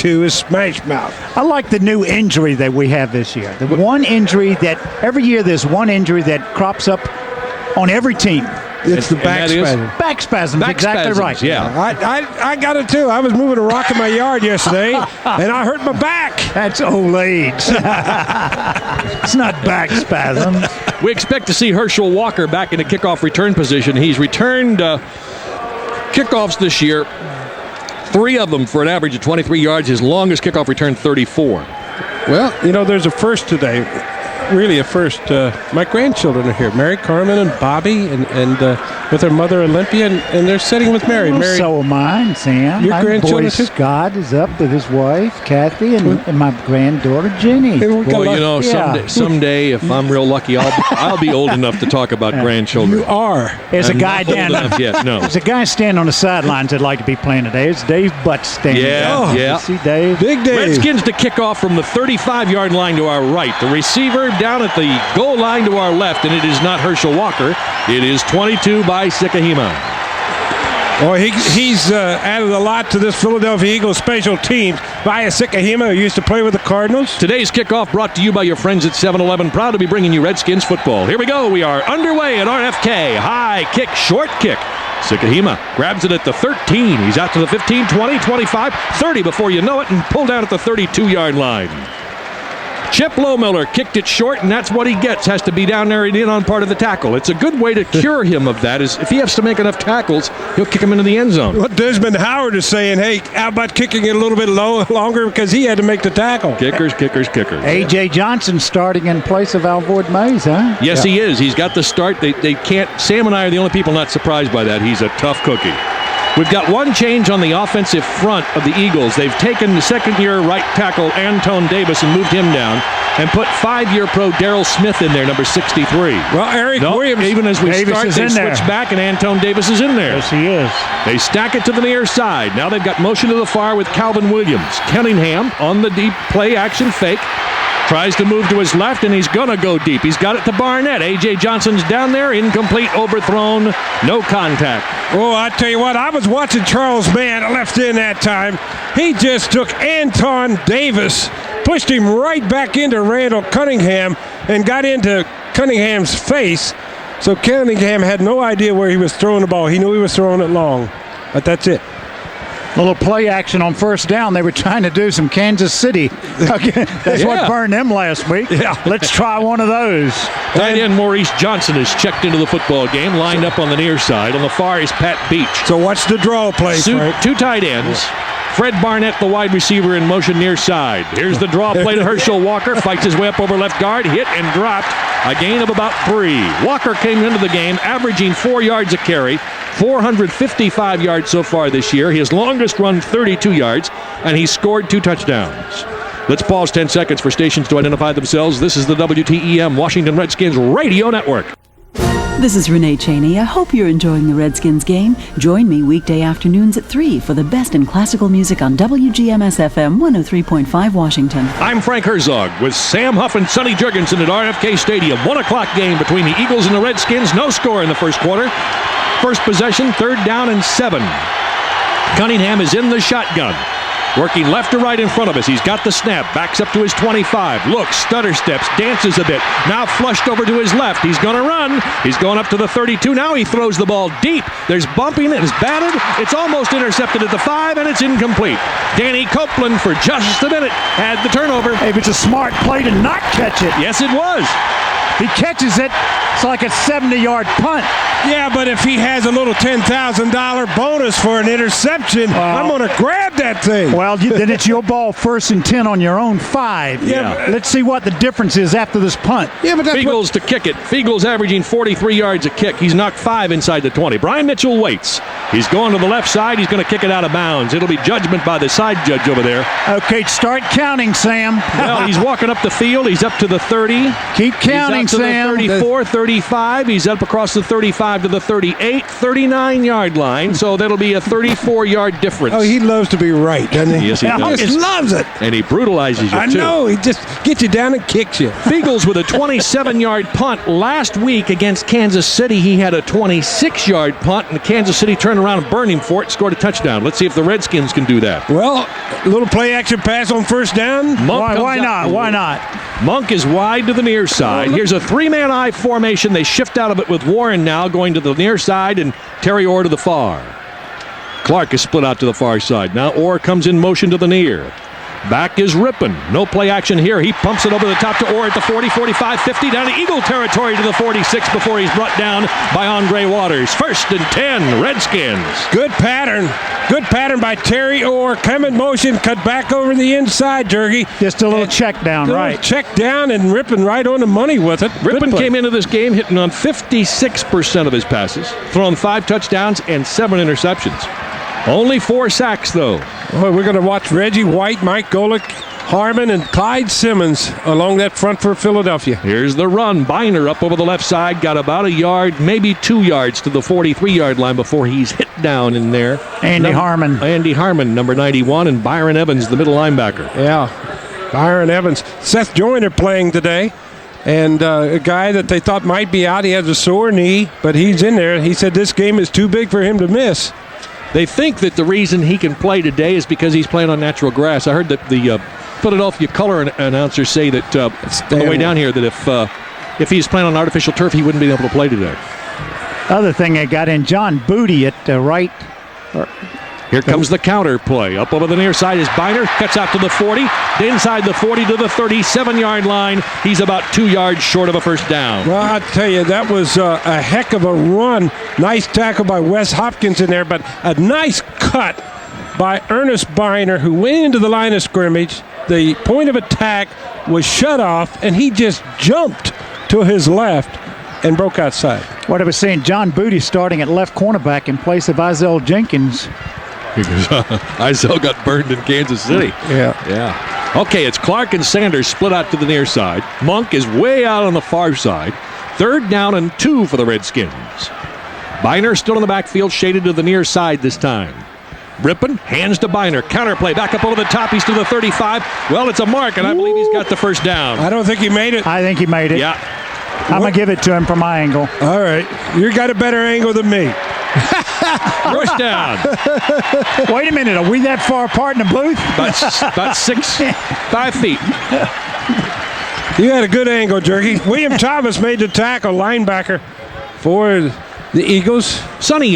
22 is Smash Mouth. I like the new injury that we have this year. The one injury that every year there's one injury that crops up on every team. It's the back spasm. Back spasms, exactly right. Yeah. I got it too. I was moving a rock in my yard yesterday, and I hurt my back. That's old age. It's not back spasms. We expect to see Herschel Walker back in a kickoff return position. He's returned kickoffs this year, 3 of them for an average of 23 yards. His longest kickoff return, 34. Well, there's a first today. Really a first. My grandchildren are here. Mary Carmen and Bobby and with her mother Olympia, and they're sitting with Mary. Well, Mary, so am I, and Sam. Your My grandchildren boy too? Scott is up with his wife, Kathy, and my granddaughter, Jenny. Well, someday, if I'm real lucky, I'll be old enough to talk about grandchildren. You are. There's a I'm guy not old down enough yet, no. There's a guy standing on the sidelines that'd like to be playing today. It's Dave Butts standing Yeah, there. yeah. You see Dave? Big Dave. Redskins to kick off from the 35-yard line to our right. The receiver down at the goal line to our left, and it is not Herschel Walker. It is 22 by Sikahima. Well, he's added a lot to this Philadelphia Eagles special teams. Via Sikahima, who used to play with the Cardinals. Today's kickoff brought to you by your friends at 7-Eleven. Proud to be bringing you Redskins football. Here we go. We are underway at RFK. High kick, short kick. Sikahima grabs it at the 13. He's out to the 15, 20, 25, 30 before you know it, and pulled out at the 32-yard line. Chip Lohmiller kicked it short, and that's what he gets. Has to be down there and in on part of the tackle. It's a good way to cure him of that. Is if he has to make enough tackles, he'll kick him into the end zone. What Desmond Howard is saying, hey, how about kicking it a little bit longer because he had to make the tackle. Kickers. A.J. Johnson starting in place of Alvord Mays, huh? Yes, he is. He's got the start. They can't. Sam and I are the only people not surprised by that. He's a tough cookie. We've got one change on the offensive front of the Eagles. They've taken the second-year right tackle Antone Davis and moved him down and put 5-year pro Darrell Smith in there, number 63. Well, Eric Williams. Even as we Davis start, is they in switch there. back, and Antone Davis is in there. Yes, he is. They stack it to the near side. Now they've got motion to the far with Calvin Williams. Cunningham on the deep play action fake. Tries to move to his left, and he's going to go deep. He's got it to Barnett. A.J. Johnson's down there. Incomplete, overthrown, no contact. Oh, I tell you what, I was watching Charles Mann left in that time. He just took Antone Davis, pushed him right back into Randall Cunningham, and got into Cunningham's face. So Cunningham had no idea where he was throwing the ball. He knew he was throwing it long, but that's it. Little play action on first down. They were trying to do some Kansas City. That's what burned them last week. Yeah. Let's try one of those. Tight end Maurice Johnson is checked into the football game, lined up on the near side. On the far is Pat Beach. So watch the draw play, Frank. 2 tight ends. Fred Barnett, the wide receiver, in motion near side. Here's the draw play to Herschel Walker. Fights his way up over left guard. Hit and dropped. A gain of about 3. Walker came into the game averaging 4 yards a carry. 455 yards so far this year. His longest run, 32 yards. And he scored 2 touchdowns. Let's pause 10 seconds for stations to identify themselves. This is the WTEM Washington Redskins Radio Network. This is Renee Cheney. I hope you're enjoying the Redskins game. Join me weekday afternoons at 3 for the best in classical music on WGMS-FM 103.5 Washington. I'm Frank Herzog with Sam Huff and Sonny Jurgensen at RFK Stadium. 1 o'clock game between the Eagles and the Redskins. No score in the first quarter. First possession, 3rd down and 7. Cunningham is in the shotgun. Working left to right in front of us. He's got the snap. Backs up to his 25. Looks, stutter steps, dances a bit. Now flushed over to his left. He's going to run. He's going up to the 32. Now he throws the ball deep. There's bumping. It's batted. It's almost intercepted at the 5, and it's incomplete. Danny Copeland, for just a minute, had the turnover. Hey, it's a smart play to not catch it. Yes, it was. He catches it. It's like a 70-yard punt. Yeah, but if he has a little $10,000 bonus for an interception, I'm going to grab that thing. Well, then it's your ball, 1st and 10 on your own 5. Yeah. Let's see what the difference is after this punt. Yeah, but that's Fiegels to kick it. Fiegels averaging 43 yards a kick. He's knocked 5 inside the 20. Brian Mitchell waits. He's going to the left side. He's going to kick it out of bounds. It'll be judgment by the side judge over there. Okay, start counting, Sam. Well, he's walking up the field. He's up to the 30. Keep counting, He's out to Sam. the 34, 35. He's up across the 35 to the 38, 39-yard line. So that'll be a 34-yard difference. Oh, he loves to be right, doesn't he? Yes, he He does. just loves it. And he brutalizes you, I too. know. He just gets you down and kicks you. Eagles with a 27-yard punt. Last week against Kansas City, he had a 26-yard punt, and Kansas City turned around and burned him for it, scored a touchdown. Let's see if the Redskins can do that. Well, a little play-action pass on first down. Monk Why comes not? out. Why not? Monk is wide to the near side. Here's a three-man I formation. They shift out of it with Warren now going to the near side and Terry Orr to the far. Clark is split out to the far side. Now Orr comes in motion to the near. Back is Rippon. No play action here. He pumps it over the top to Orr at the 40, 45, 50, down to Eagle territory to the 46 before he's brought down by Andre Waters. 1st and 10, Redskins. Good pattern. Good pattern by Terry Orr. Come in motion, cut back over the inside, Jergy. Just a little check down, Little right? check down and Rippon right on the money with it. Good Rippon play. came into this game hitting on 56% of his passes, thrown 5 touchdowns and 7 interceptions. Only 4 sacks, though. Boy, we're going to watch Reggie White, Mike Golick, Harmon, and Clyde Simmons along that front for Philadelphia. Here's the run. Biner up over the left side, got about a yard, maybe 2 yards to the 43-yard line before he's hit down in there. Andy Harmon. Andy Harmon, number 91, and Byron Evans, the middle linebacker. Yeah, Byron Evans. Seth Joyner playing today. And a guy that they thought might be out. He has a sore knee, but he's in there. He said this game is too big for him to miss. They think that the reason he can play today is because he's playing on natural grass. I heard that the Philadelphia color announcers say that on the way down here that if he's playing on artificial turf, he wouldn't be able to play today. Other thing they got in, John Booty at the right. Here comes the counter play. Up over the near side is Biner. Cuts out to the 40. Inside the 40 to the 37-yard line. He's about 2 yards short of a first down. Well, I'll tell you, that was a heck of a run. Nice tackle by Wes Hopkins in there, but a nice cut by Ernest Biner, who went into the line of scrimmage. The point of attack was shut off, and he just jumped to his left and broke outside. What I was saying, John Booty starting at left cornerback in place of Isaiah Jenkins. Because Isel got burned in Kansas City. Yeah. Okay, it's Clark and Sanders split out to the near side. Monk is way out on the far side. 3rd down and 2 for the Redskins. Biner still in the backfield, shaded to the near side this time. Rippon hands to Biner. Counterplay back up over the top. He's to the 35. Well, it's a mark, and I believe he's got the first down. I don't think he made it. I think he made it. Yeah. I'm going to give it to him from my angle. All right. You got a better angle than me. First down. Wait a minute. Are we that far apart in the booth? About 5 feet. You had a good angle, Jerky. William Thomas made the tackle, linebacker for the Eagles. Sonny,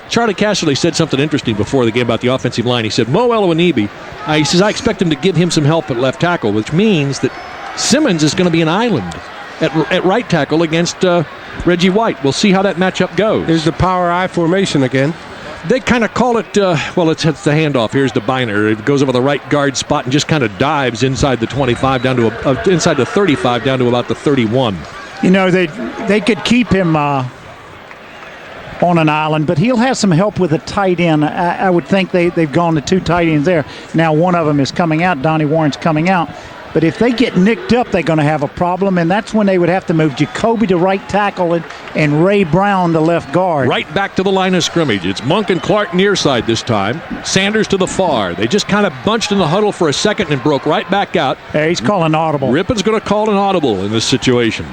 Charlie Casserly said something interesting before the game about the offensive line. He said, Mo Elwanibi, he says, I expect him to give him some help at left tackle, which means that Simmons is going to be an island at right tackle against Reggie White. We'll see how that matchup goes. Here's the power I formation again. They kind of call it, it's the handoff. Here's the Biner. It goes over the right guard spot and just kind of dives inside the 25 down to inside the 35 down to about the 31. You know, they could keep him on an island, but he'll have some help with a tight end. I would think they've gone to 2 tight ends there. Now one of them is coming out. Donnie Warren's coming out. But if they get nicked up, they're going to have a problem, and that's when they would have to move Jacoby to right tackle and Ray Brown to left guard. Right back to the line of scrimmage. It's Monk and Clark near side this time. Sanders to the far. They just kind of bunched in the huddle for a second and broke right back out. Hey, he's calling audible. Rippon's going to call an audible in this situation.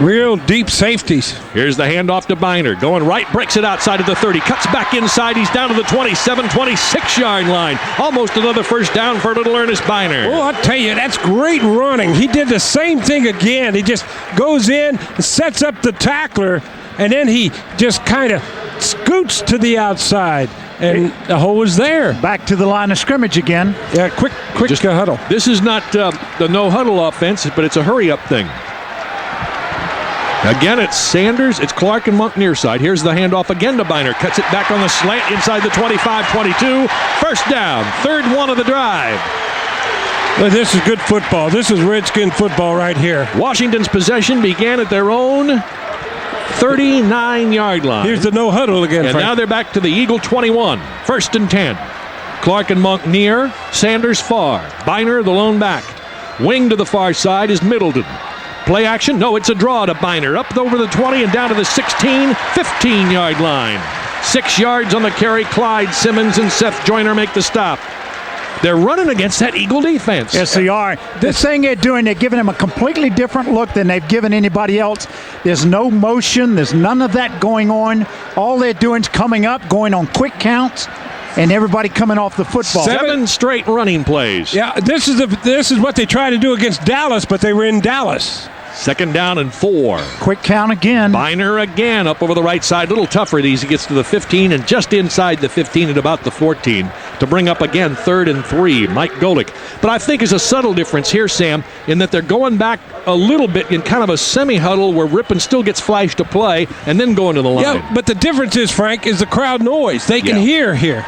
Real deep safeties. Here's the handoff to Biner. Going right, breaks it outside of the 30. Cuts back inside. He's down to the 27, 26-yard line. Almost another first down for little Ernest Biner. Well, I'll tell you, that's great running. He did the same thing again. He just goes in, sets up the tackler, and then he just kind of scoots to the outside. And the hole is there. Back to the line of scrimmage again. Yeah, quick huddle. This is not the no-huddle offense, but it's a hurry-up thing. Again, it's Sanders, it's Clark and Monk near side. Here's the handoff again to Biner. Cuts it back on the slant inside the 25-22. First down, 3rd one of the drive. Well, this is good football. This is Redskin football right here. Washington's possession began at their own 39-yard line. Here's the no huddle again, And Frank. now they're back to the Eagle 21. 1st and 10. Clark and Monk near, Sanders far. Biner, the lone back. Wing to the far side is Middleton. Play action? No, it's a draw to Biner. Up over the 20 and down to the 16, 15-yard line. 6 yards on the carry. Clyde Simmons and Seth Joyner make the stop. They're running against that Eagle defense. Yes, they are. This thing they're doing, they're giving them a completely different look than they've given anybody else. There's no motion. There's none of that going on. All they're doing is coming up, going on quick counts, and everybody coming off the football. 7 straight running plays. Yeah, this is what they tried to do against Dallas, but they were in Dallas. 2nd down and 4. Quick count again. Biner again up over the right side. A little tougher these. He gets to the 15 and just inside the 15 at about the 14 to bring up again 3rd and 3. Mike Golick. But I think there's a subtle difference here, Sam, in that they're going back a little bit in kind of a semi-huddle where Rippon still gets flashed to play and then going to the line. Yeah, but the difference is, Frank, is the crowd noise. They can hear here.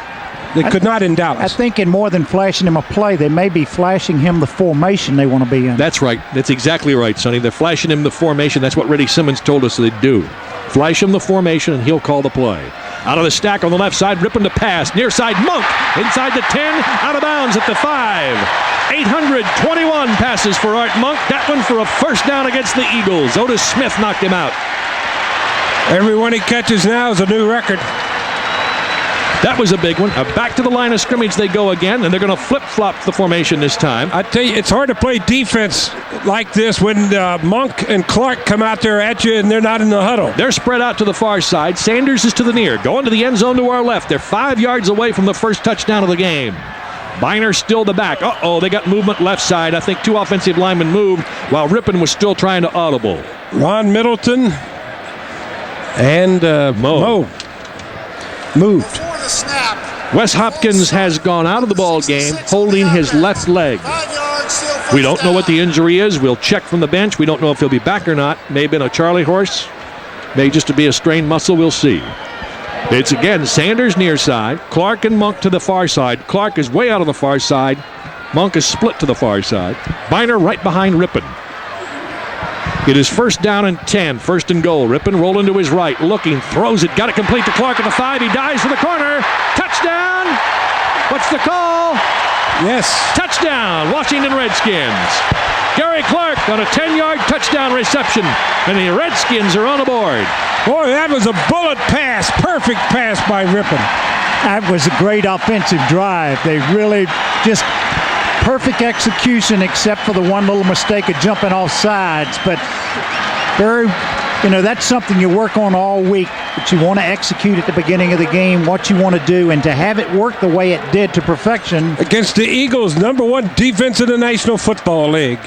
They could not in Dallas. I think in more than flashing him a play, they may be flashing him the formation they want to be in. That's right. That's exactly right, Sonny. They're flashing him the formation. That's what Reddy Simmons told us they'd do. Flash him the formation, and he'll call the play. Out of the stack on the left side, Rippon to pass. Near side, Monk. Inside the 10, out of bounds at the 5. 821 passes for Art Monk. That one for a first down against the Eagles. Otis Smith knocked him out. Every one he catches now is a new record. That was a big one. Back to the line of scrimmage they go again, and they're going to flip-flop the formation this time. I tell you, it's hard to play defense like this when Monk and Clark come out there at you and they're not in the huddle. They're spread out to the far side. Sanders is to the near. Going to the end zone to our left. They're 5 yards away from the first touchdown of the game. Biner still the back. Uh-oh, they got movement left side. I think 2 offensive linemen moved while Rippon was still trying to audible. Ron Middleton and Mo moved. Wes Hopkins has gone out of the ball game holding his left leg. We don't know what the injury is. We'll check from the bench. We don't know if he'll be back or not. May have been a Charlie horse. May just be a strained muscle. We'll see. It's again Sanders near side. Clark and Monk to the far side. Clark is way out on the far side. Monk is split to the far side. Biner right behind Rippon. It is 1st down and 10. 1st and goal. Rippon rolling to his right. Looking. Throws it. Got it complete to Clark at the 5. He dives for the corner. Touchdown. What's the call? Yes. Touchdown. Washington Redskins. Gary Clark on a 10-yard touchdown reception. And the Redskins are on the board. Boy, that was a bullet pass. Perfect pass by Rippon. That was a great offensive drive. They really just perfect execution except for the one little mistake of jumping off sides. But that's something you work on all week, that you want to execute at the beginning of the game, what you want to do, and to have it work the way it did to perfection. Against the Eagles, #1 defense in the National Football League.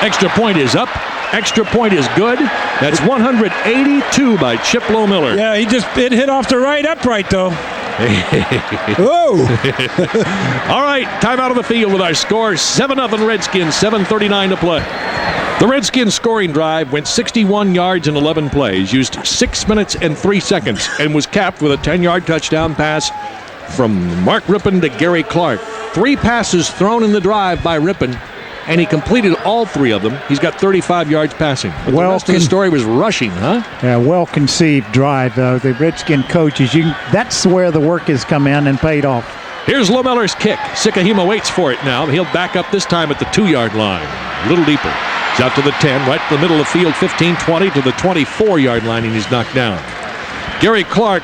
Extra point is up. Extra point is good. That's 182 by Chip Lohmiller. Yeah, it hit off the right upright, though. Whoa! All right, time out of the field with our score. 7-0 Redskins, 7:39 to play. The Redskins scoring drive went 61 yards in 11 plays, used 6 minutes and 3 seconds, and was capped with a 10-yard touchdown pass from Mark Rippon to Gary Clark. 3 passes thrown in the drive by Rippon, and he completed all 3 of them. He's got 35 yards passing. But the rest of the story was rushing, huh? Yeah, well-conceived drive. The Redskin coaches, that's where the work has come in and paid off. Here's Lohmiller's kick. Sikahema waits for it now. He'll back up this time at the 2-yard line. A little deeper. He's out to the 10, right to the middle of the field, 15-20 to the 24-yard line, and he's knocked down. Gary Clark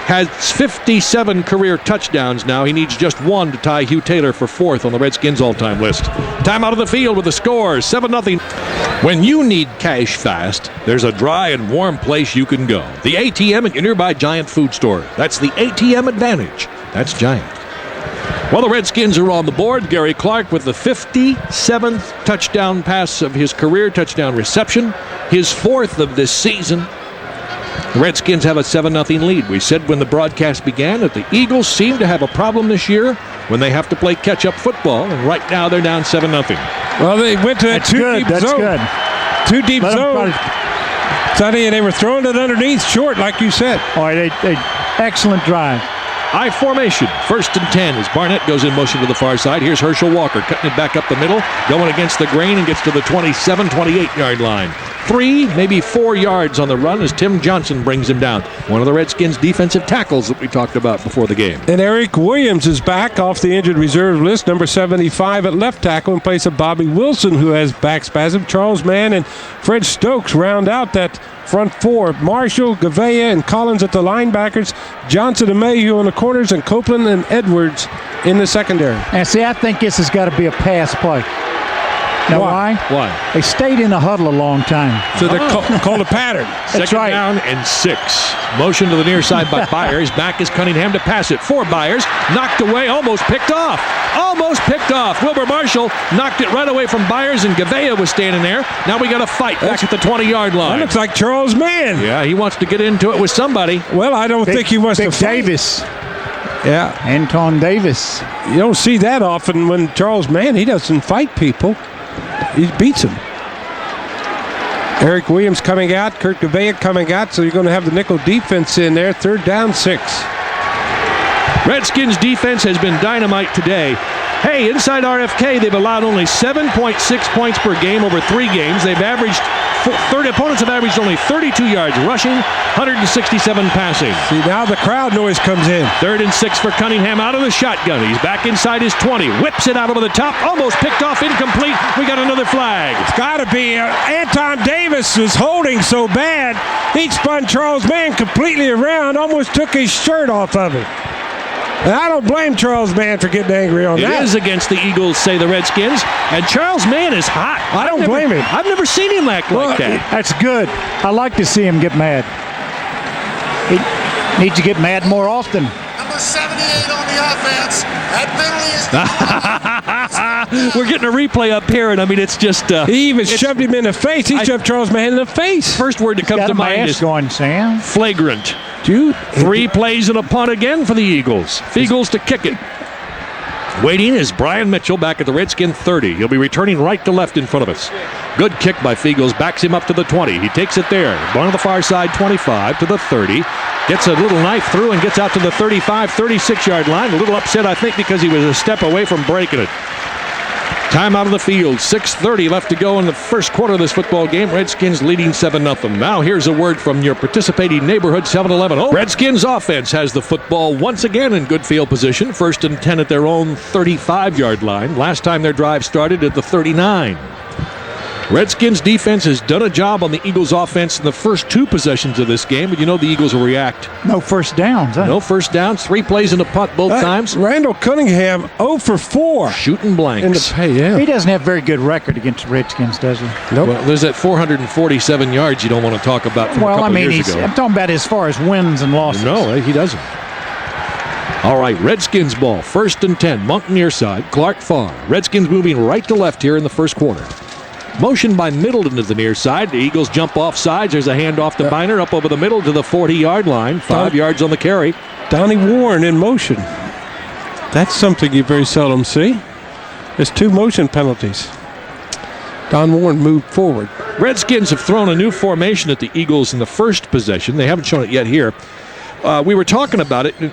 has 57 career touchdowns now. He needs just 1 to tie Hugh Taylor for 4th on the Redskins all-time list. Time out of the field with the score, 7-0. When you need cash fast, there's a dry and warm place you can go. The ATM at your nearby Giant food store. That's the ATM advantage. That's Giant. Well, the Redskins are on the board. Gary Clark with the 57th touchdown pass of his career, touchdown reception, his 4th of this season. The Redskins have a 7-0 lead. We said when the broadcast began that the Eagles seem to have a problem this year when they have to play catch-up football, and right now they're down 7-0. Well, they went to that two-deep zone. That's good. 2-deep zone. Sonny, and they were throwing it underneath short, like you said. All right, excellent drive. I formation, 1st and 10 as Barnett goes in motion to the far side. Here's Herschel Walker cutting it back up the middle, going against the grain and gets to the 27, 28-yard line. 3, maybe 4 yards on the run as Tim Johnson brings him down. One of the Redskins' defensive tackles that we talked about before the game. And Eric Williams is back off the injured reserve list, number 75 at left tackle in place of Bobby Wilson, who has back spasm. Charles Mann and Fred Stokes round out that front four. Marshall, Gavea, and Collins at the linebackers. Johnson and Mayhew on the corners, and Copeland and Edwards in the secondary. And see, I think this has got to be a pass play. Now, why? Why? They stayed in the huddle a long time. So they call a pattern. That's Second right. down and 6. Motion to the near side by Byers. Back is Cunningham to pass it for Byers. Knocked away, almost picked off. Almost picked off. Wilbur Marshall knocked it right away from Byers, and Gavea was standing there. Now we got a fight back at the 20-yard That line. looks like Charles Mann. Yeah, he wants to get into it with somebody. Well, I don't think he wants Big to fight. Davis. Yeah. Anton Davis. You don't see that often when Charles Mann, he doesn't fight people. He beats them. Eric Williams coming out, Kurt Gavea coming out, so you're going to have the nickel defense in there. 3rd down, 6. Redskins defense has been dynamite today. Hey, inside RFK, they've allowed only 7.6 points per game over 3 games. They've averaged, opponents have averaged only 32 yards rushing, 167 passing. See, now the crowd noise comes in. 3rd and 6 for Cunningham out of the shotgun. He's back inside his 20. Whips it out over the top. Almost picked off, incomplete. We got another flag. It's got to be. Anton Davis was holding so bad, he spun Charles Mann completely around, almost took his shirt off of him. And I don't blame Charles Mann for getting angry on that. It is against the Eagles, say the Redskins. And Charles Mann is hot. I don't blame him. I've never seen him act like that. That's good. I like to see him get mad. He needs to get mad more often. Number 78 on the offense. That penalty is... We're getting a replay up here, and I mean, it's just... He even shoved him in the face. He shoved Charles Mann in the face. First word that comes Got to a mind mask is going, Sam. flagrant. Dude. 3 plays and a punt again for the Eagles. Feagles to kick it. Waiting is Brian Mitchell back at the Redskin 30. He'll be returning right to left in front of us. Good kick by Feagles. Backs him up to the 20. He takes it there. One on the far side, 25 to the 30. Gets a little knife through and gets out to the 35, 36-yard line. A little upset, I think, because he was a step away from breaking it. Time out of the field. 6:30 left to go in the first quarter of this football game. Redskins leading 7-0. Now here's a word from your participating neighborhood 7-Eleven. Oh, Redskins offense has the football once again in good field position. 1st and 10 at their own 35-yard line. Last time their drive started at the 39. Redskins defense has done a job on the Eagles offense in the first 2 possessions of this game, but you know the Eagles will react. No first downs, huh? No first downs, 3 plays and a punt both times. Randall Cunningham 0 for 4. Shooting In the blanks. pay, yeah. He doesn't have a very good record against the Redskins, does he? Nope. Well, there's that 447 yards you don't want to talk about from a Well, I couple mean, years ago. I'm talking about as far as wins and losses. No, he doesn't. All right, Redskins ball. 1st and 10. Monk near side. Clark far. Redskins moving right to left here in the first quarter. Motion by Middleton to the near side. The Eagles jump off sides. There's a handoff to Biner up over the middle to the 40-yard line. 5 yards on the carry. Donnie Warren in motion. That's something you very seldom see. There's 2 motion penalties. Don Warren moved forward. Redskins have thrown a new formation at the Eagles in the first possession. They haven't shown it yet here. We were talking about it, and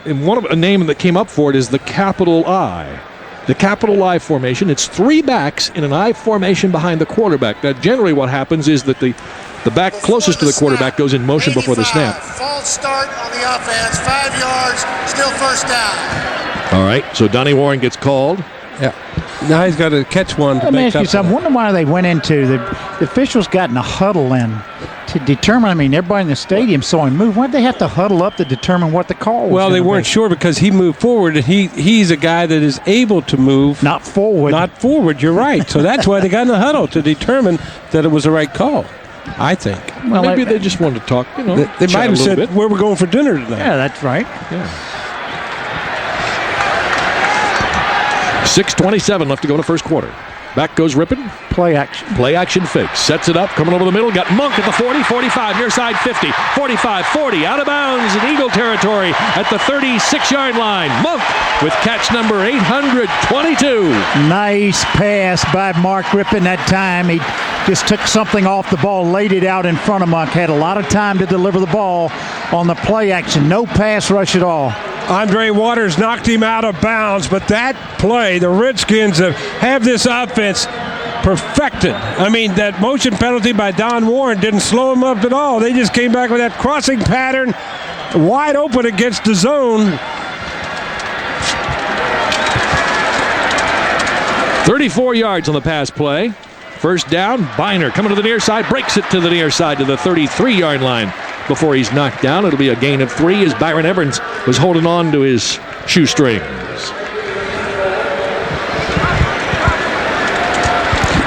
a name that came up for it is the capital I. The capital I formation. It's 3 backs in an I formation behind the quarterback. Now, generally what happens is that the back closest to the quarterback goes in motion before the snap. False start on the offense. 5 yards. Still first down. All right, so Donnie Warren gets called. Yeah. Now he's got to catch one to Let me make ask you up. something. I wonder why they went into the officials got in a huddle in to determine. I mean, everybody in the stadium saw him move. Why'd they have to huddle up to determine what the call was? Well, they gonna weren't be? sure because he moved forward, and he's a guy that is able to move, Not forward. not forward. You're right. So that's why they got in the huddle to determine that it was the right call, I think. well, Maybe I- they just wanted to talk, They chat might a have little said, bit. where we're going for dinner tonight. Yeah, that's right. 6:27 left to go in the first quarter. Back goes Rippon. Play action. Play action fake. Sets it up. Coming over the middle. Got Monk at the 40, 45. Near side 50. 45, 40. Out of bounds in Eagle territory at the 36-yard line. Monk with catch number 822. Nice pass by Mark Rippon that time. He just took something off the ball, laid it out in front of Monk. Had a lot of time to deliver the ball on the play action. No pass rush at all. Andre Waters knocked him out of bounds, but that play, the Redskins have this offense perfected. I mean, that motion penalty by Don Warren didn't slow him up at all. They just came back with that crossing pattern, wide open against the zone. 34 yards on the pass play. First down, Biner coming to the near side, breaks it to the near side to the 33-yard line before he's knocked down. It'll be a gain of 3 as Byron Evans was holding on to his shoestrings.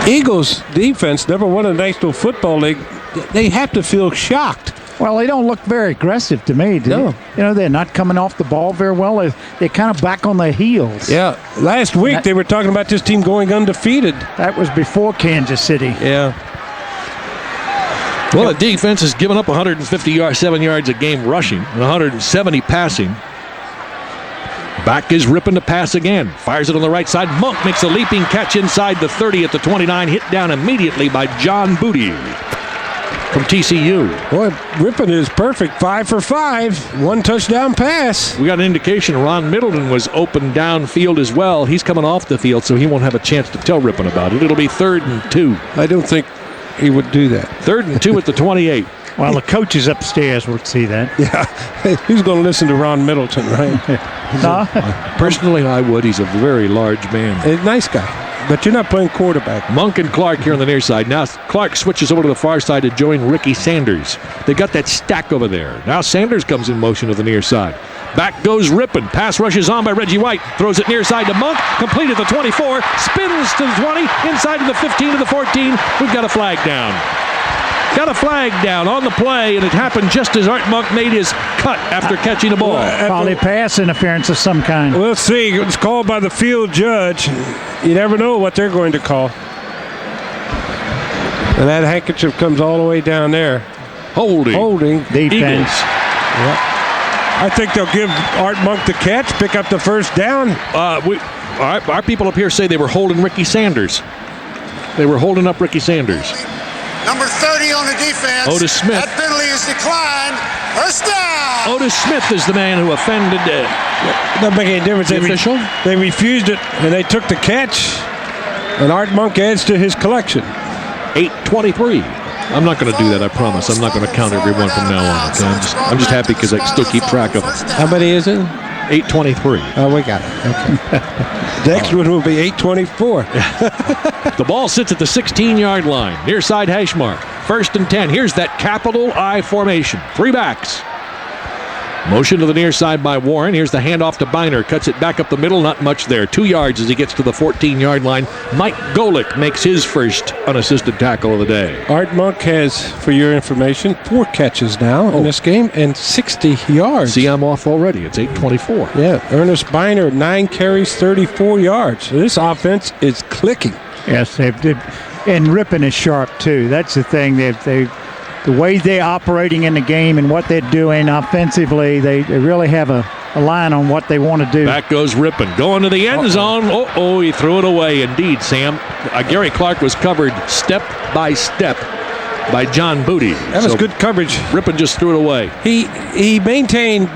Eagles defense never won a National Football League. They have to feel shocked. Well, they don't look very aggressive to me. No. You know, they're not coming off the ball very well. They're kind of back on their heels. Yeah, last week they were talking about this team going undefeated. That was before Kansas City. Yeah. Well, the defense has given up 157 yards a game rushing and 170 passing. Back is Rippon to pass again. Fires it on the right side. Monk makes a leaping catch inside the 30 at the 29. Hit down immediately by John Booty from TCU. Boy, Rippon is perfect. 5 for 5. 1 touchdown pass. We got an indication Ron Middleton was open downfield as well. He's coming off the field, so he won't have a chance to tell Rippon about it. It'll be 3rd and 2. I don't think he would do that. 3rd and 2 at the 28. Well, the coaches upstairs would see that. Yeah. Who's going to listen to Ron Middleton, right? Personally, I would. He's a very large man. A nice guy. But you're not playing quarterback. Monk and Clark here on the near side. Now Clark switches over to the far side to join Ricky Sanders. They got that stack over there. Now Sanders comes in motion to the near side. Back goes Rippon. Pass rushes on by Reggie White. Throws it near side to Monk. Complete at the 24. Spins to the 20. Inside to the 15 to the 14. We've got a flag down. Got a flag down on the play, and it happened just as Art Monk made his cut after catching the ball. Probably pass interference of some kind. We'll see. It's called by the field judge. You never know what they're going to call. And that handkerchief comes all the way down there. Holding. Defense. Eagles. I think they'll give Art Monk the catch, pick up the first down. Our people up here say they were holding Ricky Sanders. They were holding up Ricky Sanders. Number 30 on the defense. Otis Smith. That penalty is declined. First down. Otis Smith is the man who offended Doesn't make any difference. the official. They refused it, and they took the catch. And Art Monk adds to his collection. 8:23. I'm not going to do that, I promise. I'm not going to count everyone from now on. Okay? I'm just happy because I can still keep track of them. How many is it? 8:23. Oh, we got it. Okay. Next one will be 8:24. The ball sits at the 16-yard line. Near side hash mark. 1st and 10. Here's that capital I formation. 3 backs. Motion to the near side by Warren. Here's the handoff to Biner. Cuts it back up the middle. Not much there. 2 yards as he gets to the 14-yard line. Mike Golick makes his first unassisted tackle of the day. Art Monk has, for your information, 4 catches now in this game and 60 yards. See, I'm off already. It's 8:24. Yeah, Ernest Biner, 9 carries, 34 yards. So this offense is clicking. Yes, and Rippon is sharp too. That's the thing. The way they're operating in the game and what they're doing offensively, they really have a line on what they want to do. Back goes Rippon. Going to the end zone. Oh, he threw it away. Indeed, Sam. Gary Clark was covered step by step by John Booty. That was good coverage. Rippon just threw it away.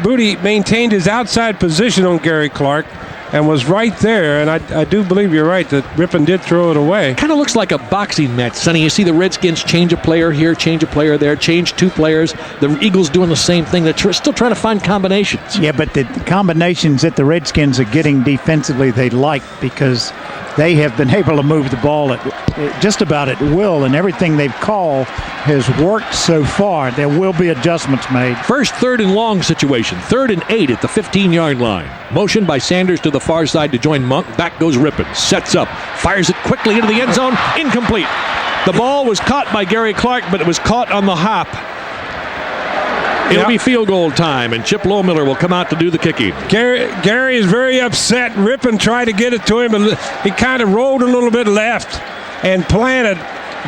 Booty maintained his outside position on Gary Clark and was right there, and I do believe you're right that Rippon did throw it away. Kind of looks like a boxing match, Sonny. You see the Redskins change a player here, change a player there, change 2 players. The Eagles doing the same thing. They're still trying to find combinations. Yeah, but the combinations that the Redskins are getting defensively, they like because they have been able to move the ball at just about at will, and everything they've called has worked so far. There will be adjustments made. First 3rd and long situation. 3rd and 8 at the 15-yard line. Motion by Sanders to the far side to join Monk. Back goes Rippon. Sets up. Fires it quickly into the end zone. Incomplete. The ball was caught by Gary Clark, but it was caught on the hop. It'll be field goal time, and Chip Lohmiller will come out to do the kicking. Gary is very upset. Rippon tried to get it to him, and he kind of rolled a little bit left and planted,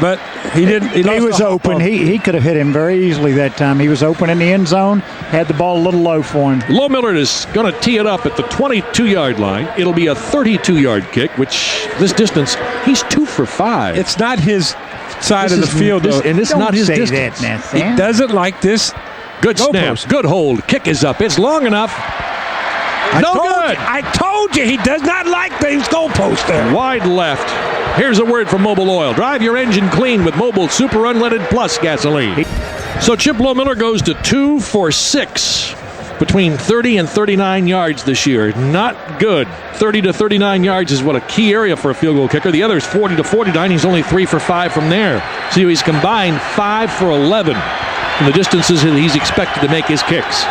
but he didn't. He was open. He could have hit him very easily that time. He was open in the end zone, had the ball a little low for him. Lohmiller is going to tee it up at the 22-yard line. It'll be a 32-yard kick, which this distance, he's 2 for 5. It's not his side of the field, though. And it's not his distance. That, he doesn't like this. Good snap. Good hold. Kick is up. It's long enough. No good. good. I told you he does not like these goalposts there. Wide left. Here's a word from Mobil Oil. Drive your engine clean with Mobil Super Unleaded Plus gasoline. So Chip Lohmiller goes to 2 for 6 between 30 and 39 yards this year. Not good. 30 to 39 yards is what a key area for a field goal kicker. The other is 40 to 49. He's only 3 for 5 from there. So he's combined 5 for 11 from the distances that he's expected to make his kicks.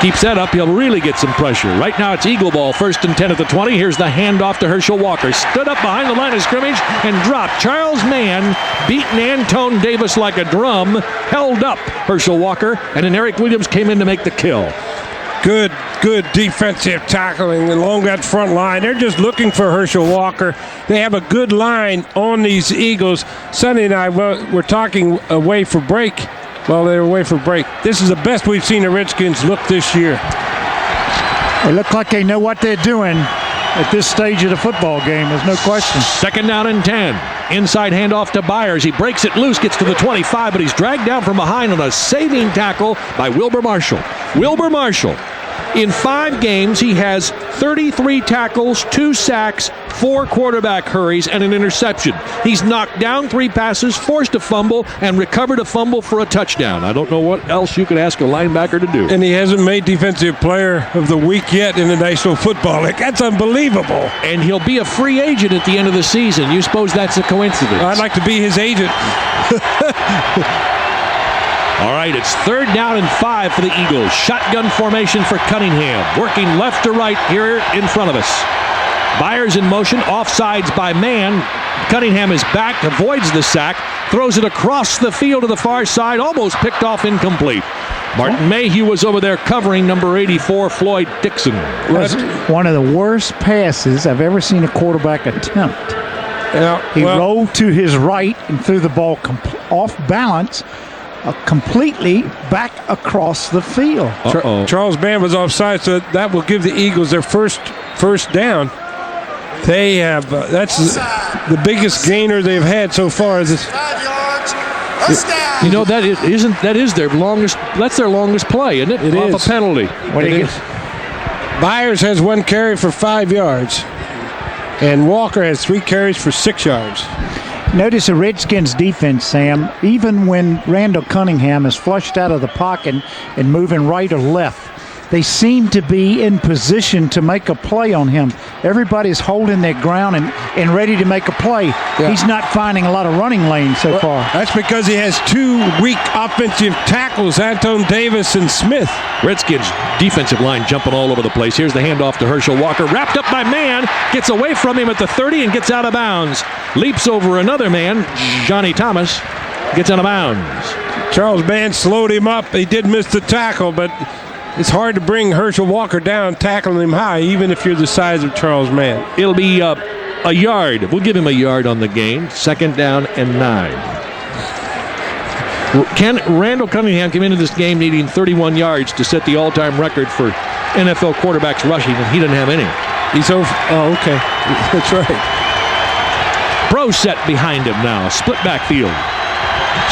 Keeps that up, he'll really get some pressure. Right now it's Eagle ball, 1st and 10 at the 20. Here's the handoff to Herschel Walker. Stood up behind the line of scrimmage and dropped. Charles Mann beaten Antone Davis like a drum, held up Herschel Walker, and then Eric Williams came in to make the kill. Good defensive tackling along that front line. They're just looking for Herschel Walker. They have a good line on these Eagles. Sonny and I were talking away for break. Well, they're away for break. This is the best we've seen the Redskins look this year. They look like they know what they're doing at this stage of the football game. There's no question. 2nd down and 10. Inside handoff to Byers. He breaks it loose, gets to the 25, but he's dragged down from behind on a saving tackle by Wilber Marshall. Wilber Marshall. In 5 games, he has 33 tackles, 2 sacks, 4 quarterback hurries, and an interception. He's knocked down 3 passes, forced a fumble, and recovered a fumble for a touchdown. I don't know what else you could ask a linebacker to do. And he hasn't made Defensive Player of the Week yet in the National Football League. That's unbelievable. And he'll be a free agent at the end of the season. You suppose that's a coincidence? I'd like to be his agent. All right, it's 3rd down and 5 for the Eagles. Shotgun formation for Cunningham. Working left to right here in front of us. Byers in motion, offsides by Mann. Cunningham is back, avoids the sack, throws it across the field to the far side, almost picked off incomplete. Martin Mayhew was over there covering number 84, Floyd Dixon. Was one of the worst passes I've ever seen a quarterback attempt. He rolled to his right and threw the ball off balance, completely back across the field. Charles Mann was offside, so that will give the Eagles their first down. They have that's the biggest gainer they've had so far. 5 yards. First down. You know that is their longest. That's their longest play, isn't it? It off is. A penalty. Byers has 1 carry for 5 yards, and Walker has 3 carries for 6 yards. Notice the Redskins defense, Sam, even when Randall Cunningham is flushed out of the pocket and moving right or left, they seem to be in position to make a play on him. Everybody's holding their ground and ready to make a play. Yeah. He's not finding a lot of running lanes so far. That's because he has 2 weak offensive tackles, Antone Davis and Smith. Redskins defensive line jumping all over the place. Here's the handoff to Herschel Walker. Wrapped up by Mann. Gets away from him at the 30 and gets out of bounds. Leaps over another man. Johnny Thomas gets out of bounds. Charles Mann slowed him up. He did miss the tackle, but it's hard to bring Herschel Walker down, tackling him high, even if you're the size of Charles Mann. It'll be a yard. We'll give him a yard on the game. 2nd down and 9. Randall Cunningham came into this game needing 31 yards to set the all-time record for NFL quarterbacks rushing, and he didn't have any. He's over. Oh, okay. That's right. Pro set behind him now. Split backfield.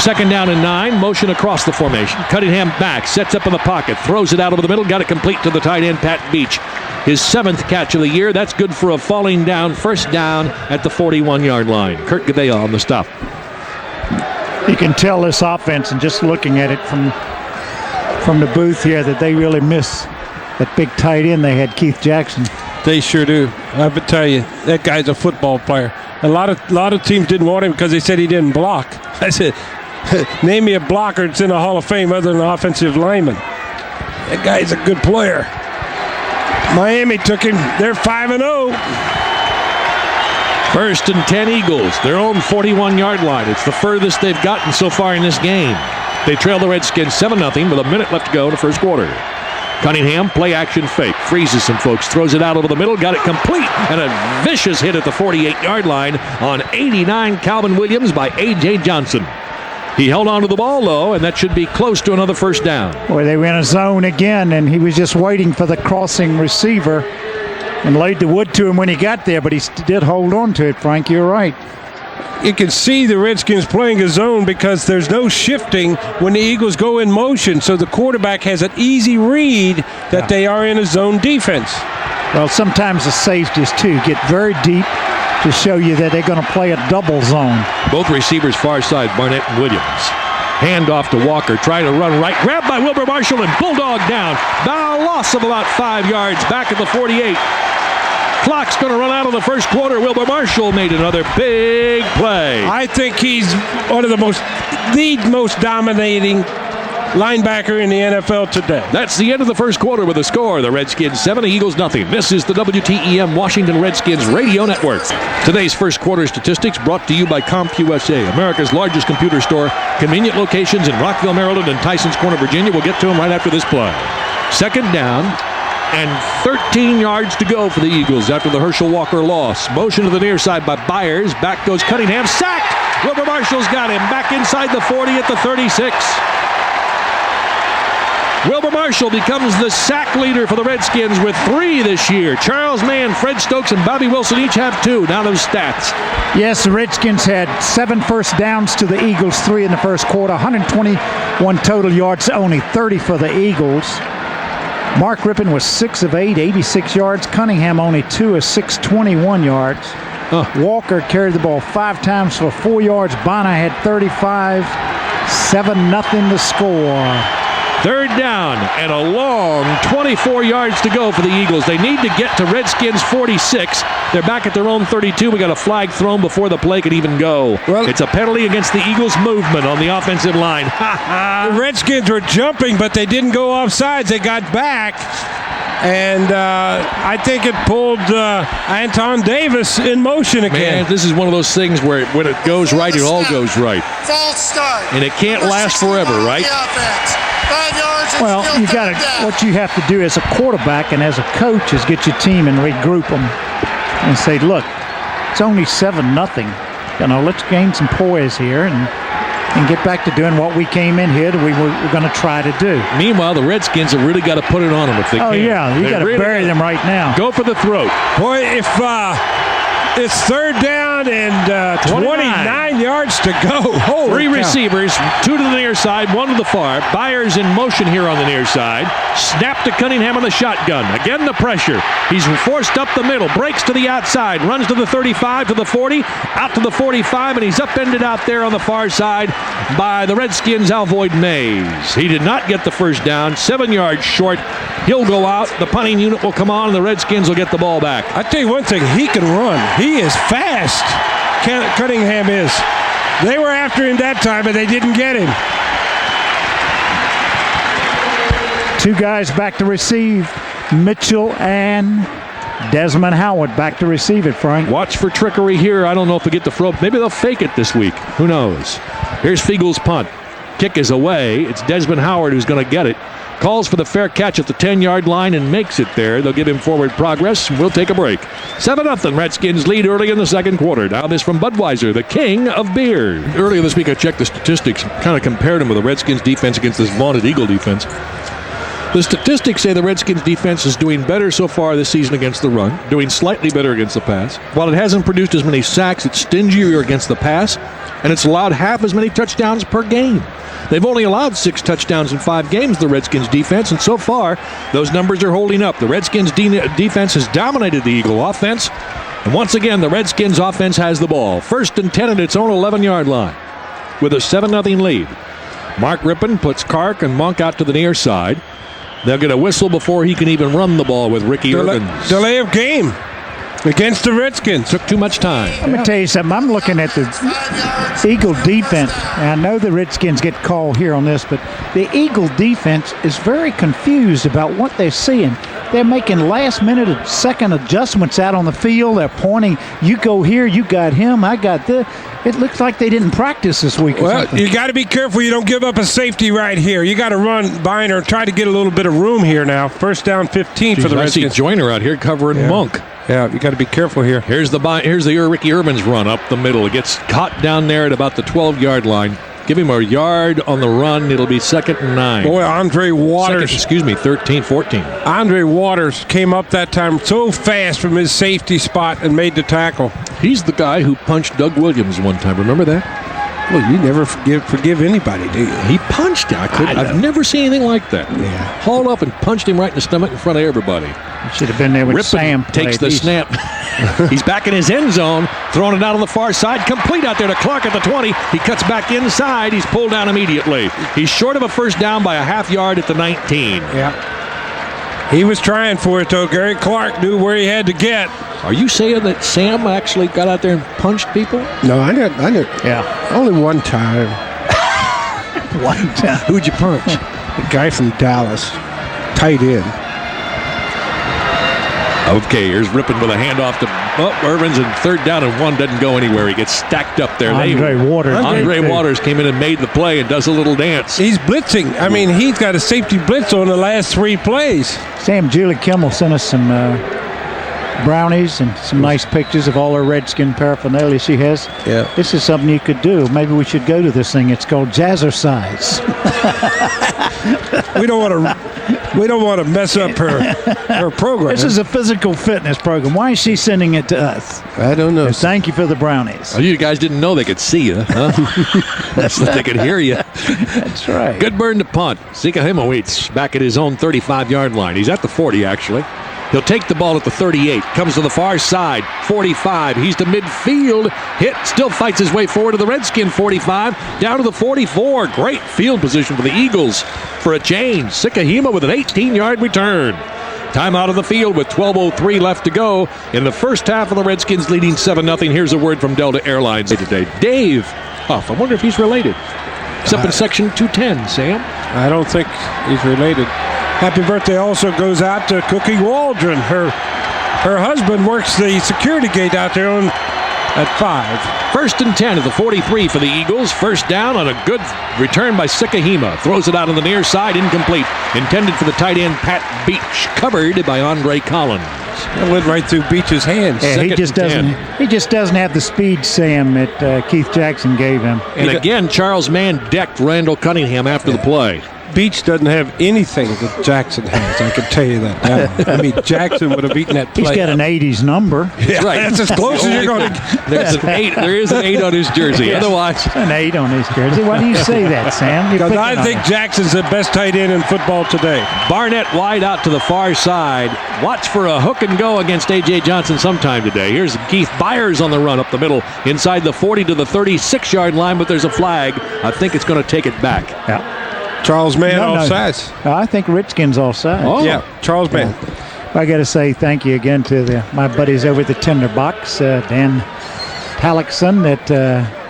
2nd down and 9. Motion across the formation. Cunningham back. Sets up in the pocket. Throws it out over the middle. Got it complete to the tight end, Pat Beach. His 7th catch of the year. That's good for a falling down 1st down at the 41-yard line. Kurt Gavea on the stop. You can tell this offense, and just looking at it from the booth here, that they really miss that big tight end they had, Keith Jackson. They sure do. I would tell you, that guy's a football player. A lot of teams didn't want him because they said he didn't block. I said, name me a blocker that's in the Hall of Fame other than an offensive lineman. That guy's a good player. Miami took him. They're 5-0. 1st and 10 Eagles, their own 41-yard line. It's the furthest they've gotten so far in this game. They trail the Redskins 7-0 with a minute left to go in the first quarter. Cunningham, play action fake, freezes some folks, throws it out over the middle, got it complete, and a vicious hit at the 48-yard line on 89 Calvin Williams by A.J. Johnson. He held on to the ball, though, and that should be close to another 1st down. Boy, they were in a zone again, and he was just waiting for the crossing receiver and laid the wood to him when he got there, but he did hold on to it, Frank. You're right. you can see the Redskins playing a zone because there's no shifting when the Eagles go in motion. So the quarterback has an easy read that they are in a zone defense. Well, sometimes the safeties, too, get very deep to show you that they're going to play a double zone. Both receivers far side, Barnett and Williams. Hand off to Walker, trying to run right. Grabbed by Wilber Marshall and bulldog down. Now a loss of about 5 yards back at the 48. Clock's going to run out of the first quarter. Wilber Marshall made another big play. I think he's one of the most dominating linebacker in the NFL today. That's the end of the first quarter with a score. The Redskins 7, Eagles nothing. This is the WTEM Washington Redskins Radio Network. Today's first quarter statistics brought to you by CompUSA, America's largest computer store. Convenient locations in Rockville, Maryland and Tysons Corner, Virginia. We'll get to them right after this play. Second down and 13 yards to go for the Eagles after the Herschel Walker loss. Motion to the near side by Byers. Back goes Cunningham. Sacked! Wilber Marshall's got him. Back inside the 40 at the 36. Wilber Marshall becomes the sack leader for the Redskins with 3 this year. Charles Mann, Fred Stokes, and Bobby Wilson each have 2. Now those stats. Yes, the Redskins had 7 first downs to the Eagles, 3 in the first quarter, 121 total yards, only 30 for the Eagles. Mark Rippon was 6 of 8, 86 yards. Cunningham only 2 of 6, 21 yards. Walker carried the ball 5 times for 4 yards. Bonner had 35, 7-0 to score. Third down and a long 24 yards to go for the Eagles. They need to get to Redskins 46. They're back at their own 32. We got a flag thrown before the play could even go. Well, it's a penalty against the Eagles' movement on the offensive line. The Redskins were jumping, but they didn't go offsides. They got back. And I think it pulled Anton Davis in motion again. Man, this is one of those things where when it goes right, it all goes right. False start. And it can't last forever, right? Well, you got to. What you have to do as a quarterback and as a coach is get your team and regroup them, and say, "Look, it's only 7-0. You know, let's gain some poise here and get back to doing what we came in here that we were going to try to do." Meanwhile, the Redskins have really got to put it on them if they can. Oh yeah, you got to bury them right now. Go for the throat. Boy, if it's third down and 29 yards to go. Holy cow. Receivers, 2 to the near side, 1 to the far. Byers in motion here on the near side. Snap to Cunningham on the shotgun. Again, the pressure. He's forced up the middle. Breaks to the outside. Runs to the 35, to the 40, out to the 45, and he's upended out there on the far side by the Redskins' Alvoid Mays. He did not get the first down. 7 yards short. He'll go out. The punting unit will come on, and the Redskins will get the ball back. I tell you one thing. He can run. He is fast. Cunningham is. They were after him that time, but they didn't get him. 2 guys back to receive. Mitchell and Desmond Howard back to receive it, Frank. Watch for trickery here. I don't know if they get the throw. Maybe they'll fake it this week. Who knows? Here's Fiegel's punt. Kick is away. It's Desmond Howard who's going to get it. Calls for the fair catch at the 10-yard line and makes it there. They'll give him forward progress. We'll take a break. 7-0. Redskins lead early in the second quarter. Now this from Budweiser, the king of beer. Earlier this week I checked the statistics, kind of compared them with the Redskins defense against this vaunted Eagle defense. The statistics say the Redskins defense is doing better so far this season against the run, doing slightly better against the pass. While it hasn't produced as many sacks, it's stingier against the pass, and it's allowed half as many touchdowns per game. They've only allowed 6 touchdowns in 5 games, the Redskins defense, and so far, those numbers are holding up. The Redskins defense has dominated the Eagle offense, and once again, the Redskins offense has the ball. 1st and 10 at its own 11-yard line with a 7-0 lead. Mark Rippon puts Kark and Monk out to the near side. They'll get a whistle before he can even run the ball with Ricky Irvins. Delay of game against the Redskins. Took too much time. Let me tell you something. I'm looking at the Eagle defense. And I know the Redskins get called here on this, but the Eagle defense is very confused about what they're seeing. They're making last-minute second adjustments out on the field. They're pointing, you go here, you got him, I got this. It looks like they didn't practice this week. Well, you got to be careful you don't give up a safety right here. You got to run Biner, try to get a little bit of room here now. 1st down 15 for the Redskins. I see Joyner out here covering Monk. Yeah, you got to be careful here. Here's the Ricky Irvins run up the middle. It gets caught down there at about the 12-yard line. Give him a yard on the run. It'll be 2nd and 9. Boy, Andre Waters. 13, 14. Andre Waters came up that time so fast from his safety spot and made the tackle. He's the guy who punched Doug Williams one time. Remember that? Well, you never forgive anybody, do you? He punched him. I've never seen anything like that. Yeah. Hauled up and punched him right in the stomach in front of everybody. Should have been there when Sam takes played. the snap. He's back in his end zone, throwing it out on the far side. Complete out there to Clark at the 20. He cuts back inside. He's pulled down immediately. He's short of a first down by a half yard at the 19. Yeah. He was trying for it, though. Gary Clark knew where he had to get. Are you saying that Sam actually got out there and punched people? No, I know. Yeah. Only one time. One time. Who'd you punch? The guy from Dallas, tight end. Okay, here's Rippon with a handoff to Irvins, and 3rd down and 1 doesn't go anywhere. He gets stacked up there. Andre Waters came in and made the play and does a little dance. He's blitzing. I mean, he's got a safety blitz on the last 3 plays. Sam, Julie Kimmel sent us some brownies and some nice pictures of all her Redskin paraphernalia she has. Yeah. This is something you could do. Maybe we should go to this thing. It's called Jazzercise. We don't want to mess up her program. This is a physical fitness program. Why is she sending it to us? I don't know. Thank you for the brownies. Oh, you guys didn't know they could see you, huh? That's that they could hear you. That's right. Good burn to punt. Zika Himowitz back at his own 35-yard line. He's at the 40, actually. He'll take the ball at the 38. Comes to the far side. 45. He's to midfield. Hit. Still fights his way forward to the Redskin 45. Down to the 44. Great field position for the Eagles for a change. Sikahima with an 18-yard return. Time out of the field with 12:03 left to go in the first half of the Redskins leading 7-0. Here's a word from Delta Airlines today. Dave Huff. I wonder if he's related. He's up in section 210, Sam. I don't think he's related. Happy birthday also goes out to Cookie Waldron. Her husband works the security gate out there at 5. 1st and 10 at the 43 for the Eagles. First down on a good return by Sikahima. Throws it out on the near side, incomplete. Intended for the tight end Pat Beach, covered by Andre Collins. That went right through Beach's hands. Yeah, he just doesn't have the speed, Sam, that Keith Jackson gave him. And again, Charles Mann decked Randall Cunningham after the play. Beach doesn't have anything that Jackson has. I can tell you that now. I mean, Jackson would have beaten that play. He's got an 80s number. Yeah, right. That's as close as you're going to. There is an 8 on his jersey. Yes. Otherwise, An 8 on his jersey. Why do you say that, Sam? Because I think Jackson's the best tight end in football today. Barnett wide out to the far side. Watch for a hook and go against A.J. Johnson sometime today. Here's Keith Byers on the run up the middle inside the 40 to the 36-yard line, but there's a flag. I think it's going to take it back. Yeah. Charles Mann offsides. I think Redskin's offside. Oh. Yeah, Charles Mann. I got to say thank you again to my buddies over at the Tinderbox, Dan Tallickson, that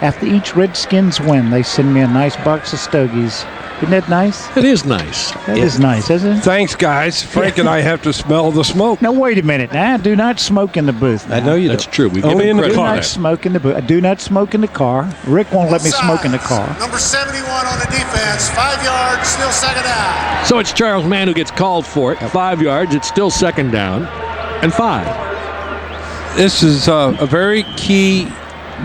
after each Redskins win, they send me a nice box of stogies. Isn't that nice? It is nice. That is nice, isn't it? Thanks, guys. Frank and I have to smell the smoke. Now, wait a minute. Now, do not smoke in the booth. Now. I know you That's don't. true. We give Only him in the credit Do for car. not that. smoke in the booth. I do not smoke in the car. Rick won't let me smoke in the car. Number 71 on the defense. 5 yards, still 2nd down. So it's Charles Mann who gets called for it. 5 yards. It's still 2nd down and 5. This is a very key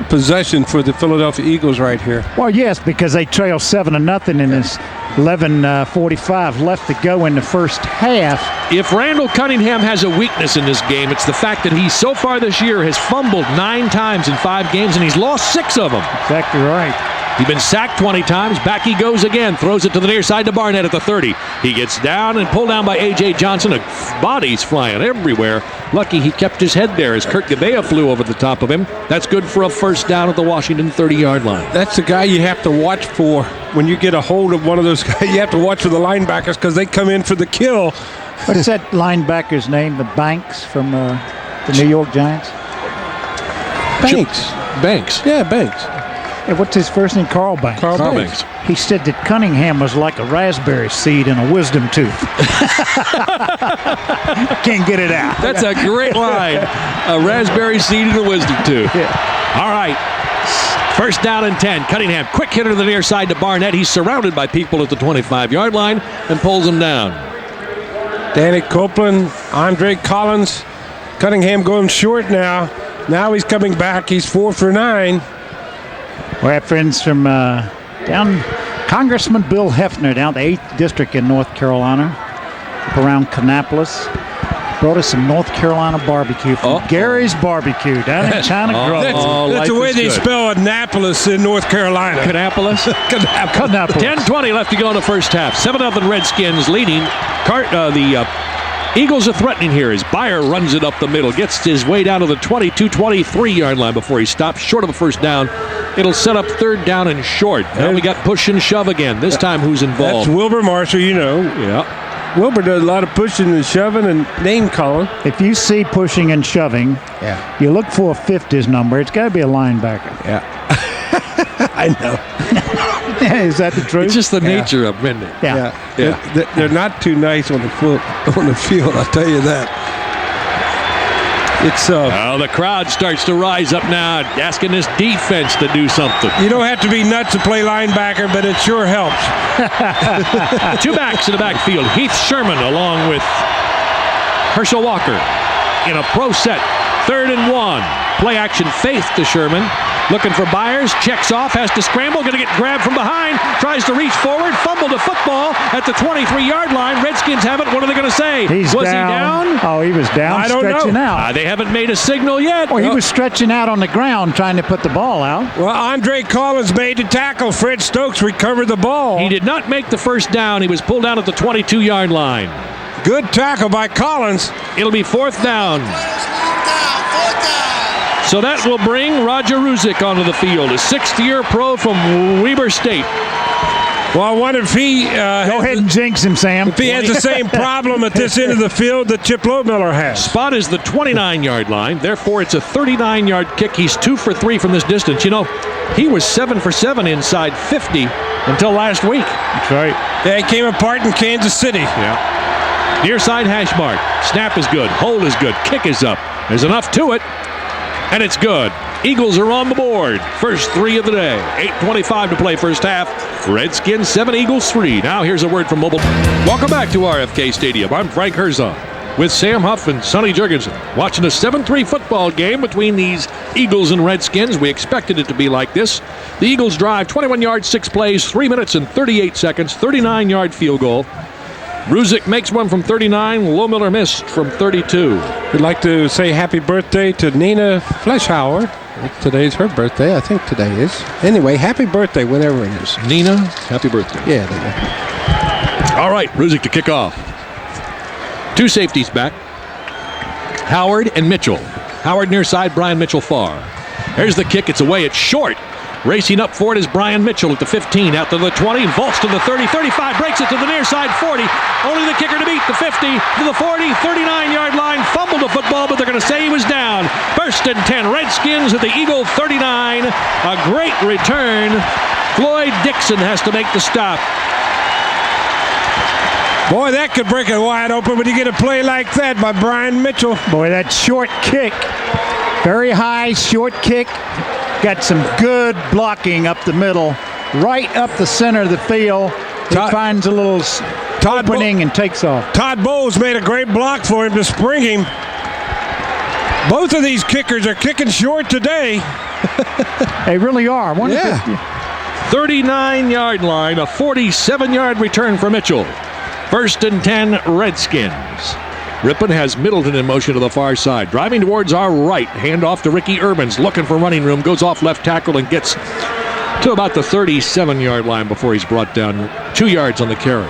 possession for the Philadelphia Eagles right here. Well, yes, because they trail 7-0 in this 11:45 left to go in the first half. If Randall Cunningham has a weakness in this game, it's the fact that he so far this year has fumbled 9 times in 5 games, and he's lost 6 of them. Exactly right. He's been sacked 20 times. Back he goes again. Throws it to the near side to Barnett at the 30. He gets down and pulled down by A.J. Johnson. Bodies flying everywhere. Lucky he kept his head there as Kurt Gabea flew over the top of him. That's good for a first down at the Washington 30-yard line. That's the guy you have to watch for when you get a hold of one of those guys. You have to watch for the linebackers because they come in for the kill. What's that linebacker's name? The Banks from the New York Giants? Banks. Yeah, Banks. Yeah, what's his first name? Carl Banks. Carl Carl Banks. Banks. He said that Cunningham was like a raspberry seed in a wisdom tooth. Can't get it out. That's a great line. A raspberry seed in a wisdom tooth. Yeah. All right. First down and 10. Cunningham, quick hitter to the near side to Barnett. He's surrounded by people at the 25-yard line and pulls him down. Danny Copeland, Andre Collins, Cunningham going short now. Now he's coming back. He's 4 for 9. We have friends from Down Congressman Bill Hefner down the 8th District in North Carolina, up around Kannapolis. Brought us some North Carolina barbecue from Gary's Barbecue down in China Grove. That's the way they spell Annapolis in North Carolina. Kannapolis? Kannapolis. 10:20 left to go in the first half. 7-0 Redskins leading. The Eagles are threatening here as Beyer runs it up the middle, gets his way down to the 23-yard line before he stops short of a first down. It'll set up third down and short. Now we got push and shove again. This time who's involved? That's Wilbur Marshall, you know. Yeah. Wilbur does a lot of pushing and shoving and name calling. If you see pushing and shoving, you look for a 50s number. It's got to be a linebacker. Yeah. I know. Is that the truth? It's just the nature of it. Yeah. They're not too nice on the field, I'll tell you that. It's the crowd starts to rise up now, asking this defense to do something. You don't have to be nuts to play linebacker, but it sure helps. Two backs in the backfield. Heath Sherman along with Herschel Walker in a pro set. 3rd and 1. Play action faith to Sherman. Looking for Byers, checks off, has to scramble, going to get grabbed from behind, tries to reach forward, fumbled a football at the 23-yard line. Redskins have it. What are they going to say? Was he down? Oh, he was down, I don't stretching know. out. They haven't made a signal yet. He was stretching out on the ground trying to put the ball out. Well, Andre Collins made the tackle. Fred Stokes recovered the ball. He did not make the first down. He was pulled down at the 22-yard line. Good tackle by Collins. It'll be 4th down. Fourth down. So that will bring Roger Ruzick onto the field, a 6th-year pro from Weber State. Well, I wonder if he Go ahead and jinx him, Sam. if he has the same problem at this end of the field that Chip Lohmiller has. Spot is the 29-yard line. Therefore, it's a 39-yard kick. He's 2 for 3 from this distance. You know, he was 7 for 7 inside 50 until last week. That's right. Yeah, he came apart in Kansas City. Yeah. Near side hash mark. Snap is good. Hold is good. Kick is up. There's enough to it. And it's good. Eagles are on the board. First 3 of the day. 8:25 to play first half. Redskins 7, Eagles 3. Now here's a word from Mobile. Welcome back to RFK Stadium. I'm Frank Herzog with Sam Huff and Sonny Jurgensen. Watching a 7-3 football game between these Eagles and Redskins. We expected it to be like this. The Eagles drive 21 yards, 6 plays, 3 minutes and 38 seconds, 39-yard field goal. Ruzick makes one from 39. Lohmiller missed from 32. We'd like to say happy birthday to Nina Fleischhauer. Today's her birthday. I think today is. Anyway, happy birthday, whenever it is. Nina, happy birthday. Yeah. All right, Ruzick to kick off. 2 safeties back. Howard and Mitchell. Howard near side, Brian Mitchell far. There's the kick. It's away. It's short. Racing up for it is Brian Mitchell at the 15, out to the 20, vaults to the 30, 35, breaks it to the near side 40. Only the kicker to beat the 50, to the 40, 39-yard line, fumbled the football, but they're going to say he was down. First and 10, Redskins at the Eagle 39. A great return. Floyd Dixon has to make the stop. Boy, that could break it wide open when you get a play like that by Brian Mitchell. Boy, that short kick. Very high, short kick. Got some good blocking up the middle, right up the center of the field. He finds a little opening and takes off. Todd Bowles made a great block for him to spring him. Both of these kickers are kicking short today. They really are. 39-yard line, a 47-yard return for Mitchell. First and 10, Redskins. Rippon has Middleton in motion to the far side. Driving towards our right. Hand off to Ricky Urbans. Looking for running room. Goes off left tackle and gets to about the 37-yard line before he's brought down 2 yards on the carry.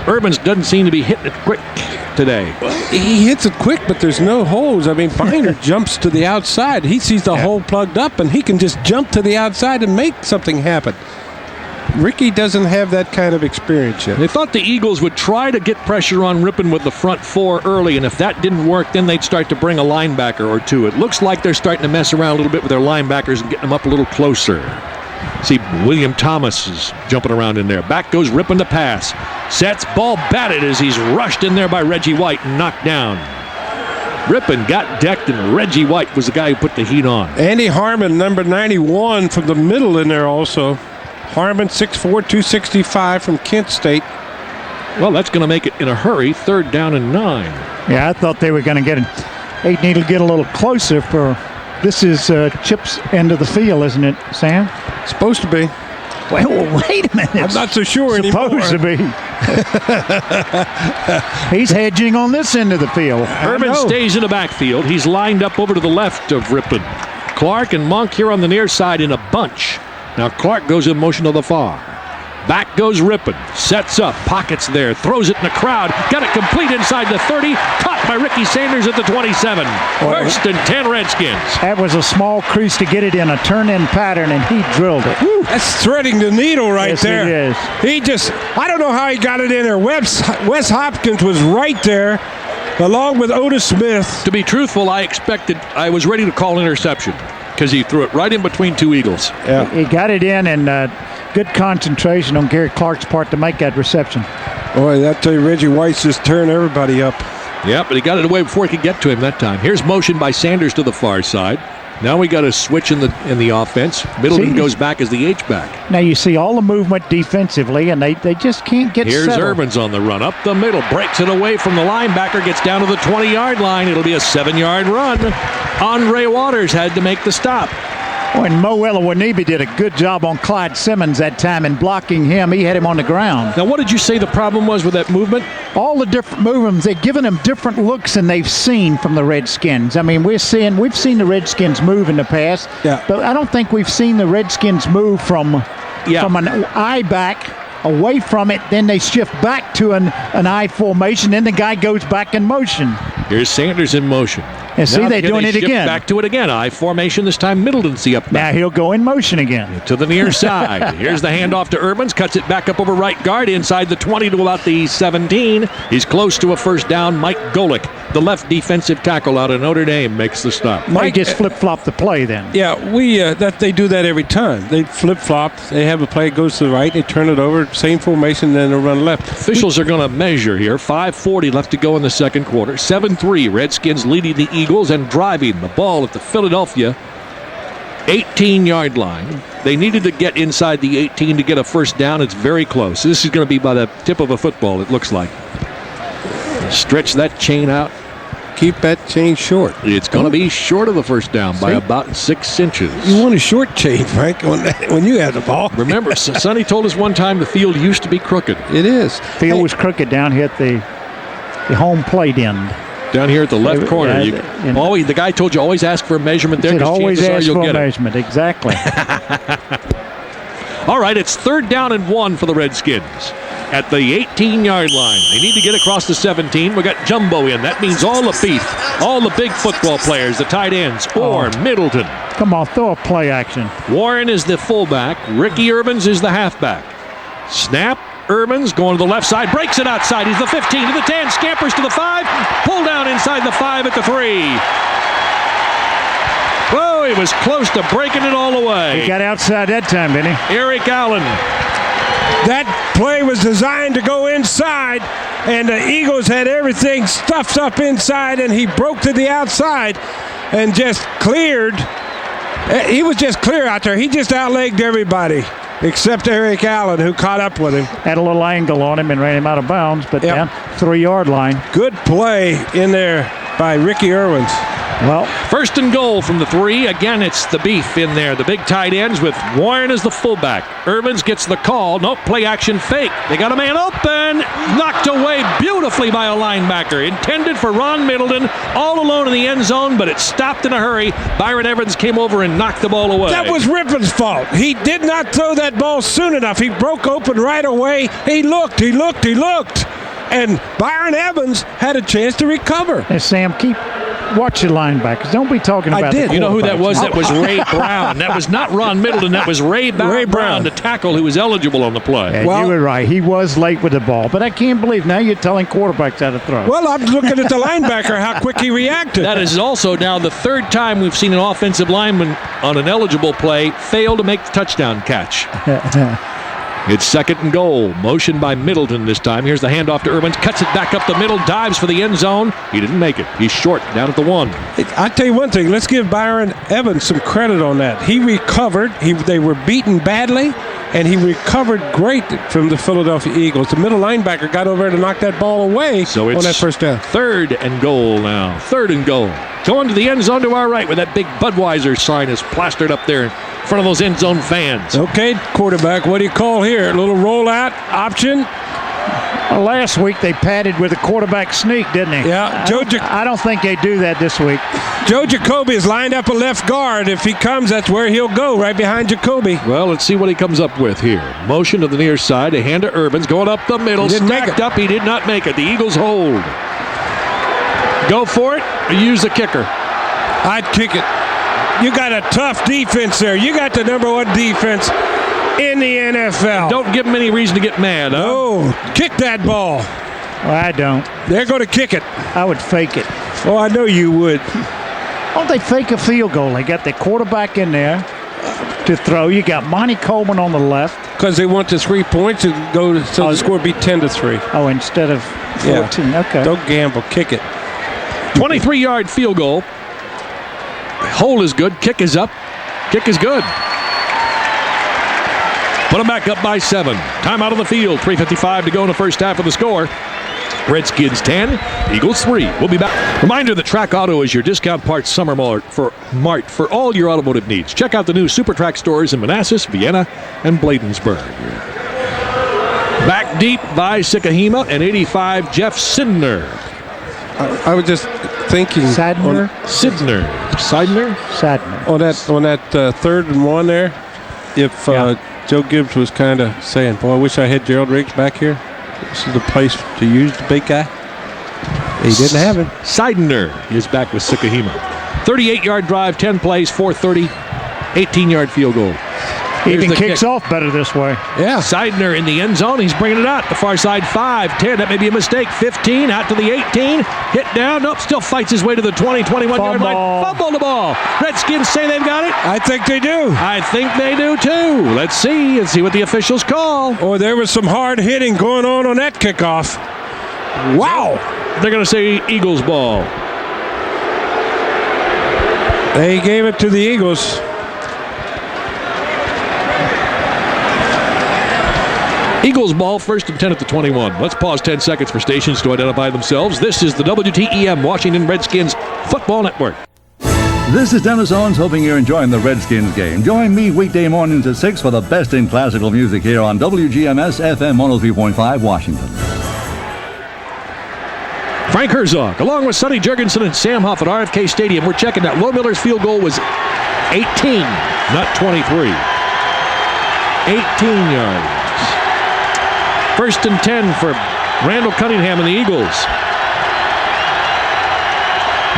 Urbans doesn't seem to be hitting it quick today. He hits it quick, but there's no holes. I mean, Binder jumps to the outside. He sees the hole plugged up, and he can just jump to the outside and make something happen. Ricky doesn't have that kind of experience yet. They thought the Eagles would try to get pressure on Rippon with the front 4 early, and if that didn't work, then they'd start to bring a linebacker or 2. It looks like they're starting to mess around a little bit with their linebackers and getting them up a little closer. See, William Thomas is jumping around in there. Back goes Rippon to pass. Sets, ball batted as he's rushed in there by Reggie White and knocked down. Rippon got decked, and Reggie White was the guy who put the heat on. Andy Harmon, number 91, from the middle in there also. Harmon, 6'4", 265 from Kent State. Well, that's going to make it in a hurry. 3rd down and 9. Yeah, I thought they were going to get it. They need to get a little closer for. This is Chip's end of the field, isn't it, Sam? Supposed to be. Well, wait a minute. I'm not so sure anymore. Supposed to be. He's hedging on this end of the field. Urban stays in the backfield. He's lined up over to the left of Ripon. Clark and Monk here on the near side in a bunch. Now Clark goes in motion to the far. Back goes Ripon. Sets up. Pockets there. Throws it in the crowd. Got it complete inside the 30. Caught by Ricky Sanders at the 27. First and 10 Redskins. That was a small crease to get it in a turn-in pattern, and he drilled it. That's threading the needle right Yes, there. it is. He just, I don't know how he got it in there. Wes Hopkins was right there, along with Otis Smith. To be truthful, I was ready to call interception because he threw it right in between two Eagles. Yeah. He got it in, and good concentration on Gary Clark's part to make that reception. Boy, I tell you, Reggie White's just turned everybody up. Yeah, but he got it away before he could get to him that time. Here's motion by Sanders to the far side. Now we got a switch in the offense. Middleton goes back as the H-back. Now you see all the movement defensively, and they just can't get Here's settled. Urban's on the run. Up the middle. Breaks it away from the linebacker. Gets down to the 20-yard line. It'll be a 7-yard run. Andre Waters had to make the stop. And Mo Elawanibi did a good job on Clyde Simmons that time in blocking him. He had him on the ground. Now, what did you say the problem was with that movement? All the different movements, they've given them different looks than they've seen from the Redskins. I mean, we've seen the Redskins move in the past, but I don't think we've seen the Redskins move from an I back away from it, then they shift back to an I formation, then the guy goes back in motion. Here's Sanders in motion. And see, they're doing it shift again. Back to it again. I formation this time. Middleton's the up back. Now he'll go in motion again. To the near side. Here's the handoff to Urbans. Cuts it back up over right guard inside the 20 to about the 17. He's close to a first down. Mike Golick, the left defensive tackle out of Notre Dame, makes the stop. They just flip-flop the play then. Yeah, they do that every time. They flip-flop. They have a play that goes to the right. They turn it over. Same formation, then they run left. Officials are going to measure here. 5:40 left to go in the second quarter. 7-3. Redskins leading the Eagles and driving the ball at the Philadelphia 18-yard line. They needed to get inside the 18 to get a first down. It's very close. This is going to be by the tip of a football, it looks like. Stretch that chain out. Keep that chain short. It's going to be short of the first down by about 6 inches. You want a short chain, Frank, when you have the ball. Remember, Sonny told us one time the field used to be crooked. It is. Field was crooked down here at the home plate end. Down here at the left corner. The guy told you always ask for a measurement there because always chances are ask you'll for get a it. measurement, exactly. All right, it's 3rd down and 1 for the Redskins at the 18-yard line. They need to get across the 17. We got Jumbo in. That means all the beef, all the big football players, the tight ends, or Middleton. Come on, throw a play action. Warren is the fullback. Ricky Urbans is the halfback. Snap. Urbans going to the left side, breaks it outside. He's the 15 to the 10, scampers to the 5, pull down inside the 5 at the 3. Whoa, he was close to breaking it all the way. He got outside that time, didn't he? Eric Allen. That play was designed to go inside, and the Eagles had everything stuffed up inside, and he broke to the outside and just cleared. He was just clear out there. He just outlegged everybody except Eric Allen, who caught up with him. Had a little angle on him and ran him out of bounds, but down 3-yard line. Good play in there by Ricky Urbans. Well, 1st and goal from the 3. Again, it's the beef in there. The big tight ends with Warren as the fullback. Urbans gets the call. Nope, play action fake. They got a man open. Knocked away beautifully by a linebacker. Intended for Ron Middleton. All alone in the end zone, but it stopped in a hurry. Byron Evans came over and knocked the ball away. That was Rippon's fault. He did not throw that ball soon enough. He broke open right away. He looked. And Byron Evans had a chance to recover. And Sam, watch your linebackers. Don't be talking about did. You know who that was? That was Ray Brown. That was not Ron Middleton. That was Ray Brown, the tackle who was eligible on the play. Yeah, you were right. He was late with the ball. But I can't believe now you're telling quarterbacks how to throw. Well, I'm looking at the linebacker, how quick he reacted. That is also now the 3rd time we've seen an offensive lineman on an eligible play fail to make the touchdown catch. It's 2nd and goal. Motion by Middleton this time. Here's the handoff to Urbans. Cuts it back up the middle. Dives for the end zone. He didn't make it. He's short down at the 1. I'll tell you one thing. Let's give Byron Evans some credit on that. He recovered. They were beaten badly, and he recovered great from the Philadelphia Eagles. The middle linebacker got over there to knock that ball away on that first down. 3rd and goal now. 3rd and goal. Going to the end zone to our right where that big Budweiser sign is plastered up there in front of those end zone fans. Okay, quarterback, what do you call here? A little rollout option? Well, last week they padded with a quarterback sneak, didn't they? Yeah, I don't think they do that this week. Joe Jacoby is lined up a left guard. If he comes, that's where he'll go, right behind Jacoby. Well, let's see what he comes up with here. Motion to the near side, a hand to Urbans, going up the middle, He didn't make stacked it. up. He did not make it. The Eagles hold. Go for it or use the kicker. I'd kick it. You got a tough defense there. You got the #1 defense in the NFL. Don't give him any reason to get mad. Huh? Oh, kick that ball. Well, I don't. They're going to kick it. I would fake it. Oh, I know you would. Don't they fake a field goal? They got the quarterback in there to throw. You got Monty Coleman on the left. Because they want the 3 points and go so the score be 10-3. Oh, instead of 14. Yeah. Okay. Don't gamble. Kick it. 23-yard field goal. Hold is good. Kick is up. Kick is good. Put them back up by 7. Time out on the field. 3:55 to go in the first half of the score. Redskins 10, Eagles 3. We'll be back. Reminder that Track Auto is your discount parts summer mart for all your automotive needs. Check out the new Super Track stores in Manassas, Vienna, and Bladensburg. Back deep by Sikahema and 85, Jeff Sidner. I was just thinking Sadner? Sidner. Sadner. on that 3rd and 1 there. If Joe Gibbs was kind of saying, "Boy, I wish I had Gerald Riggs back here. This is the place to use the big guy." He didn't have him. Seidner is back with Sikahema. 38-yard drive, 10 plays, 430, 18-yard field goal. Even the kicks kick. off better this way. Yeah. Seidner in the end zone. He's bringing it out. The far side, 5, 10. That may be a mistake. 15, out to the 18. Hit down. Nope, still fights his way to the 20, 21-yard line. Fumble the ball. Redskins say they've got it. I think they do. I think they do, too. Let's see and see what the officials call. Or there was some hard hitting going on that kickoff. Wow. They're going to say Eagles ball. They gave it to the Eagles. Eagles ball, 1st and 10 at the 21. Let's pause 10 seconds for stations to identify themselves. This is the WTEM Washington Redskins Football Network. This is Dennis Owens, hoping you're enjoying the Redskins game. Join me weekday mornings at 6 for the best in classical music here on WGMS FM 103.5 Washington. Frank Herzog, along with Sonny Jurgensen and Sam Huff at RFK Stadium. We're checking that Will Miller's field goal was 18, not 23. 18 yards. 1st and 10 for Randall Cunningham and the Eagles.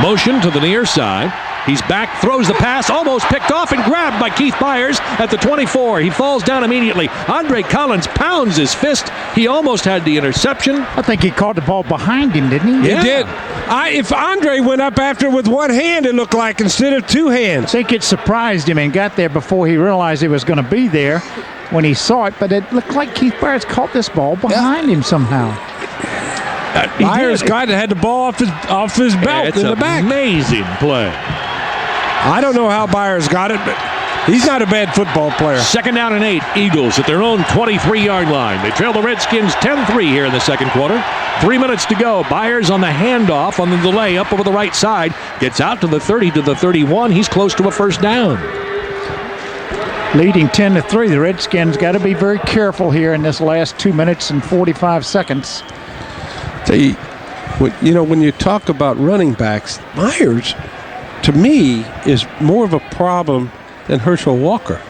Motion to the near side. He's back, throws the pass, almost picked off and grabbed by Keith Byers at the 24. He falls down immediately. Andre Collins pounds his fist. He almost had the interception. I think he caught the ball behind him, didn't he? Yeah. He did. If Andre went up after with one hand, it looked like, instead of two hands. I think it surprised him and got there before he realized it was going to be there when he saw it, but it looked like Keith Byers caught this ball behind him somehow. Byers had the ball off his belt It's in the back. Amazing play. I don't know how Byers got it, but he's not a bad football player. 2nd down and 8. Eagles at their own 23-yard line. They trail the Redskins 10-3 here in the second quarter. 3 minutes to go. Byers on the handoff on the delay up over the right side. Gets out to the 30 to the 31. He's close to a first down. Leading 10-3. The Redskins got to be very careful here in this last 2 minutes and 45 seconds. When you talk about running backs, Myers, to me, is more of a problem than Herschel Walker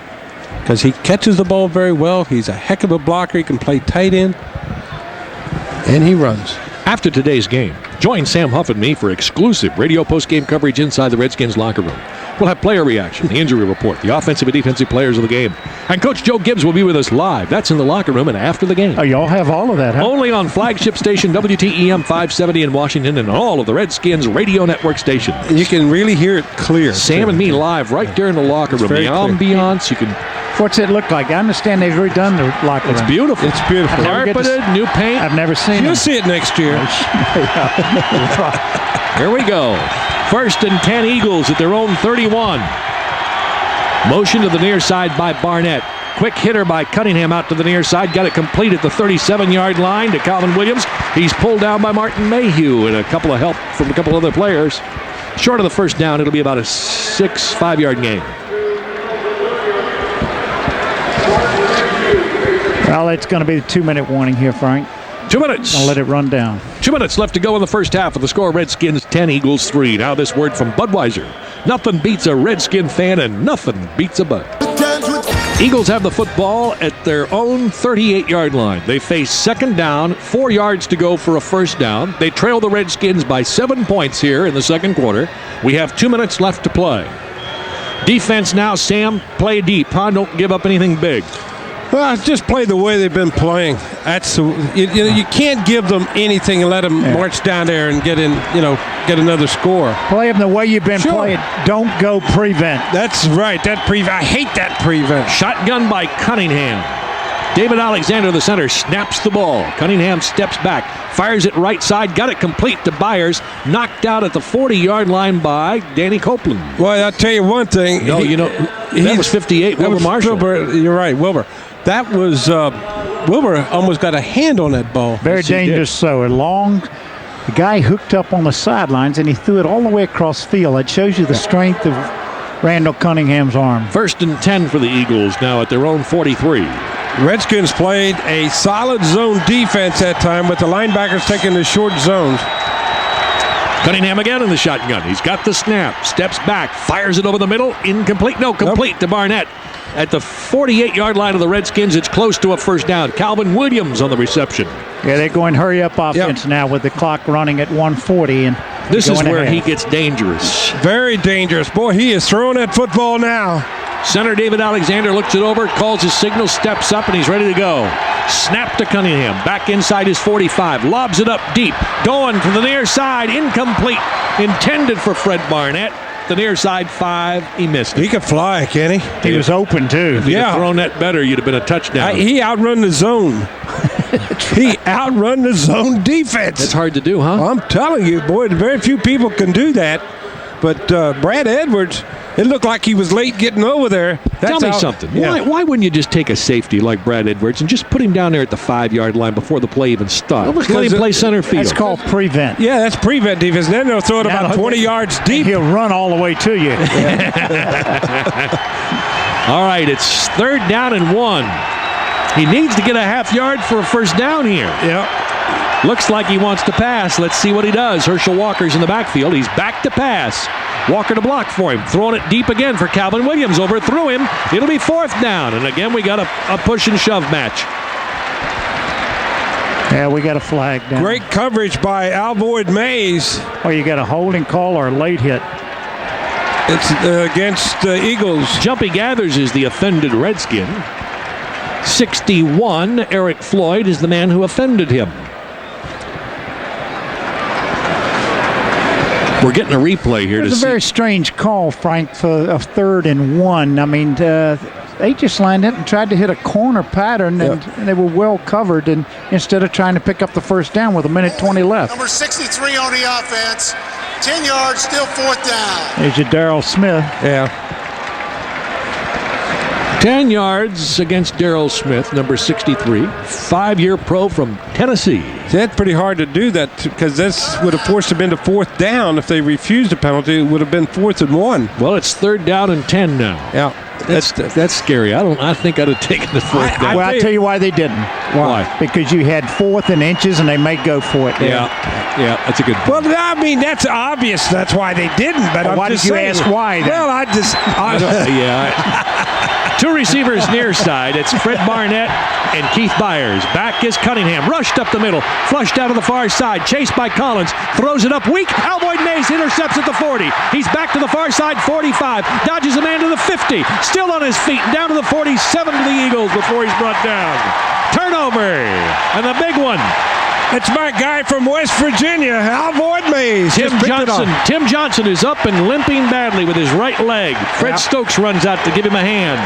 because he catches the ball very well. He's a heck of a blocker. He can play tight end, and he runs. After today's game, join Sam Huff and me for exclusive radio post-game coverage inside the Redskins locker room. We'll have player reaction, the injury report, the offensive and defensive players of the game. And Coach Joe Gibbs will be with us live. That's in the locker room and after the game. Oh, y'all have all of that, huh? Only on flagship station WTEM 570 in Washington and all of the Redskins radio network stations. You can really hear it clear. Sam and me live right there in the locker room. The very clear. ambiance, you can. What's it look like? I understand they've redone the locker room. It's beautiful. It's beautiful. I've never get to Carpeted, new paint. I've never seen You'll it. see it next year. Here we go. 1st and 10 Eagles at their own 31. Motion to the near side by Barnett. Quick hitter by Cunningham out to the near side. Got it complete at the 37-yard line to Calvin Williams. He's pulled down by Martin Mayhew and a couple of help from a couple other players. Short of the first down, it'll be about a 5-yard gain. Well, it's going to be the 2-minute warning here, Frank. 2 minutes. I'll let it run down. 2 minutes left to go in the first half of the score. Redskins 10, Eagles 3. Now this word from Budweiser. Nothing beats a Redskin fan and nothing beats a Bud. Eagles have the football at their own 38-yard line. They face second down, 4 yards to go for a first down. They trail the Redskins by 7 points here in the second quarter. We have 2 minutes left to play. Defense now, Sam, play deep, huh? Don't give up anything big. Well, just play the way they've been playing. That's you can't give them anything and let them march down there and get another score. Play them the way you've been Sure. playing. Don't go prevent. That's right. I hate that prevent. Shotgun by Cunningham. David Alexander, the center, snaps the ball. Cunningham steps back, fires it right side, got it complete to Byers, knocked out at the 40-yard line by Danny Copeland. Well, I'll tell you one thing. No, that was 58, that Wilbur was Marshall. Wilbur, you're right, Wilbur. That was Wilbur almost got a hand on that ball. Very Yes, he dangerous throw. The guy hooked up on the sidelines, and he threw it all the way across field. It shows you the strength of Randall Cunningham's arm. 1st and 10 for the Eagles now at their own 43. Redskins played a solid zone defense that time with the linebackers taking the short zones. Cunningham again in the shotgun. He's got the snap, steps back, fires it over the middle, incomplete. No, complete to Barnett. At the 48-yard line of the Redskins, it's close to a first down. Calvin Williams on the reception. Yeah, they're going hurry-up offense now with the clock running at 1:40. And This is where he half. gets dangerous. Very dangerous. Boy, he is throwing that football now. Center David Alexander looks it over, calls his signal, steps up, and he's ready to go. Snap to Cunningham, back inside his 45, lobs it up deep, going from the near side, incomplete, intended for Fred Barnett. The near side 5, he missed it. He could fly, can he? He was open, too. If you'd have thrown that better, you'd have been a touchdown. He outrun the zone. He outrun the zone defense. That's hard to do, huh? I'm telling you, boy, very few people can do that. But Brad Edwards, it looked like he was late getting over there. Tell me something. Yeah. Why wouldn't you just take a safety like Brad Edwards and just put him down there at the 5-yard line before the play even starts? Let him play center field. That's called prevent. Yeah, that's prevent defense. Then they'll throw it about 20 yards deep. He'll run all the way to you. All right, it's 3rd down and 1. He needs to get a half yard for a first down here. Yeah. Looks like he wants to pass. Let's see what he does. Herschel Walker's in the backfield. He's back to pass. Walker to block for him. Throwing it deep again for Calvin Williams. Overthrew him. It'll be 4th down. And again, we got a push and shove match. Yeah, we got a flag down. Great coverage by Alvoid Mays. Or you got a holding call or a late hit. It's against the Eagles. Jumpy Gathers is the offended Redskin. 61, Eric Floyd is the man who offended him. We're getting a replay here It to was see. a very strange call, Frank, for a 3rd and 1. I mean, they just lined up and tried to hit a corner pattern, and they were well covered. And instead of trying to pick up the first down with 1:20 left. Number 63 on the offense. 10 yards, still 4th down. There's your Darrell Smith. Yeah. 10 yards against Darrell Smith, number 63, 5-year pro from Tennessee. That's pretty hard to do that because this would have forced them into 4th down. If they refused the penalty, it would have been 4th and 1. Well, it's 3rd down and 10 now. Yeah. That's scary. I think I'd have taken the 4th down. Well, I'll tell you why they didn't. Why? Because you had 4th and inches, and they may go for it. Yeah, that's a good point. Well, I mean, that's obvious. That's why they didn't. But I'm why just did you saying. ask why then? Well, Yeah. 2 receivers near side. It's Fred Barnett and Keith Byers. Back is Cunningham. Rushed up the middle. Flushed out to the far side. Chased by Collins. Throws it up weak. Alvoid Mays intercepts at the 40. He's back to the far side. 45. Dodges a man to the 50. Still on his feet. Down to the 47 to the Eagles before he's brought down. Turnover. And the big one. it's my guy from West Virginia, Alvoid Mays. Tim Just picked it Johnson. up. Tim Johnson is up and limping badly with his right leg. Fred Stokes runs out to give him a hand.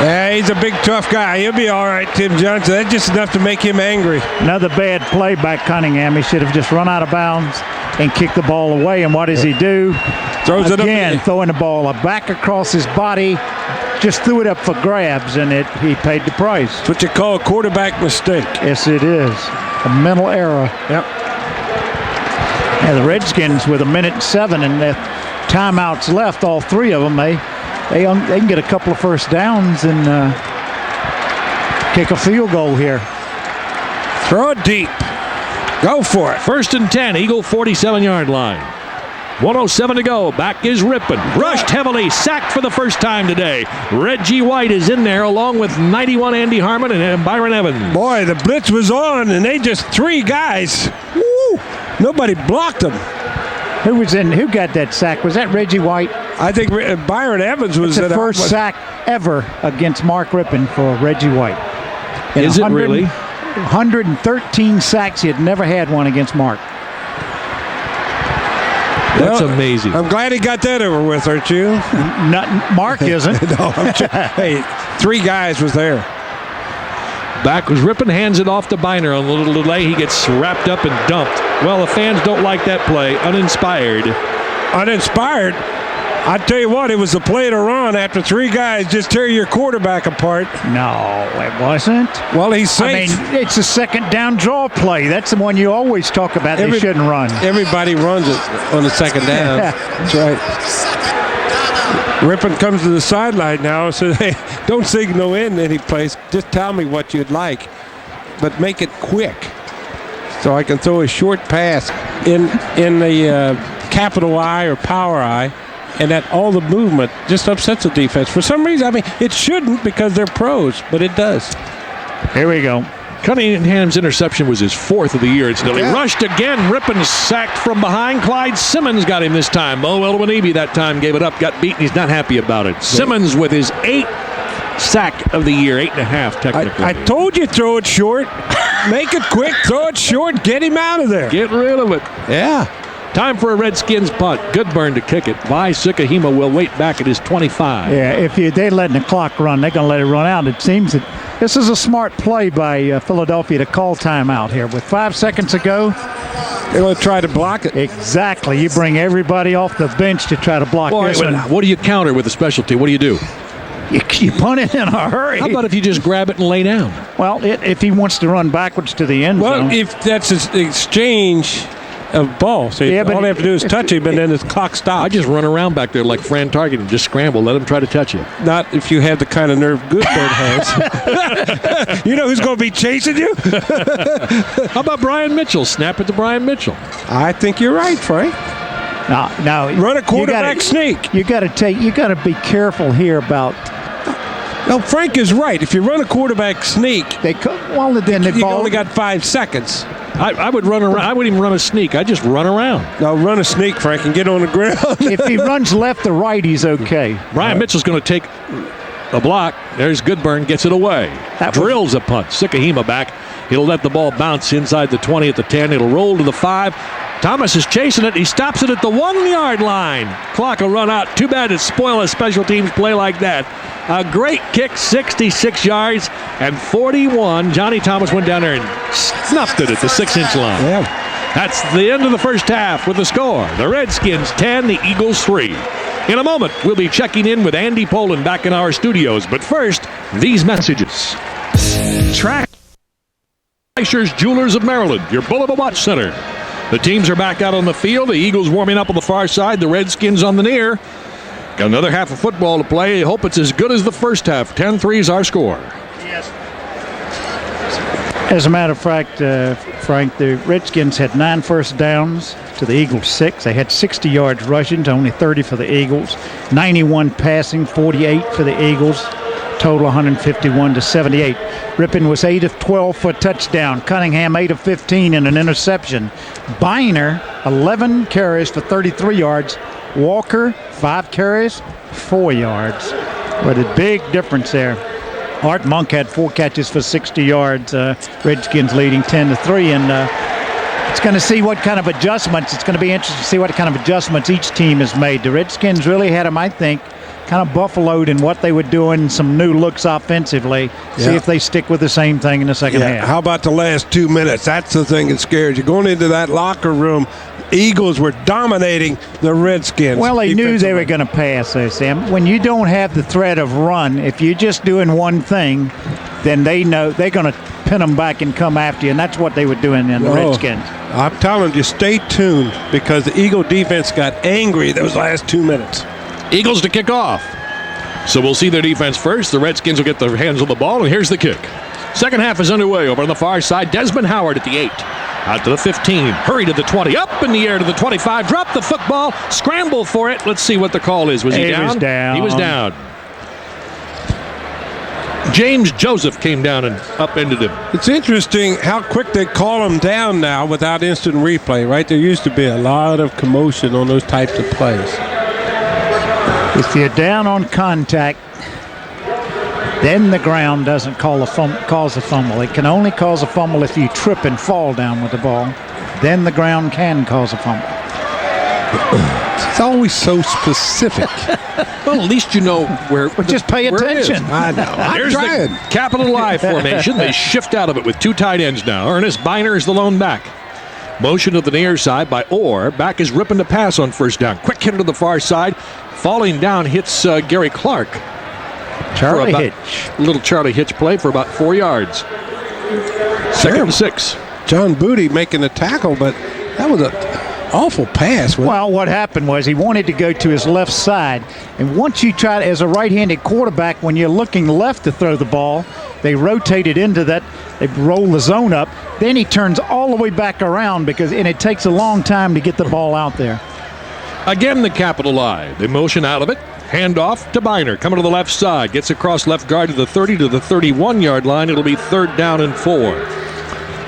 Yeah, he's a big, tough guy. He'll be all right, Tim Johnson. That's just enough to make him angry. Another bad play by Cunningham. He should have just run out of bounds and kicked the ball away. And what does he do? Throws it up again, throwing the ball back across his body. Just threw it up for grabs, and he paid the price. That's what you call a quarterback mistake. Yes, it is. A mental error. Yep. Yeah, the Redskins with 1:07 and the timeouts left, all 3 of them, They can get a couple of first downs and kick a field goal here. Throw it deep. Go for it. 1st and 10, Eagle 47-yard line. 1:07 to go. Back is Rippon. Rushed heavily. Sacked for the first time today. Reggie White is in there along with 91 Andy Harmon and Byron Evans. Boy, the blitz was on, and they just 3 guys. Woo! Nobody blocked them. Who got that sack? Was that Reggie White? I think Byron Evans was the first sack ever against Mark Rippon for Reggie White. Is it really? 113 sacks. He had never had one against Mark. That's amazing. I'm glad he got that over with, aren't you? Mark isn't. No, I'm sure. Hey, 3 guys was there. Back was Rippon, hands it off to Biner on a little delay. He gets wrapped up and dumped. Well, the fans don't like that play. Uninspired. Uninspired? I tell you what, it was the play to run after 3 guys just tear your quarterback apart. No, it wasn't. Well, he's safe. I mean, it's a second down draw play. That's the one you always talk about. They shouldn't run. Everybody runs it on the second down. That's right. Rippon comes to the sideline now and says, hey, don't signal in any place. Just tell me what you'd like, but make it quick so I can throw a short pass in the capital I or power I. And that all the movement just upsets the defense. For some reason, I mean, it shouldn't because they're pros, but it does. Here we go. Cunningham's interception was his 4th of the year. It's nearly rushed again. Rippon sacked from behind. Clyde Simmons got him this time. Mo Elwanibi that time gave it up, got beaten. He's not happy about it. Simmons with his 8th sack of the year, 8.5 technically. I told you throw it short. Make it quick, throw it short, get him out of there. Get rid of it. Yeah. Time for a Redskins punt. Goodburn to kick it. Vi Sukahima will wait back at his 25. Yeah, if they're letting the clock run, they're going to let it run out. It seems that this is a smart play by Philadelphia to call timeout here. With 5 seconds to go, they're going to try to block it. Exactly. You bring everybody off the bench to try to block this one. What do you counter with a specialty? What do you do? You punt it in a hurry. How about if you just grab it and lay down? Well, if he wants to run backwards to the end zone. Well, if that's an exchange of ball. So all they have to do is touch him, and then his clock stops. I just run around back there like Fran Target and just scramble. Let him try to touch you. Not if you have the kind of nerve Goodburn has. You know who's going to be chasing you? How about Brian Mitchell? Snap it to Brian Mitchell. I think you're right, Frank. Now run a quarterback sneak. You got to be careful here about. No, Frank is right. If you run a quarterback sneak, you only got 5 seconds. I would run around. I wouldn't even run a sneak. I just run around. No, run a sneak, Frank, and get on the ground. If he runs left or right, he's okay. Brian Mitchell's going to take a block. There's Goodburn, gets it away. Drills a punt. Sukahima back. He'll let the ball bounce inside the 20 at the 10. It'll roll to the 5. Thomas is chasing it. He stops it at the 1-yard line. Clock will run out. Too bad it spoil a special teams play like that. A great kick, 66 yards and 41. Johnny Thomas went down there and snuffed it at the 6-inch line. Yeah. That's the end of the first half with the score. The Redskins 10, the Eagles 3. In a moment, we'll be checking in with Andy Poland back in our studios. But first, these messages. Fleischer's Jewelers of Maryland, your Bulletin Watch Center. The teams are back out on the field. The Eagles warming up on the far side. The Redskins on the near. Got another half of football to play. I hope it's as good as the first half. 10-3 is our score. Yes. As a matter of fact, Frank, the Redskins had 9 first downs to the Eagles 6. They had 60 yards rushing to only 30 for the Eagles. 91 passing, 48 for the Eagles. Total 151 to 78. Rippon was 8 of 12 for a touchdown. Cunningham 8 of 15 and an interception. Biner 11 carries for 33 yards. Walker 5 carries, 4 yards. But a big difference there. Art Monk had 4 catches for 60 yards. Redskins leading 10-3, and it's going to see what kind of adjustments. It's going to be interesting to see what kind of adjustments each team has made. The Redskins really had them, I think, kind of buffaloed in what they were doing, some new looks offensively. See if they stick with the same thing in the second half. How about the last 2 minutes? That's the thing that scares you. Going into that locker room, Eagles were dominating the Redskins. Well, they knew they were going to pass there, Sam. When you don't have the threat of run, if you're just doing one thing, then they know they're going to pin them back and come after you, and that's what they were doing in the Redskins. I'm telling you, stay tuned, because the Eagle defense got angry those last 2 minutes. Eagles to kick off. So we'll see their defense first. The Redskins will get their hands on the ball, and here's the kick. Second half is underway over on the far side. Desmond Howard at the 8. Out to the 15. Hurry to the 20. Up in the air to the 25. Drop the football. Scramble for it. Let's see what the call is. Was he down? He was down. He was down. James Joseph came down and upended him. It's interesting how quick they call him down now without instant replay, right? There used to be a lot of commotion on those types of plays. If you're down on contact, then the ground doesn't cause a fumble. It can only cause a fumble if you trip and fall down with the ball. Then the ground can cause a fumble. It's always so specific. Well, at least you know where. But just pay attention. I know. There's the capital I formation. They shift out of it with 2 tight ends now. Ernest Biner is the lone back. Motion to the near side by Orr. Back is ripping to pass on first down. Quick hit to the far side. Falling down hits Gary Clark. Charlie Hitch. Little Charlie Hitch play for about 4 yards. Second and 6. John Booty making the tackle, but that was an awful pass. Well, what happened was he wanted to go to his left side. And once you try, as a right-handed quarterback, when you're looking left to throw the ball, they rotate it into that. They roll the zone up. Then he turns all the way back around and it takes a long time to get the ball out there. Again, the capital I. They motion out of it. Hand off to Biner. Coming to the left side. Gets across left guard to the 30 to the 31-yard line. It'll be 3rd down and 4.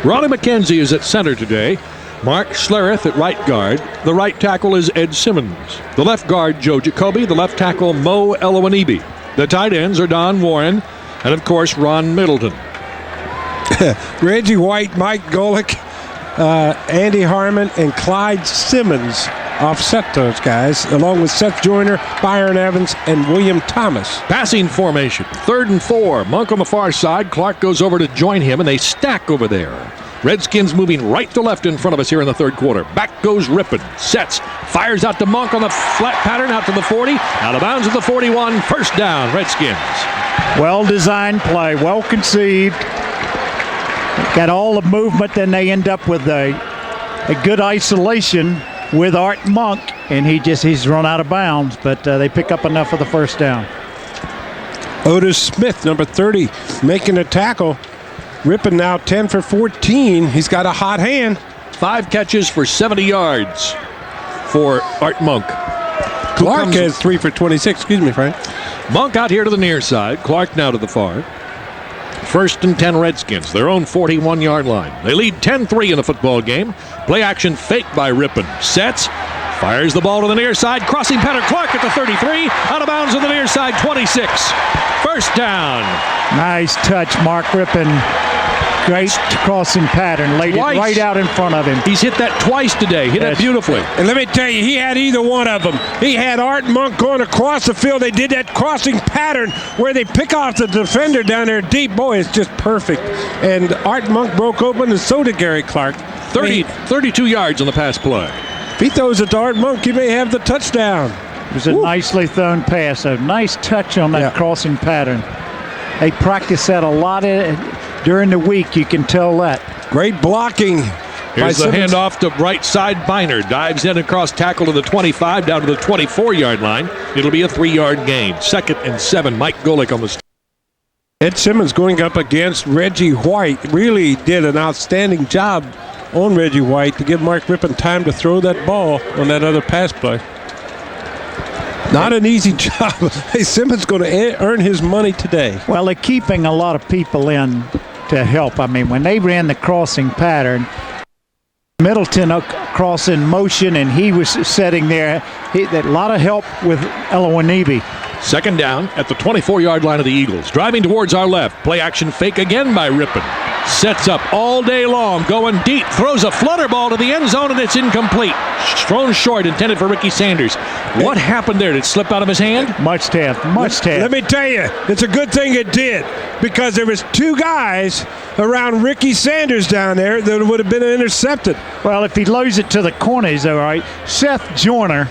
Ronnie McKenzie is at center today. Mark Schlereth at right guard. The right tackle is Ed Simmons. The left guard, Joe Jacoby. The left tackle, Mo Elowanibi. The tight ends are Don Warren and, of course, Ron Middleton. Reggie White, Mike Golick, Andy Harmon, and Clyde Simmons offset those guys, along with Seth Joyner, Byron Evans, and William Thomas. Passing formation, 3rd and 4. Monk on the far side. Clark goes over to join him, and they stack over there. Redskins moving right to left in front of us here in the 3rd quarter. Back goes Rippon. Sets. Fires out to Monk on the flat pattern, out to the 40. Out of bounds at the 41. First down, Redskins. Well-designed play. Well conceived. Got all the movement. Then they end up with a good isolation with Art Monk, and he's run out of bounds, but they pick up enough for the first down. Otis Smith, number 30, making a tackle. Rippon now 10 for 14. He's got a hot hand. 5 catches for 70 yards for Art Monk. Clark has 3 for 26. Excuse me, Frank. Monk out here to the near side. Clark now to the far. 1st and 10 Redskins, their own 41-yard line. They lead 10-3 in the football game. Play action fake by Rippon. Sets, fires the ball to the near side. Crossing pattern, Clark at the 33. Out of bounds on the near side, 26. First down. Nice touch, Mark Rippon. Great crossing pattern. Laid Twice. it right out in front of him. He's hit that twice today. Hit it beautifully. And let me tell you, he had either one of them. He had Art Monk going across the field. They did that crossing pattern where they pick off the defender down there deep. Boy, it's just perfect. And Art Monk broke open, and so did Gary Clark. 32 yards on the pass play. If he throws it to Art Monk, he may have the touchdown. It was a nicely thrown pass. A nice touch on that crossing pattern. They practice that a lot during the week. You can tell that. Great blocking. Here's the handoff to right side. Biner dives in across tackle to the 25 down to the 24-yard line. It'll be a 3-yard gain. 2nd and 7. Mike Golick on the start. Ed Simmons going up against Reggie White really did an outstanding job on Reggie White to give Mark Rippon time to throw that ball on that other pass play. Not an easy job. Hey, Simmons going to earn his money today. Well, they're keeping a lot of people in to help. I mean, when they ran the crossing pattern, Middleton cross in motion, and he was sitting there. A lot of help with Elowanibi. 2nd down at the 24-yard line of the Eagles. Driving towards our left. Play action fake again by Rippon. Sets up all day long, going deep. Throws a flutter ball to the end zone, and it's incomplete. Thrown short, intended for Ricky Sanders. What happened there? Did it slip out of his hand? Must have. Let me tell you, it's a good thing it did, because there was 2 guys around Ricky Sanders down there that would have been intercepted. Well, if he loads it to the corners, all right. Seth Joyner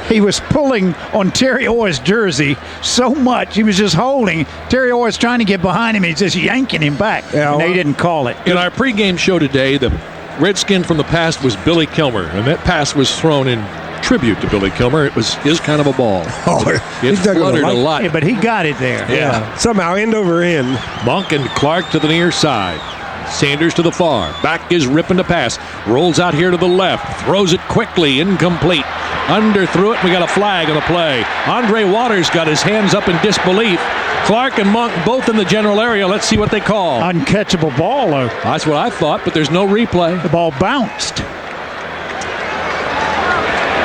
he was pulling on Terry Orr's jersey so much. He was just holding. Terry Orr's trying to get behind him. He's just yanking him back. Yeah, and they didn't call it. In our pregame show today, the Redskin from the past was Billy Kilmer, and that pass was thrown in tribute to Billy Kilmer. It was his kind of a ball. Oh, it he's not gonna fluttered a like- lot. Yeah, but he got it there. Yeah. Somehow end over end. Monk and Clark to the near side. Sanders to the far. Back is Rippon to pass. Rolls out here to the left. Throws it quickly. Incomplete. Under threw it. We got a flag on the play. Andre Waters got his hands up in disbelief. Clark and Monk both in the general area. Let's see what they call. Uncatchable ball, though. That's what I thought, but there's no replay. The ball bounced.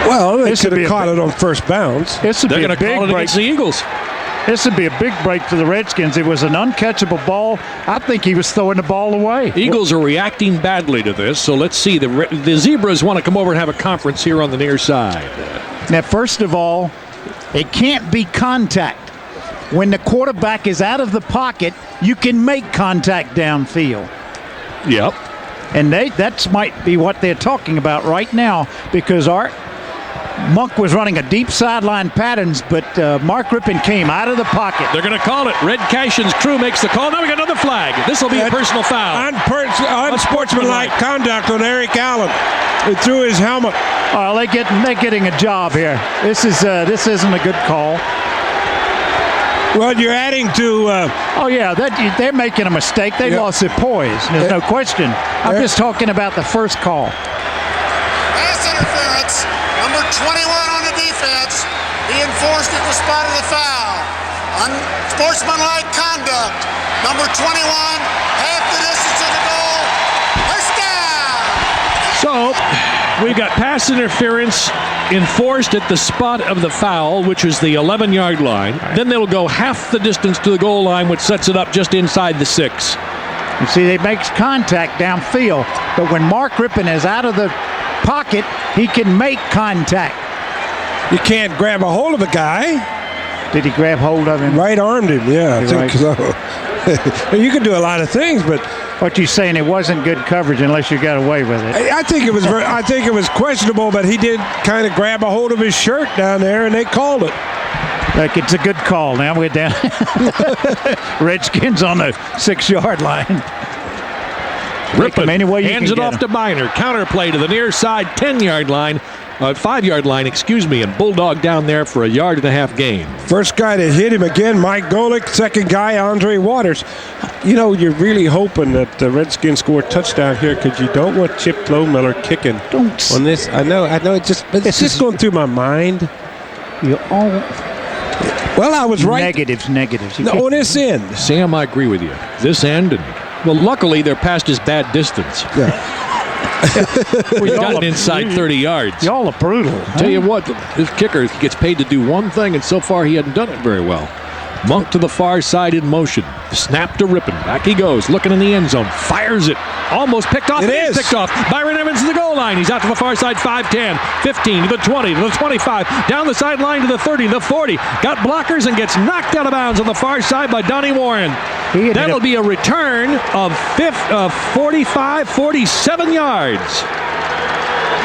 Well, they This should would be have a caught it on first bounce. This would They're be a going to big call it break. against the Eagles. This would be a big break for the Redskins. It was an uncatchable ball. I think he was throwing the ball away. Eagles are reacting badly to this, so let's see. The Zebras want to come over and have a conference here on the near side. Now, first of all, it can't be contact. When the quarterback is out of the pocket, you can make contact downfield. Yep. And that might be what they're talking about right now, because Monk was running a deep sideline patterns, but Mark Rippon came out of the pocket. They're going to call it. Red Cashin's crew makes the call. Now we got another flag. This will be a personal foul. Unsportsmanlike conduct on Eric Allen. He threw his helmet. Oh, they're getting a job here. This isn't a good call. Well, you're adding to. They're making a mistake. They Yeah. lost their poise. There's no question. I'm just talking about the first call. Pass interference. Number 21 on the defense. He enforced at the spot of the foul. Unsportsmanlike conduct. Number 21, half the distance of the goal. First down. So we've got pass interference enforced at the spot of the foul, which is the 11-yard line. Then they'll go half the distance to the goal line, which sets it up just inside the 6. You see, they make contact downfield, but when Mark Rippon is out of the pocket, he can make contact. You can't grab a hold of a guy. Did he grab hold of him? Right armed him. Yeah, I You're think so. You can do a lot of things, but What you're saying, it wasn't good coverage unless you got away with it. I think it was. I think it was questionable, but he did kind of grab a hold of his shirt down there, and they called it. Look, it's a good call. Now we're down. Redskins on the 6-yard line. Rippon Any way you hands can it get off to Biner. Counterplay to the near side 10-yard line. 5-yard line, and Bulldog down there for a 1.5 gain. First guy to hit him again, Mike Golick. Second guy, Andre Waters. You know, you're really hoping that the Redskins score a touchdown here because you don't want Chip Flowmiller kicking on this. I know. It's just going through my mind. You all Well, I was right. negatives. You No, can't- on this end. Sam, I agree with you. This end, and well, luckily they're past his bad distance. We've gotten inside 30 yards. Y'all are brutal. Tell you what, this kicker gets paid to do one thing, and so far he hadn't done it very well. Monk to the far side in motion. Snap to Rippon. Back he goes, looking in the end zone. Fires it. Almost picked off. It is. Picked off. Byron Evans to the goal line. He's out to the far side, 5-10, 15, to the 20, to the 25, down the sideline to the 30, the 40. Got blockers and gets knocked out of bounds on the far side by Donnie Warren. That'll be a return of 45, 47 yards.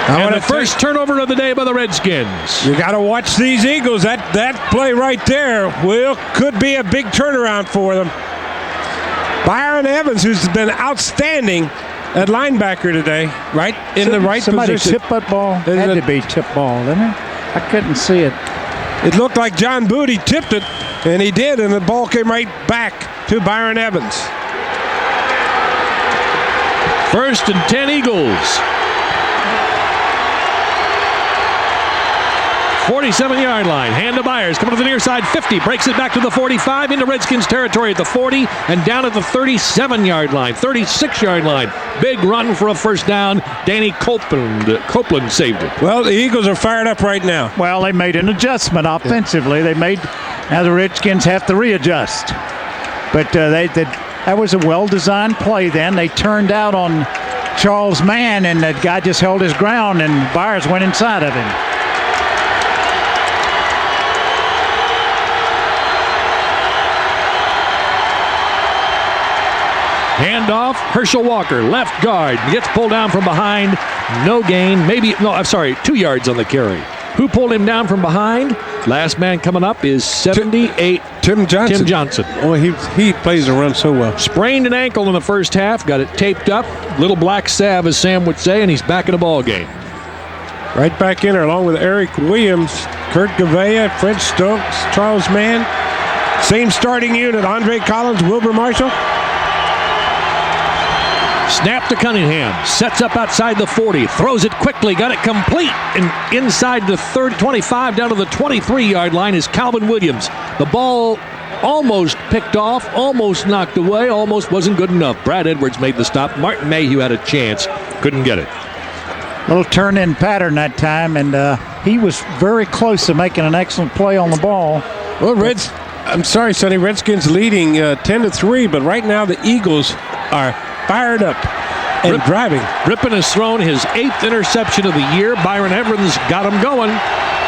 And the first turnover of the day by the Redskins. You got to watch these Eagles. That play right there could be a big turnaround for them. Byron Evans, who's been outstanding at linebacker today, right in the right Somebody position. tipped that ball. Had to be tip ball, didn't it? I couldn't see it. It looked like John Booty tipped it, and he did, and the ball came right back to Byron Evans. 1st and 10 Eagles. 47-yard line. Hand to Byers. Coming to the near side. 50. Breaks it back to the 45. Into Redskins territory at the 40. And down at the 37-yard line. 36-yard line. Big run for a first down. Danny Copeland saved it. Well, the Eagles are fired up right now. Well, they made an adjustment offensively. Now the Redskins have to readjust. But that was a well-designed play then. They turned out on Charles Mann, and that guy just held his ground, and Byers went inside of him. Handoff. Herschel Walker, left guard. Gets pulled down from behind. No gain. 2 yards on the carry. Who pulled him down from behind? Last man coming up is 78. Tim Johnson. Tim Johnson. Oh, he plays the run so well. Sprained an ankle in the first half. Got it taped up. Little black salve, as Sam would say, and he's back in the ball game. Right back in there along with Eric Williams, Kurt Gavea, Fred Stokes, Charles Mann. Same starting unit, Andre Collins, Wilbur Marshall. Snap to Cunningham. Sets up outside the 40. Throws it quickly. Got it complete. And inside the 25 down to the 23-yard line is Calvin Williams. The ball almost picked off, almost knocked away, almost wasn't good enough. Brad Edwards made the stop. Martin Mayhew had a chance. Couldn't get it. Little turn-in pattern that time, and he was very close to making an excellent play on the ball. Well, I'm sorry, Sonny. Redskins leading 10-3, but right now the Eagles are fired up and driving. Rippon has thrown his 8th interception of the year. Byron Evans got him going.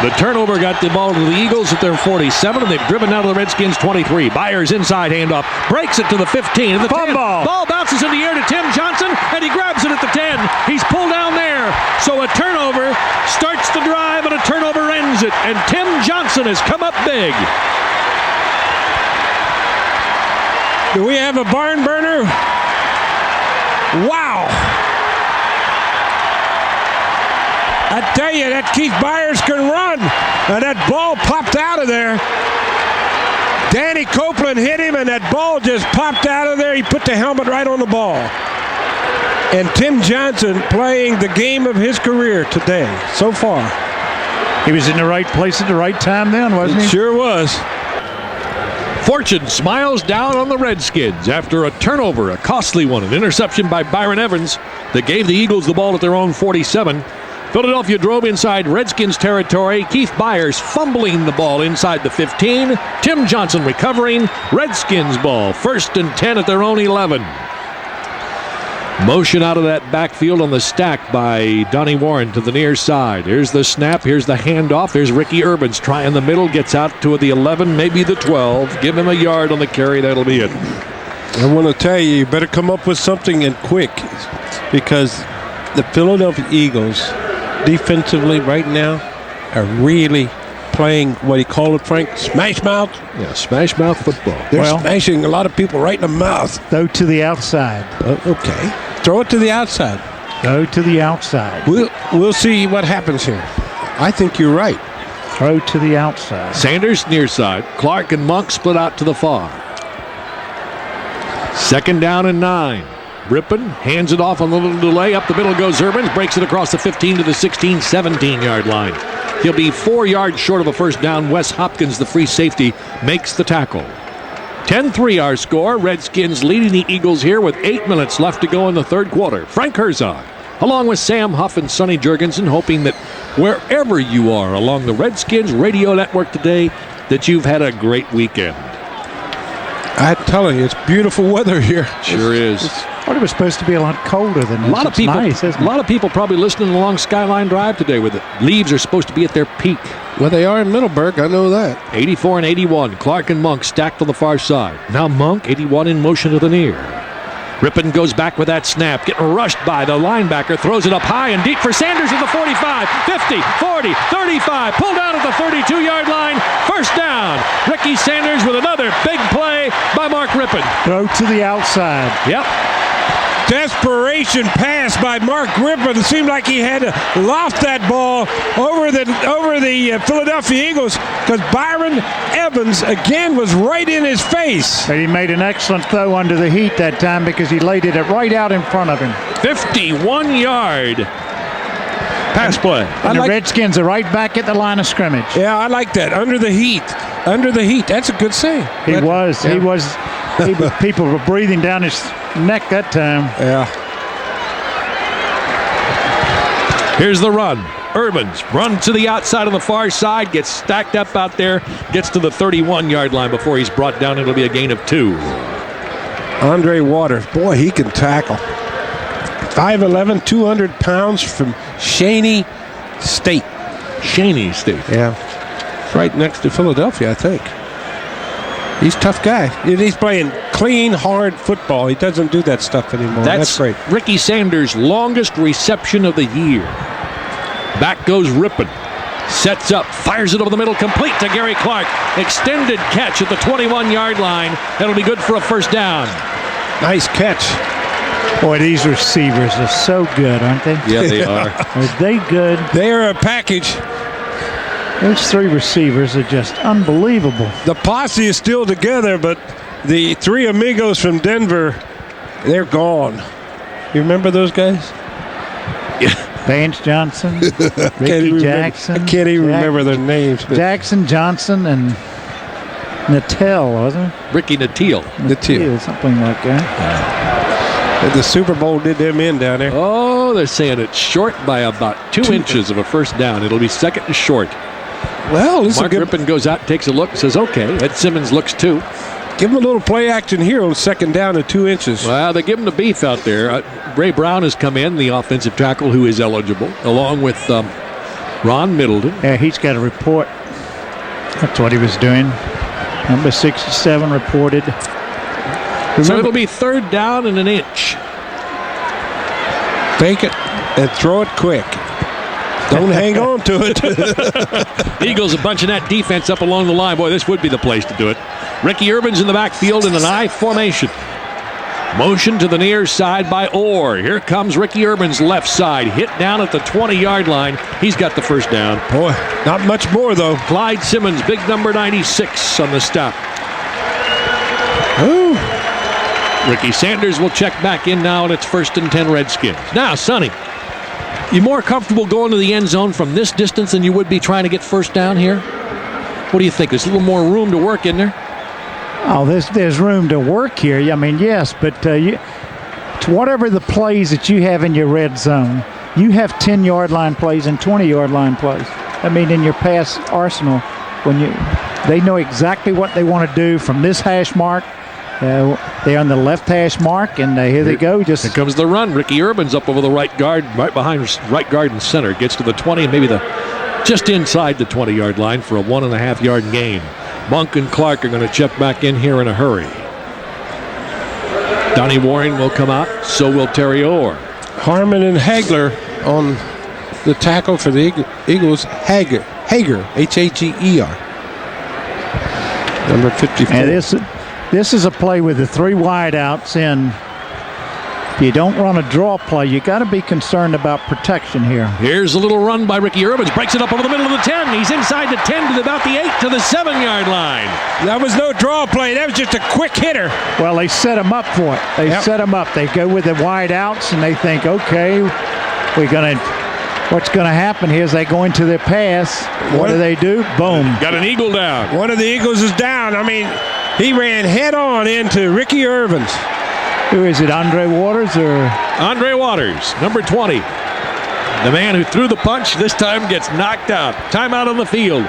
The turnover got the ball to the Eagles at their 47, and they've driven out of the Redskins 23. Byers inside handoff, breaks it to the 15. The 10. Ball bounces in the air to Tim Johnson, and he grabs it at the 10. He's pulled down there. So a turnover starts the drive, and a turnover ends it. And Tim Johnson has come up big. Do we have a barn burner? Wow. I tell you, that Keith Byers can run. And that ball popped out of there. Danny Copeland hit him, and that ball just popped out of there. He put the helmet right on the ball. And Tim Johnson playing the game of his career today, so far. He was in the right place at the right time then, wasn't he? Sure was. Fortune smiles down on the Redskins after a turnover, a costly one, an interception by Byron Evans that gave the Eagles the ball at their own 47. Philadelphia drove inside Redskins territory. Keith Byers fumbling the ball inside the 15. Tim Johnson recovering. Redskins ball, 1st and 10 at their own 11. Motion out of that backfield on the stack by Donnie Warren to the near side. Here's the snap. Here's the handoff. Here's Ricky Urbans trying the middle. Gets out to the 11, maybe the 12. Give him a yard on the carry. That'll be it. I want to tell you, you better come up with something and quick, because the Philadelphia Eagles defensively right now are really playing what he called it, Frank, smash mouth. Yeah, smash mouth football. They're smashing a lot of people right in the mouth. Throw to the outside. Okay. Throw it to the outside. Throw to the outside. We'll see what happens here. I think you're right. Throw to the outside. Sanders near side. Clark and Monk split out to the far. 2nd down and 9. Rippon hands it off on a little delay. Up the middle goes Urbans. Breaks it across the 15 to the 16, 17-yard line. He'll be 4 yards short of a first down. Wes Hopkins, the free safety, makes the tackle. 10-3 our score. Redskins leading the Eagles here with 8 minutes left to go in the third quarter. Frank Herzog, along with Sam Huff and Sonny Jurgensen, hoping that wherever you are along the Redskins radio network today, that you've had a great weekend. I'm telling you, it's beautiful weather here. Sure is. I thought it was supposed to be a lot colder than this. A lot of people, nice, isn't it? a lot of people probably listening along Skyline Drive today with it. Leaves are supposed to be at their peak. Well, they are in Middleburg. I know that. 84 and 81. Clark and Monk stacked on the far side. Now Monk, 81 in motion to the near. Rippon goes back with that snap. Getting rushed by the linebacker. Throws it up high and deep for Sanders at the 45, 50, 40, 35. Pulled down at the 32-yard line. First down. Ricky Sanders with another big play by Mark Rippon. Throw to the outside. Yep. Desperation pass by Mark Rippon. It seemed like he had to loft that ball over the Philadelphia Eagles, because Byron Evans again was right in his face. But he made an excellent throw under the heat that time, because he laid it right out in front of him. 51-yard pass play. And the Redskins are right back at the line of scrimmage. Yeah, I like that. Under the heat. Under the heat. That's a good say. He was. People were breathing down his neck that time. Yeah. Here's the run. Urbans run to the outside on the far side, gets stacked up out there, gets to the 31-yard line before he's brought down. It'll be a gain of 2. Andre Waters, boy, he can tackle. 5'11", 200 pounds from Shawnee State. Shawnee State. Yeah. Right next to Philadelphia, I think. He's a tough guy. He's playing clean, hard football. He doesn't do that stuff anymore. That's great. Ricky Sanders' longest reception of the year. Back goes Rippon. Sets up, fires it over the middle, complete to Gary Clark. Extended catch at the 21-yard line. That'll be good for a first down. Nice catch. Boy, these receivers are so good, aren't they? Yeah, they are. Are they good? They are a package. Those three receivers are just unbelievable. The posse is still together, but the three amigos from Denver, they're gone. You remember those guys? Vance Johnson, Ricky Jackson. I can't even remember their names. But Jackson, Johnson, and Nattell, wasn't it? Ricky Nattiel. Nattell, something like that. the Super Bowl did them in down there. Oh, they're saying it's short by about 2 inches of a first down. It'll be second and short. Well, this Mark is a good. Rippon goes out, takes a look, and says, okay. Ed Simmons looks too. Give them a little play action here on second down at 2 inches. Well, they give him the beef out there. Ray Brown has come in, the offensive tackle who is eligible, along with Ron Middleton. Yeah, he's got a report. That's what he was doing. Number 67 reported. So it'll be third down and an inch. Take it and throw it quick. Don't hang on to it. Eagles are bunching that defense up along the line. Boy, this would be the place to do it. Ricky Urban's in the backfield in an I formation. Motion to the near side by Orr. Here comes Ricky Urban's left side. Hit down at the 20-yard line. He's got the first down. Boy, not much more, though. Clyde Simmons, big number 96 on the stop. Ooh. Ricky Sanders will check back in now, and it's 1st and 10 Redskins. Now, Sonny, you more comfortable going to the end zone from this distance than you would be trying to get first down here? What do you think? There's a little more room to work in there? Oh, there's room to work here. I mean, yes, but to whatever the plays that you have in your red zone, you have 10-yard line plays and 20-yard line plays. I mean, in your pass arsenal, they know exactly what they want to do from this hash mark. They're on the left hash mark, and here they go. Here comes the run. Ricky Urban's up over the right guard, right behind right guard and center. Gets to the 20 and maybe just inside the 20-yard line for a 1.5-yard gain. Monk and Clark are going to check back in here in a hurry. Donnie Warren will come out. So will Terry Orr. Harmon and Hagler on the tackle for the Eagles. Hager, Hager. Number 54. And this is a play with the three wideouts, and if you don't run a draw play, you got to be concerned about protection here. Here's a little run by Ricky Urban. Breaks it up over the middle of the 10. He's inside the 10 to about the 8 to the 7-yard line. That was no draw play. That was just a quick hitter. Well, they set him up for it. They set him up. They go with the wideouts, and they think, okay, what's going to happen here is they go into their pass. What do they do? Boom. Got an Eagle down. One of the Eagles is down. I mean, he ran head on into Ricky Urban's. Who is it, Andre Waters or? Andre Waters, number 20. The man who threw the punch this time gets knocked out. Timeout on the field.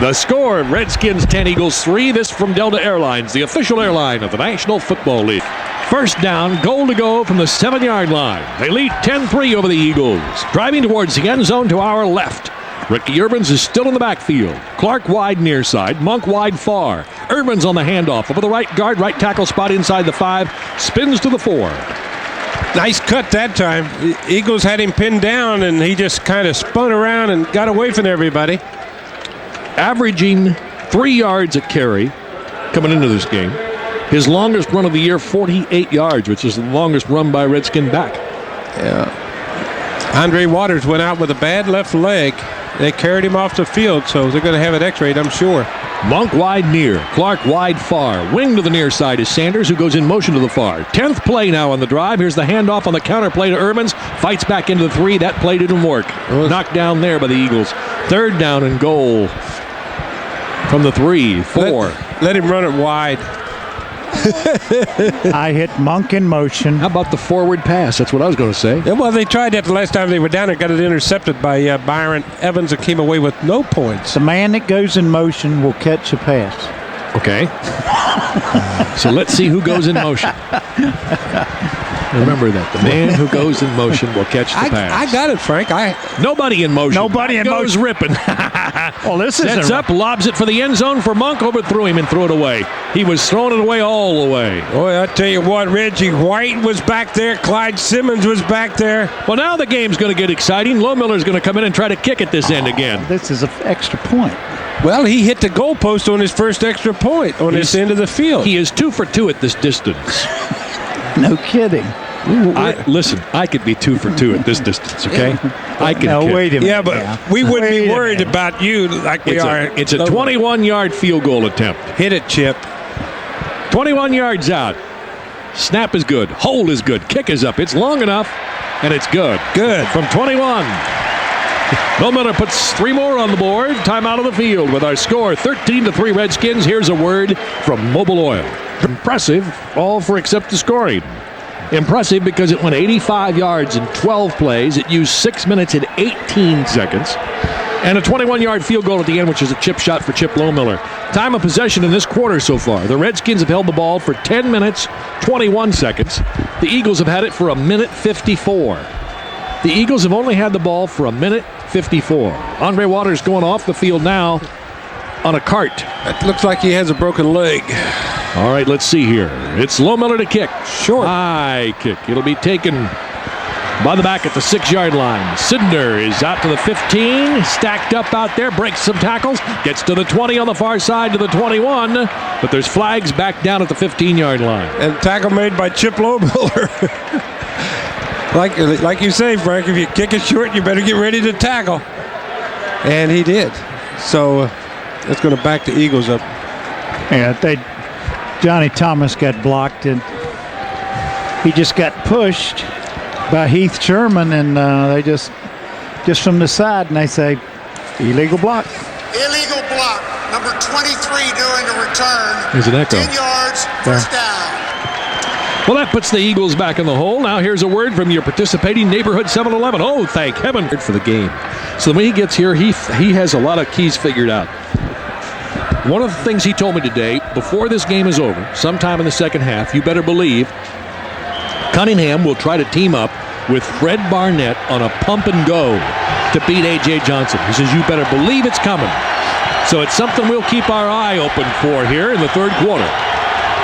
The score, Redskins 10, Eagles 3. This from Delta Airlines, the official airline of the National Football League. First down, goal to go from the 7-yard line. They lead 10-3 over the Eagles. Driving towards the end zone to our left. Ricky Urbans is still in the backfield. Clark wide near side, Monk wide far. Urbans on the handoff over the right guard, right tackle spot inside the 5. Spins to the 4. Nice cut that time. The Eagles had him pinned down, and he just kind of spun around and got away from everybody. Averaging 3 yards a carry coming into this game. His longest run of the year, 48 yards, which is the longest run by a Redskin back. Yeah. Andre Waters went out with a bad left leg. They carried him off the field, so they're going to have it x-rayed, I'm sure. Monk wide near, Clark wide far. Wing to the near side is Sanders, who goes in motion to the far. 10th play now on the drive. Here's the handoff on the counter play to Urbans. Fights back into the 3. That play didn't work. Knocked down there by the Eagles. Third down and goal from the 3, 4. Let him run it wide. I hit Monk in motion. How about the forward pass? That's what I was going to say. Yeah, well, they tried that the last time they were down there, got it intercepted by Byron Evans, and came away with no points. The man that goes in motion will catch a pass. Okay. So let's see who goes in motion. Remember that. The man who goes in motion will catch the pass. I got it, Frank. Nobody in motion. Nobody in goes motion. ripping. Well, this is Sets up, lobs it for the end zone for Monk, overthrew him and threw it away. He was throwing it away all the way. Boy, I tell you what, Reggie White was back there. Clyde Simmons was back there. Well, now the game's going to get exciting. Lohmiller's going to come in and try to kick at this end again. This is an extra point. Well, he hit the goalpost on his first extra point on this end of the field. He is 2 for 2 at this distance. No kidding. Listen, I could be 2 for 2 at this distance, okay? I can. No, wait a minute. Yeah, but we wouldn't be worried about you like we are. It's a 21-yard field goal attempt. Hit it, Chip. 21 yards out. Snap is good. Hold is good. Kick is up. It's long enough, and it's good. Good. From 21. Lohmiller puts 3 more on the board. Time out of the field with our score 13-3 Redskins. Here's a word from Mobil Oil. Impressive, all for except the scoring. Impressive because it went 85 yards in 12 plays. It used 6 minutes and 18 seconds. And a 21-yard field goal at the end, which is a chip shot for Chip Lohmiller. Time of possession in this quarter so far. The Redskins have held the ball for 10 minutes, 21 seconds. The Eagles have had it for 1:54. The Eagles have only had the ball for 1:54. Andre Waters going off the field now on a cart. It looks like he has a broken leg. All right, let's see here. It's Lohmiller to kick. Short. High kick. It'll be taken by the back at the 6-yard line. Sidner is out to the 15, stacked up out there, breaks some tackles, gets to the 20 on the far side to the 21, but there's flags back down at the 15-yard line. And tackle made by Chip Lohmiller. Like you say, Frank, if you kick it short, you better get ready to tackle. And he did. So that's going to back the Eagles up. Yeah, Johnny Thomas got blocked, and he just got pushed by Heath Sherman, and they just from the side, and they say, illegal block. Illegal block. Number 23 during the return. There's an echo. 10 yards, first down. Well, that puts the Eagles back in the hole. Now here's a word from your participating neighborhood 7-Eleven. Oh, thank heaven for the game. So when he gets here, he has a lot of keys figured out. One of the things he told me today, before this game is over, sometime in the second half, you better believe Cunningham will try to team up with Fred Barnett on a pump and go to beat A.J. Johnson. He says, you better believe it's coming. So it's something we'll keep our eye open for here in the third quarter.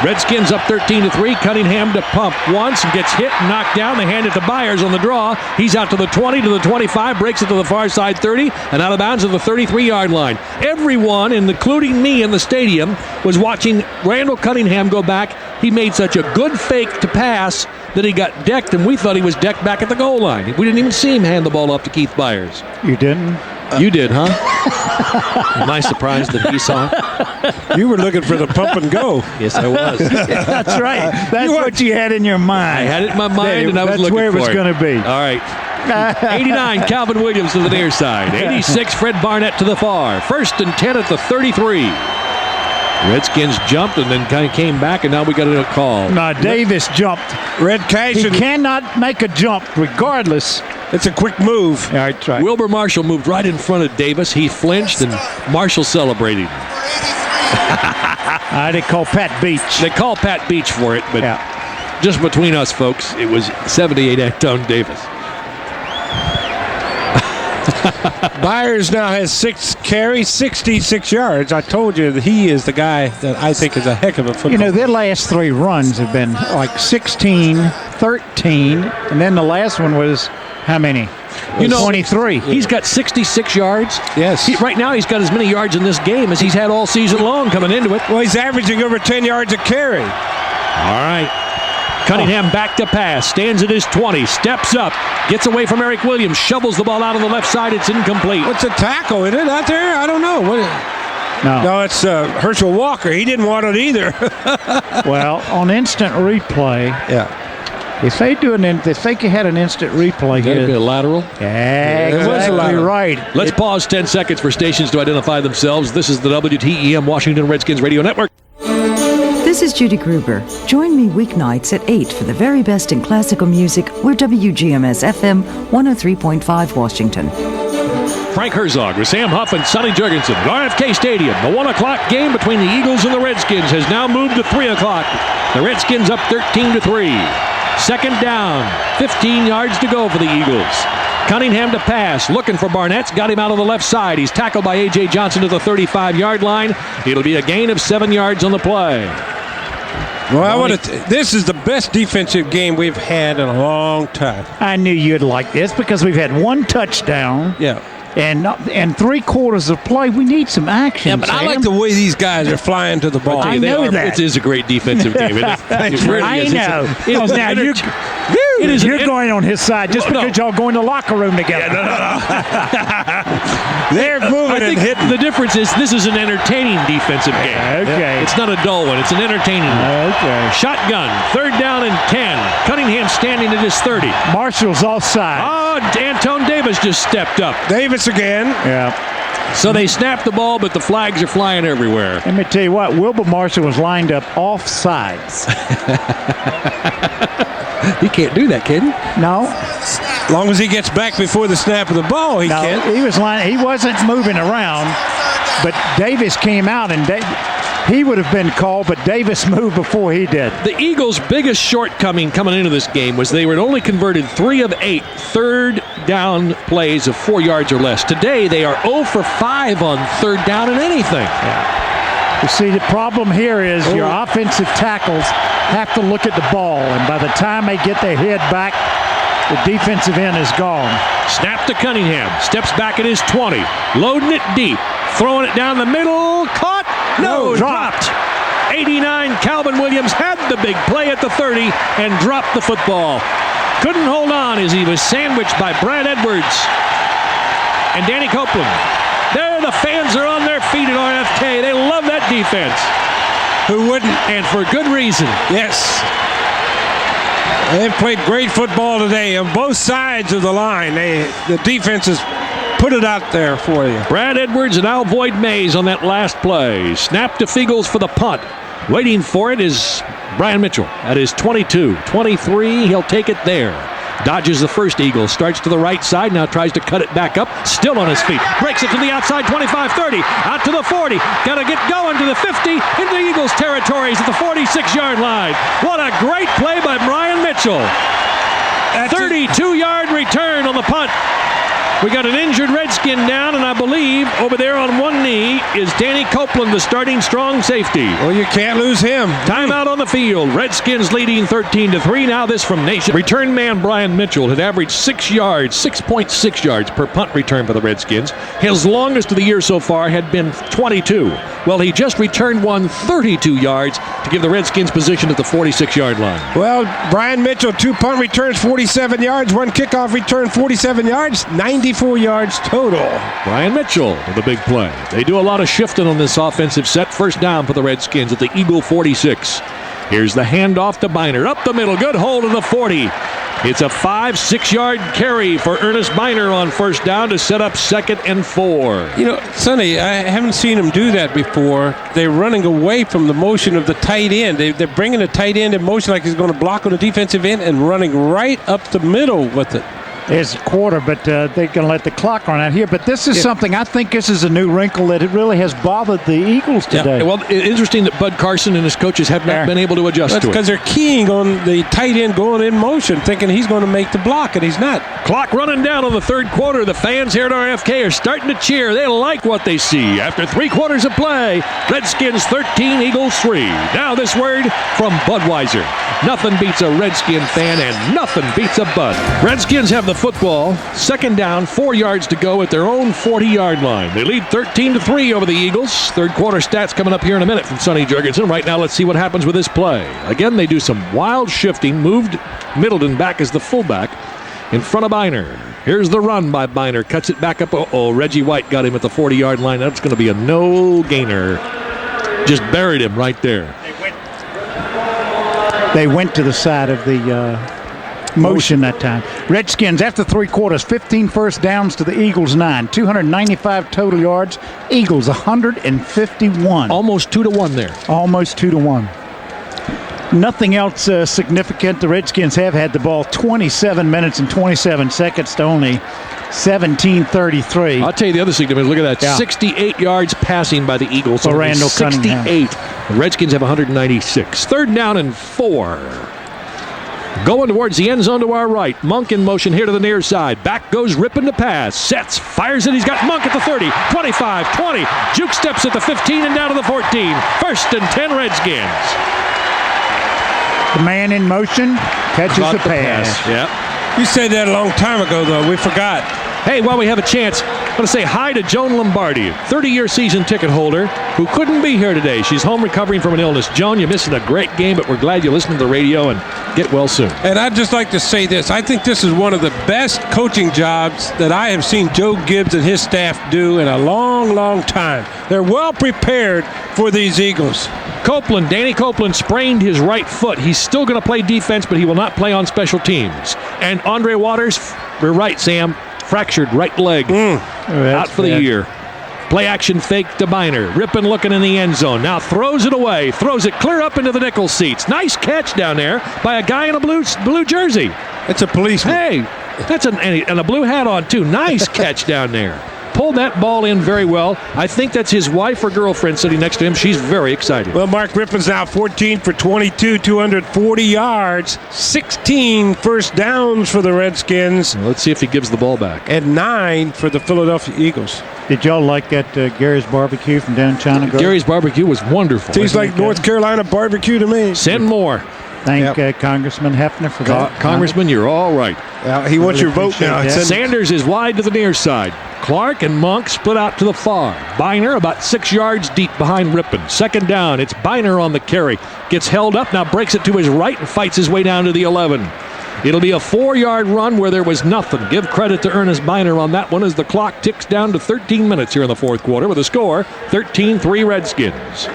Redskins up 13-3. Cunningham to pump once and gets hit and knocked down. They hand it to Byers on the draw. He's out to the 20, to the 25, breaks it to the far side 30, and out of bounds at the 33-yard line. Everyone, including me in the stadium, was watching Randall Cunningham go back. He made such a good fake to pass that he got decked, and we thought he was decked back at the goal line. We didn't even see him hand the ball off to Keith Byers. You didn't? You did, huh? Am I surprised that he saw it? You were looking for the pump and go. Yes, I was. That's right. That's what you had in your mind. I had it in my mind, and I was looking for it. That's where it was going to be. All right. 89, Calvin Williams to the near side. 86, Fred Barnett to the far. 1st and 10 at the 33. Redskins jumped and then kind of came back, and now we got a call. No, Davis jumped. Red Cation. He cannot make a jump regardless. It's a quick move. All right, try. Wilbur Marshall moved right in front of Davis. He flinched, and Marshall celebrated. They call Pat Beach. They call Pat Beach for it, but just between us, folks, it was 78 Antone Davis. Byers now has 6 carries, 66 yards. I told you that he is the guy that I think is a heck of a football. You know, their last 3 runs have been like 16, 13, and then the last one was how many? 23. He's got 66 yards. Yes. Right now, he's got as many yards in this game as he's had all season long coming into it. Well, he's averaging over 10 yards a carry. All right. Cunningham back to pass, stands at his 20, steps up, gets away from Eric Williams, shovels the ball out on the left side. It's incomplete. What's a tackle? Is it out there? I don't know. No, it's Herschel Walker. He didn't want it either. Well, on instant replay, if they had an instant replay That'd be a lateral. Yeah, exactly right. Let's pause 10 seconds for stations to identify themselves. This is the WTEM Washington Redskins Radio Network. This is Judy Gruber. Join me weeknights at 8 for the very best in classical music. We're WGMS FM 103.5 Washington. Frank Herzog with Sam Huff and Sonny Jurgensen at RFK Stadium. The 1 o'clock game between the Eagles and the Redskins has now moved to 3 o'clock. The Redskins up 13-3. 2nd down, 15 yards to go for the Eagles. Cunningham to pass, looking for Barnett's, got him out on the left side. He's tackled by A.J. Johnson to the 35-yard line. It'll be a gain of 7 yards on the play. Well, this is the best defensive game we've had in a long time. I knew you'd like this because we've had 1 touchdown. Yeah. And 3 quarters of play, we need some action. Yeah, but I Sam. like the way these guys are flying to the ball. I know that. It is a great defensive game. It really I is. know. It is Now you're going on his side just because y'all go in the locker room together. They're moving and hitting. The difference is this is an entertaining defensive game. Okay. It's not a dull one. It's an entertaining one. Okay. Shotgun, 3rd down and 10. Cunningham standing at his 30. Marshall's offside. Oh, Antone Davis just stepped up. Davis again. Yeah. So they snapped the ball, but the flags are flying everywhere. Let me tell you what, Wilbur Marshall was lined up offsides. He can't do that, can he? No, As long as he gets back before the snap of the ball, he no, can. he wasn't moving around, but Davis came out and he would have been called, but Davis moved before he did. The Eagles' biggest shortcoming coming into this game was they were only converted 3 of 8 third down plays of 4 yards or less. Today, they are 0 for 5 on 3rd down and anything. You see, the problem here is your offensive tackles have to look at the ball, and by the time they get their head back, the defensive end is gone. Snap to Cunningham. Steps back at his 20. Loading it deep. Throwing it down the middle. Caught. No, dropped. 89, Calvin Williams had the big play at the 30 and dropped the football. Couldn't hold on as he was sandwiched by Brad Edwards and Danny Copeland. There, the fans are on their feet at RFK. They love that defense. Who wouldn't? And for good reason. Yes. They've played great football today on both sides of the line. The defense has put it out there for you. Brad Edwards and Al Void Mays on that last play. Snap to Fiegels for the punt. Waiting for it is Brian Mitchell at his 22. 23, he'll take it there. Dodges the first Eagle, starts to the right side, now tries to cut it back up, still on his feet. Breaks it to the outside, 25-30, out to the 40. Got to get going to the 50, into Eagles territories at the 46-yard line. What a great play by Brian Mitchell. 32-yard return on the punt. We got an injured Redskin down, and I believe over there on one knee is Danny Copeland, the starting strong safety. Well, you can't lose him. Timeout on the field. Redskins leading 13-3. Now this from Nation. Return man Brian Mitchell had averaged 6.6 yards per punt return for the Redskins. His longest of the year so far had been 22. Well, he just returned one 32 yards to give the Redskins position at the 46-yard line. Well, Brian Mitchell, 2 punt returns, 47 yards, 1 kickoff return, 47 yards, 94 yards total. Brian Mitchell with a big play. They do a lot of shifting on this offensive set. 1st down for the Redskins at the Eagle 46. Here's the handoff to Biner. Up the middle. Good hold of the 40. It's a 5-6 yard carry for Ernest Biner on 1st down to set up 2nd and 4. You know, Sonny, I haven't seen him do that before. They're running away from the motion of the tight end. They're bringing the tight end in motion like he's going to block on the defensive end and running right up the middle with it. There's a quarter, but they're going to let the clock run out here. But this is something, I think this is a new wrinkle that it really has bothered the Eagles today. Yeah. Well, it's interesting that Bud Carson and his coaches have not been able to adjust That's to it. because they're keying on the tight end going in motion, thinking he's going to make the block, and he's not. Clock running down on the 3rd quarter. The fans here at RFK are starting to cheer. They like what they see. After 3 quarters of play, Redskins 13, Eagles 3. Now this word from Budweiser. Nothing beats a Redskin fan, and nothing beats a Bud. Redskins have the football. 2nd down, 4 yards to go at their own 40-yard line. They lead 13-3 over the Eagles. 3rd quarter stats coming up here in a minute from Sonny Jurgensen. Right now, let's see what happens with this play. Again, they do some wild shifting. Moved Middleton back as the fullback in front of Biner. Here's the run by Biner. Cuts it back up. Reggie White got him at the 40-yard line. That's going to be a no-gainer. Just buried him right there. They went to the side of the motion that time. Redskins, after 3 quarters, 15 first downs to the Eagles 9. 295 total yards. Eagles 151. Almost 2-1 there. Almost 2-1. Nothing else significant. The Redskins have had the ball 27 minutes and 27 seconds to only 17:33. I'll tell you the other significance. Look at that. Yeah. 68 yards passing by the Eagles. For Randall Cunningham. 68. The Redskins have 196. 3rd down and 4. Going towards the end zone to our right. Monk in motion here to the near side. Back goes ripping the pass. Sets. Fires it. He's got Monk at the 30. 25. 20. Juke steps at the 15 and down to the 14. 1st and 10 Redskins. The man in motion catches Caught the pass. Yeah. You said that a long time ago, though. We forgot. Hey, while we have a chance, I want to say hi to Joan Lombardi, 30-year season ticket holder, who couldn't be here today. She's home recovering from an illness. Joan, you're missing a great game, but we're glad you listened to the radio, and get well soon. And I'd just like to say this. I think this is one of the best coaching jobs that I have seen Joe Gibbs and his staff do in a long, long time. They're well prepared for these Eagles. Copeland, Danny Copeland sprained his right foot. He's still going to play defense, but he will not play on special teams. And Andre Waters, you're right, Sam, fractured right leg. Out for the year. Play action fake to Biner. Rippon looking in the end zone. Now throws it away. Throws it clear up into the nickel seats. Nice catch down there by a guy in a blue jersey. It's a policeman. Hey, that's and a blue hat on too. Nice catch down there. Pulled that ball in very well. I think that's his wife or girlfriend sitting next to him. She's very excited. Well, Mark Rippon's now 14 for 22, 240 yards, 16 first downs for the Redskins, Let's see if he gives the ball back. and 9 for the Philadelphia Eagles. Did y'all like that Gary's Barbecue from down China Grove? Gary's Barbecue was wonderful. Tastes like North Carolina barbecue to me. Send more. Thank Congressman Hefner for that. Congressman, you're all right. He wants your vote appreciate now. that. Sanders is wide to the near side. Clark and Monk split out to the far. Biner about 6 yards deep behind Rippon. Second down. It's Biner on the carry. Gets held up, now breaks it to his right and fights his way down to the 11. It'll be a 4-yard run where there was nothing. Give credit to Ernest Biner on that one as the clock ticks down to 13 minutes here in the fourth quarter with a score 13-3 Redskins.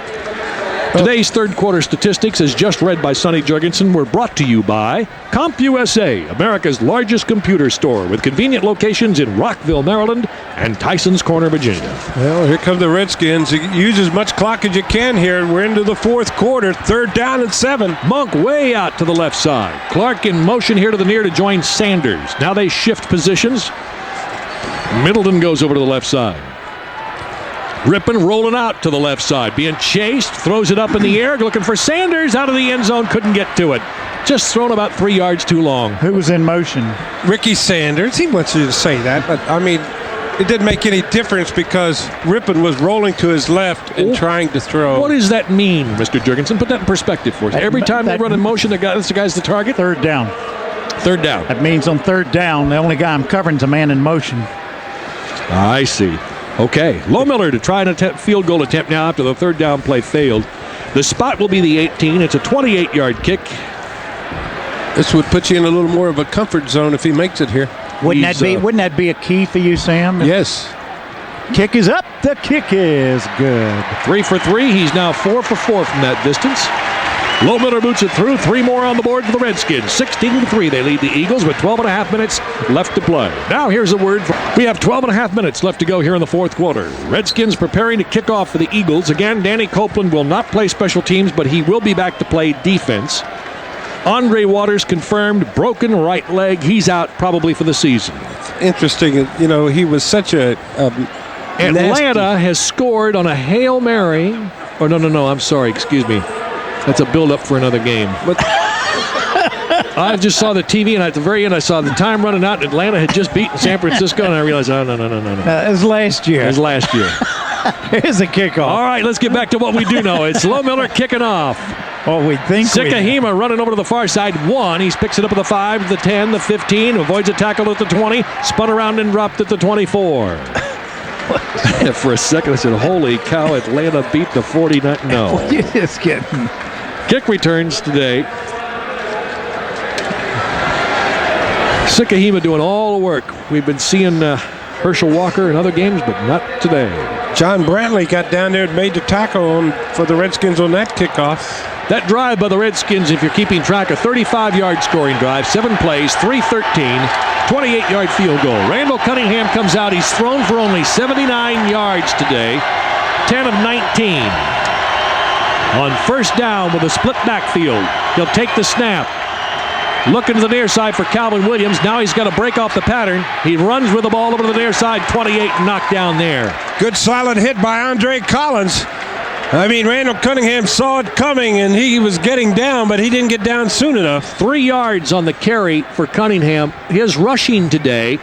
Today's third quarter statistics, as just read by Sonny Jurgensen, were brought to you by CompUSA, America's largest computer store with convenient locations in Rockville, Maryland, and Tysons Corner, Virginia. Well, here come the Redskins. Use as much clock as you can here. We're into the fourth quarter. Third down and 7. Monk way out to the left side. Clark in motion here to the near to join Sanders. Now they shift positions. Middleton goes over to the left side. Rippon rolling out to the left side, being chased, throws it up in the air, looking for Sanders out of the end zone, couldn't get to it. Just thrown about 3 yards too long. Who was in motion? Ricky Sanders. He wants you to say that, but I mean, it didn't make any difference because Rippon was rolling to his left and trying to throw. What does that mean, Mr. Jurgensen? Put that in perspective for us. Every time they run in motion, the guy's the target? Third down. Third down. That means on third down, the only guy I'm covering is a man in motion. I see. Okay. Lohmiller to try an field goal attempt now after the third down play failed. The spot will be the 18. It's a 28-yard kick. This would put you in a little more of a comfort zone if he makes it here. Wouldn't that be a key for you, Sam? Yes. Kick is up. The kick is good. 3 for 3. He's now 4 for 4 from that distance. Lohmiller boots it through. 3 more on the board for the Redskins. 16-3. They lead the Eagles with 12 and a half minutes left to play. Now here's a word. We have 12 and a half minutes left to go here in the fourth quarter. Redskins preparing to kick off for the Eagles. Again, Danny Copeland will not play special teams, but he will be back to play defense. Andre Waters confirmed broken right leg. He's out probably for the season. Interesting. You know, he was such a Atlanta has scored on a Hail Mary. Oh, no, I'm sorry. Excuse me. That's a build-up for another game. But I just saw the TV, and at the very end, I saw the time running out. Atlanta had just beaten San Francisco, and I realized, no. It was last year. It was last year. Here's a kickoff. All right, let's get back to what we do know. It's Lohmiller kicking off. Oh, we think Sikahema running over to the far side. 1. He picks it up at the 5, the 10, the 15. Avoids a tackle at the 20. Spun around and dropped at the 24. For a second, I said, holy cow, Atlanta beat the 49. No. You're just kidding. Kick returns today. Sikahema doing all the work. We've been seeing Herschel Walker in other games, but not today. John Brantley got down there and made the tackle for the Redskins on that kickoff. That drive by the Redskins, if you're keeping track, a 35-yard scoring drive, 7 plays, 3-13, 28-yard field goal. Randall Cunningham comes out. He's thrown for only 79 yards today, 10 of 19. On first down with a split backfield, he'll take the snap. Looking to the near side for Calvin Williams. Now he's got to break off the pattern. He runs with the ball over to the near side. 28 knocked down there. Good solid hit by Andre Collins. I mean, Randall Cunningham saw it coming, and he was getting down, but he didn't get down soon enough. 3 yards on the carry for Cunningham. His rushing today,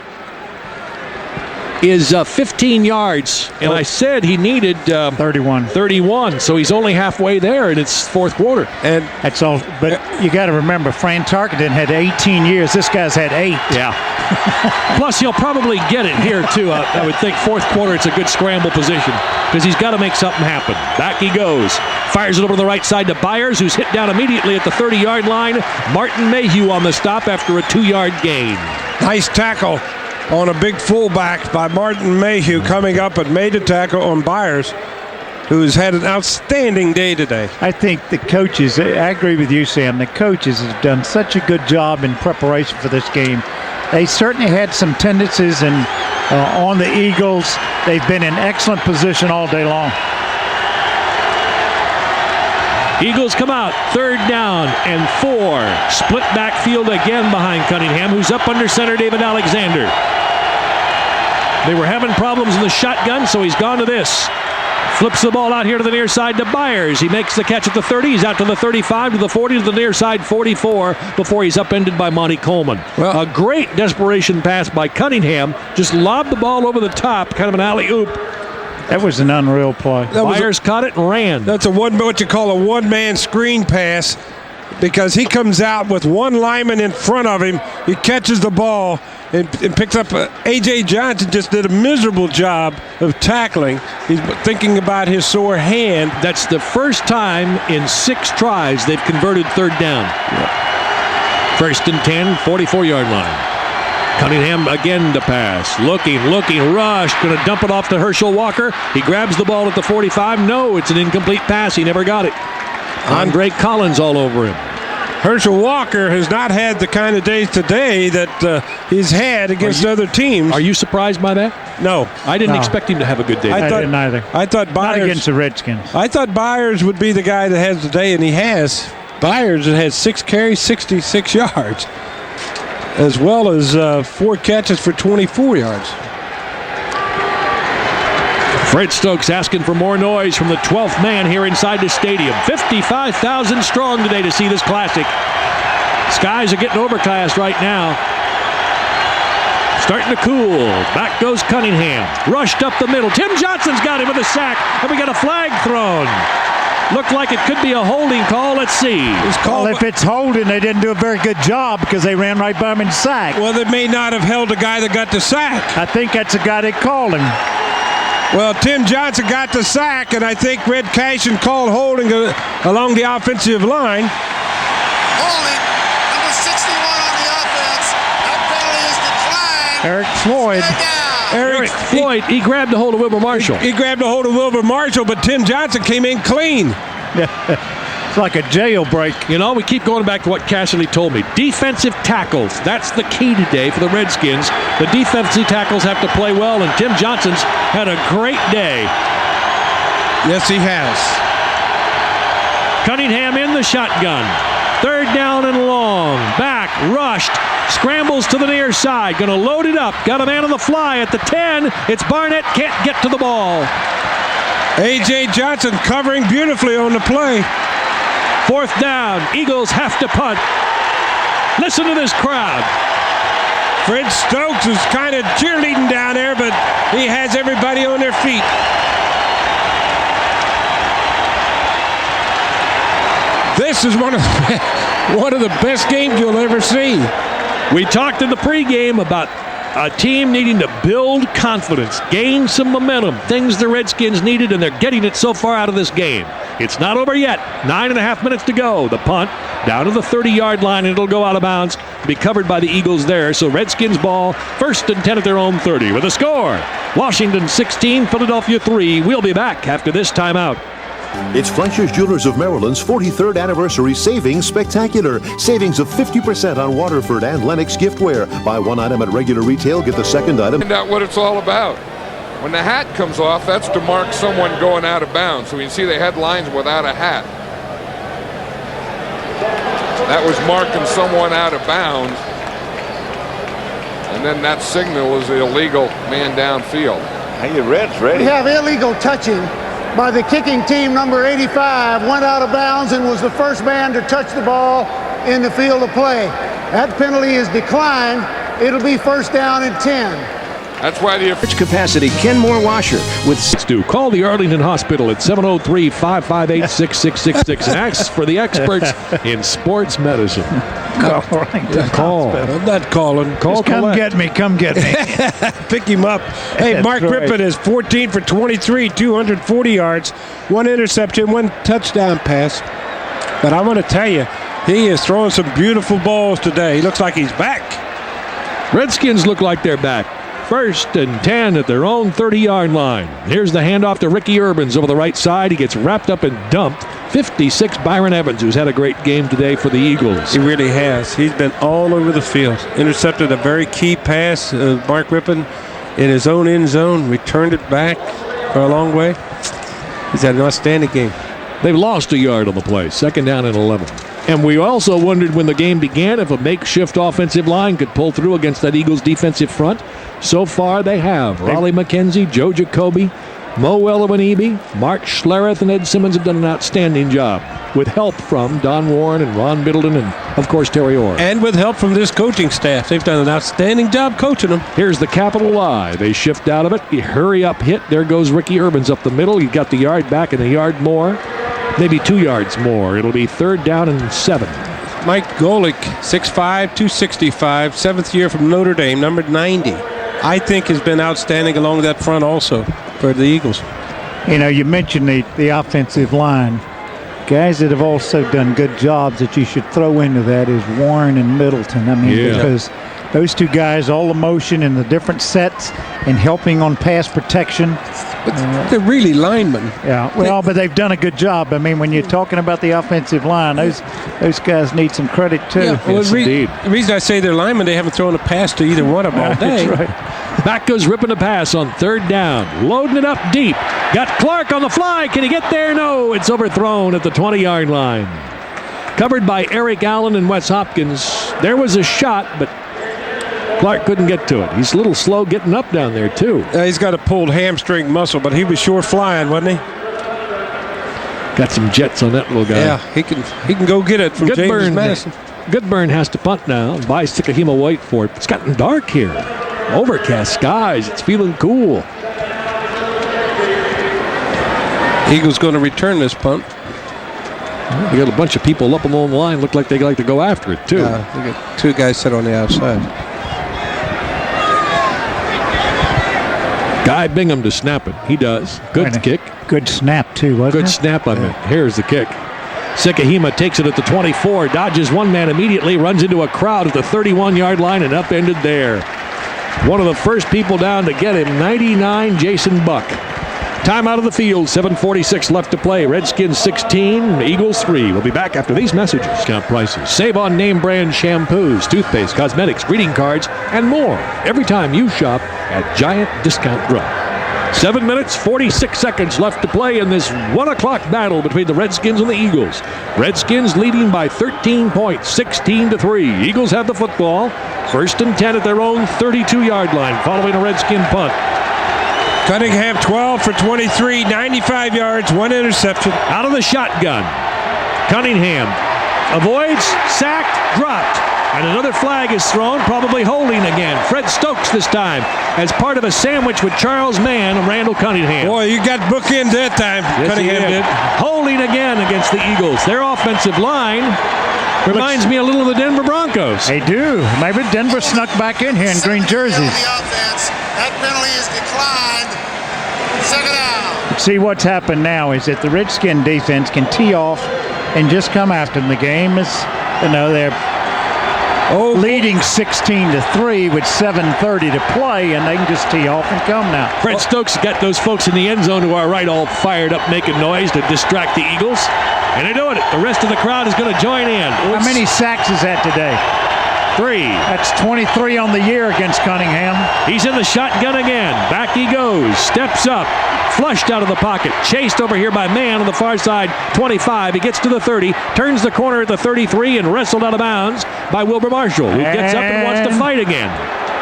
is 15 yards, and I said he needed 31, so he's only halfway there, and it's fourth quarter. And that's all. But you got to remember, Fran Tarkenton had 18 years. This guy's had 8. Yeah. Plus, he'll probably get it here, too. I would think fourth quarter, it's a good scramble position because he's got to make something happen. Back he goes. Fires it over to the right side to Byers, who's hit down immediately at the 30-yard line. Martin Mayhew on the stop after a 2-yard gain. Nice tackle on a big fullback by Martin Mayhew coming up and made a tackle on Byers, who's had an outstanding day today. I think the coaches, I agree with you, Sam, the coaches have done such a good job in preparation for this game. They certainly had some tendencies on the Eagles. They've been in excellent position all day long. Eagles come out, 3rd down and 4. Split backfield again behind Cunningham, who's up under center David Alexander. They were having problems in the shotgun, so he's gone to this. Flips the ball out here to the near side to Byers. He makes the catch at the 30. He's out to the 35, to the 40, to the near side 44 before he's upended by Monty Coleman. Well, a great desperation pass by Cunningham. Just lobbed the ball over the top, kind of an alley-oop. That was an unreal play. Byers caught it and ran. That's what you call a one-man screen pass, because he comes out with one lineman in front of him. He catches the ball and picks up. A.J. Johnson just did a miserable job of tackling. He's thinking about his sore hand. That's the first time in 6 tries they've converted 3rd down. Yeah. 1st and 10, 44-yard line. Cunningham again to pass. Looking, rushed. Going to dump it off to Herschel Walker. He grabs the ball at the 45. No, it's an incomplete pass. He never got it. Andre Collins all over him. Herschel Walker has not had the kind of days today that he's had against other teams. Are you surprised by that? No. I didn't expect him to have a good day. I didn't either. I thought Byers, not against the Redskins. I thought Byers would be the guy that has the day, and he has. Byers has 6 carries, 66 yards, as well as 4 catches for 24 yards. Fred Stokes asking for more noise from the 12th man here inside the stadium. 55,000 strong today to see this classic. Skies are getting overcast right now. Starting to cool. Back goes Cunningham. Rushed up the middle. Tim Johnson's got him with a sack, and we got a flag thrown. Looked like it could be a holding call. Let's see. Well, if it's holding, they didn't do a very good job because they ran right by him and sacked. Well, they may not have held the guy that got the sack. I think that's the guy that called him. Well, Tim Johnson got the sack, and I think Red Cashin called holding along the offensive line. Holding, number 61 on the offense. That penalty is declined. Eric Floyd. Eric Floyd, he grabbed a hold of Wilber Marshall. He grabbed a hold of Wilber Marshall, but Tim Johnson came in clean. It's like a jailbreak. You know, we keep going back to what Cassidy told me. Defensive tackles. That's the key today for the Redskins. The defensive tackles have to play well, and Tim Johnson's had a great day. Yes, he has. Cunningham in the shotgun. 3rd down and long. Back, rushed. Scrambles to the near side. Going to load it up. Got a man on the fly at the 10. It's Barnett. Can't get to the ball. A.J. Johnson covering beautifully on the play. 4th down. Eagles have to punt. Listen to this crowd. Fred Stokes is kind of cheerleading down there, but he has everybody on their feet. This is one of the best games you'll ever see. We talked in the pregame about a team needing to build confidence, gain some momentum, things the Redskins needed, and they're getting it so far out of this game. It's not over yet. 9.5 minutes to go. The punt down to the 30-yard line, and it'll go out of bounds. Be covered by the Eagles there. So Redskins ball, 1st and 10 at their own 30 with a score. Washington 16, Philadelphia 3. We'll be back after this timeout. It's Fleischer's Jewelers of Maryland's 43rd Anniversary Savings Spectacular. Savings of 50% on Waterford and Lennox giftware. Buy one item at regular retail, get the second item. Find out what it's all about. When the hat comes off, that's to mark someone going out of bounds. So you can see they had lines without a hat. That was marking someone out of bounds. And then that signal is the illegal man downfield. Hey, your Red's ready. We have illegal touching by the kicking team. Number 85 went out of bounds and was the first man to touch the ball in the field of play. That penalty is declined. It'll be 1st down and 10. That's why the capacity Kenmore washer with Stu. Call the Arlington Hospital at 703-558-6666 and ask for the experts in sports medicine. Call. I'm not calling. Call Come get me. Come get me. Pick him up. Hey, That's Mark right. Rippon is 14 for 23, 240 yards, 1 interception, 1 touchdown pass. But I want to tell you, he is throwing some beautiful balls today. He looks like he's back. Redskins look like they're back. 1st and 10 at their own 30-yard line. Here's the handoff to Ricky Urbans over the right side. He gets wrapped up and dumped. 56, Byron Evans, who's had a great game today for the Eagles. He really has. He's been all over the field. Intercepted a very key pass, Mark Rippon, in his own end zone. Returned it back for a long way. He's had an outstanding game. They've lost a yard on the play. 2nd down and 11. And we also wondered when the game began if a makeshift offensive line could pull through against that Eagles defensive front. So far, they have. Raleigh McKenzie, Joe Jacoby, Mo Eloanibi, Mark Schlereth, and Ed Simmons have done an outstanding job with help from Don Warren and Ron Middleton and, of course, Terry Orr. And with help from this coaching staff. They've done an outstanding job coaching them. Here's the capital Y. They shift out of it. The hurry-up hit. There goes Ricky Urbans up the middle. He got the yard back and a yard more. Maybe 2 yards more. It'll be 3rd down and 7. Mike Golick, 6'5", 265, 7th year from Notre Dame, number 90. I think has been outstanding along that front also for the Eagles. You know, you mentioned the offensive line. Guys that have also done good jobs that you should throw into that is Warren and Middleton. I mean, because those two guys, all the motion and the different sets and helping on pass protection. But they're really linemen. Yeah, well, but they've done a good job. I mean, when you're talking about the offensive line, those guys need some credit too. Yeah, well, the reason I say they're linemen, they haven't thrown a pass to either one of them all day. That's right. Back goes Rippon a pass on 3rd down. Loading it up deep. Got Clark on the fly. Can he get there? No. It's overthrown at the 20-yard line. Covered by Eric Allen and Wes Hopkins. There was a shot, but Clark couldn't get to it. He's a little slow getting up down there, too. He's got a pulled hamstring muscle, but he was sure flying, wasn't he? Got some jets on that little guy. Yeah, he can go get it from James Madison. Goodburn has to punt now. By Sikahima White for it. It's gotten dark here. Overcast skies. It's feeling cool. Eagles going to return this punt. We got a bunch of people up along the line. Look like they like to go after it, too. We got 2 guys sit on the outside. Guy Bingham to snap it. He does. Good kick. Good snap, too, wasn't it? Good snap, I meant. Here's the kick. Sikahima takes it at the 24, dodges one man immediately, runs into a crowd at the 31-yard line and upended there. One of the first people down to get him, 99, Jason Buck. Time out of the field, 7:46 left to play. Redskins 16, Eagles 3. We'll be back after these messages. Discount prices. Save on name brand shampoos, toothpaste, cosmetics, greeting cards, and more every time you shop at Giant Discount Drug. 7 minutes, 46 seconds left to play in this 1 o'clock battle between the Redskins and the Eagles. Redskins leading by 13 points, 16-3. Eagles have the football. 1st and 10 at their own 32-yard line following a Redskin punt. Cunningham 12 for 23, 95 yards, 1 interception. Out of the shotgun. Cunningham avoids, sacked, dropped. And another flag is thrown, probably holding again. Fred Stokes this time as part of a sandwich with Charles Mann and Randall Cunningham. Boy, you got bookends that time. Yes, Cunningham did. Holding again against the Eagles. Their offensive line reminds me a little of the Denver Broncos. They do. Maybe Denver snuck back in here in green jerseys. The offense. That penalty is declined. 2nd down. See, what's happened now is that the Redskin defense can tee off and just come after them. The game is, they're leading 16-3 with 7:30 to play, and they can just tee off and come now. Fred Stokes got those folks in the end zone to our right all fired up, making noise to distract the Eagles. And they're doing it. The rest of the crowd is going to join in. How many sacks is that today? 3. That's 23 on the year against Cunningham. He's in the shotgun again. Back he goes. Steps up. Flushed out of the pocket. Chased over here by Mann on the far side. 25. He gets to the 30. Turns the corner at the 33 and wrestled out of bounds by Wilber Marshall, who gets up and wants to fight again.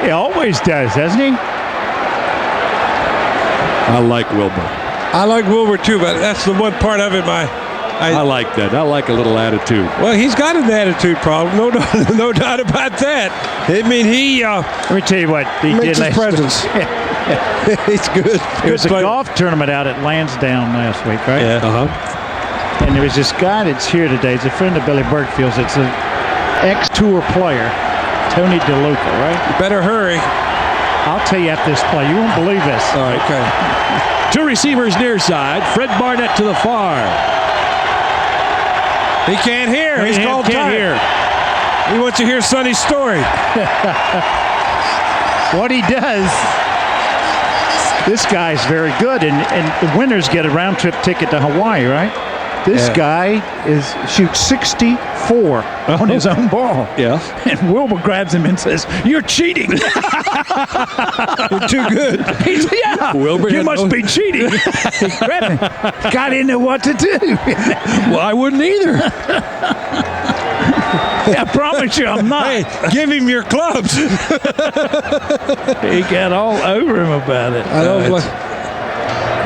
He always does, doesn't he? I like Wilber. I like Wilber too, but that's the one part of him I like that. I like a little attitude. Well, he's got an attitude problem. No doubt about that. I mean, Let me tell you what he makes did his presence. He's good. There was a player. golf tournament out at Lansdowne last week, right? Yeah. Uh-huh. And there was this guy that's here today. He's a friend of Billy Burkefield's. It's an ex-tour player, Tony DeLuca, right? You better hurry. I'll tell you after this play. You won't believe this. All right. Okay. Two receivers near side. Fred Barnett to the far. He can't hear. He's called can't time. hear. He wants to hear Sonny's story. What he does, this guy's very good, and the winners get a round-trip ticket to Hawaii, right? This guy shoots 64 on his own ball. Yeah. And Wilbur grabs him and says, "You're cheating." You're too good. Wilbur You had must no- be cheating. He grabbed him. Guy didn't know what to do. Well, I wouldn't either. I promise you I'm not. Hey, give him your clubs. He got all over him about it. I don't.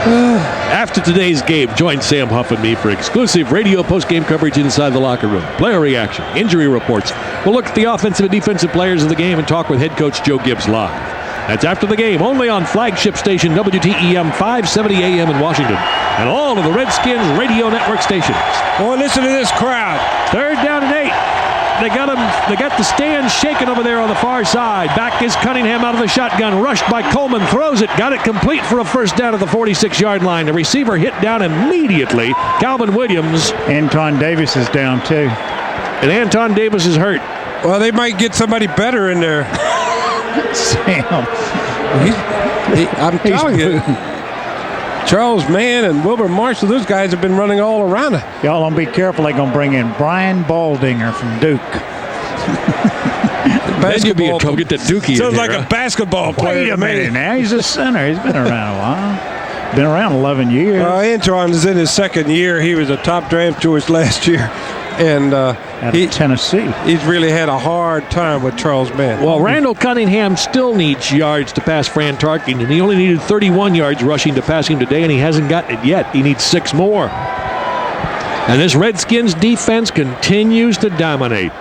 After today's game, join Sam Huff and me for exclusive radio post-game coverage inside the locker room, player reaction, injury reports. We'll look at the offensive and defensive players of the game and talk with head coach Joe Gibbs live. That's after the game, only on flagship station WTEM 570 AM in Washington and all of the Redskins radio network stations. Boy, listen to this crowd. Third down and 8. They got the stands shaking over there on the far side. Back is Cunningham out of the shotgun. Rushed by Coleman. Throws it. Got it complete for a first down at the 46-yard line. The receiver hit down immediately. Calvin Williams. Anton Davis is down too. And Anton Davis is hurt. Well, they might get somebody better in there. Sam. I'm telling you. Charles Mann and Wilbur Marshall, those guys have been running all around it. Y'all don't be careful. They're going to bring in Brian Baldinger from Duke. Then you'll be in trouble. Get that Dookie Sounds in like here, a basketball player. Wait a to me. minute now. He's a center. He's been around a while. Been around 11 years. Antoine is in his second year. He was a top draft choice last year. And Out of Tennessee. He's really had a hard time with Charles Mann. Well, Randall Cunningham still needs yards to pass Fran Tarkenton, and he only needed 31 yards rushing to pass him today, and he hasn't gotten it yet. He needs 6 more. And this Redskins defense continues to dominate.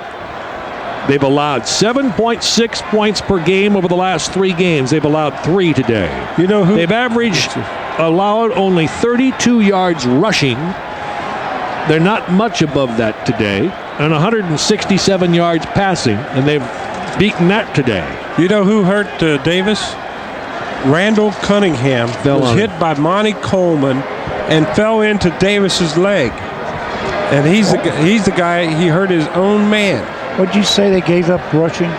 They've allowed 7.6 points per game over the last 3 games. They've allowed 3 today. You know who? They've allowed only 32 yards rushing. They're not much above that today. And 167 yards passing, and they've beaten that today. You know who hurt Davis? Randall Cunningham was hit by Monty Coleman and fell into Davis's leg. And he's the guy, he hurt his own man. What'd you say they gave up rushing?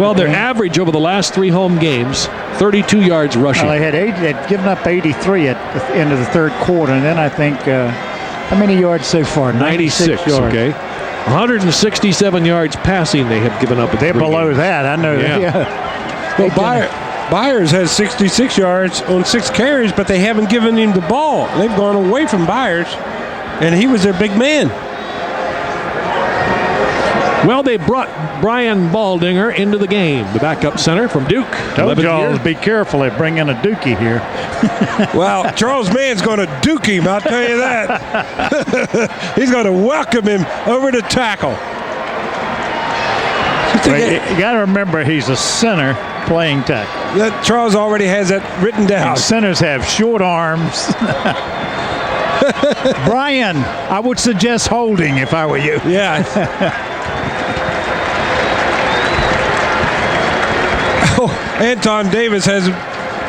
Well, their average over the last 3 home games, 32 yards rushing. Well, they'd given up 83 at the end of the third quarter, and then I think, how many yards so far? 96 yards. Okay. 167 yards passing they have given up. They're below games. that. I know Yeah. that. Well, Byers has 66 yards on 6 carries, but they haven't given him the ball. They've gone away from Byers, and he was their big man. Well, they brought Brian Baldinger into the game, the backup center from Duke. Told 11th y'all year. to be careful. They bring in a Dookie here. Well, Charles Mann's going to duke him, I'll tell you that. He's going to welcome him over to tackle. You got to remember, he's a center playing tackle. Charles already has that written down. And centers have short arms. Brian, I would suggest holding if I were you. Yeah. Anton Davis hasn't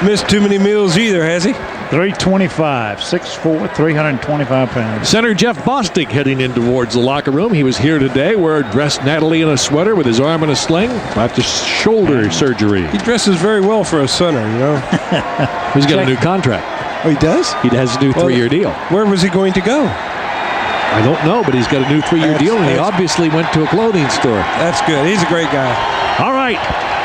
missed too many meals either, has he? 325, 6'4", 325 pounds. Center Jeff Bostic heading in towards the locker room. He was here today, dressed Natalie in a sweater with his arm in a sling after shoulder surgery. He dresses very well for a center, you know. He's got a new contract. Oh, he does? He has a new 3-year deal. Where was he going to go? I don't know, but he's got a new 3-year deal, and he obviously went to a clothing store. That's good. He's a great guy. All right.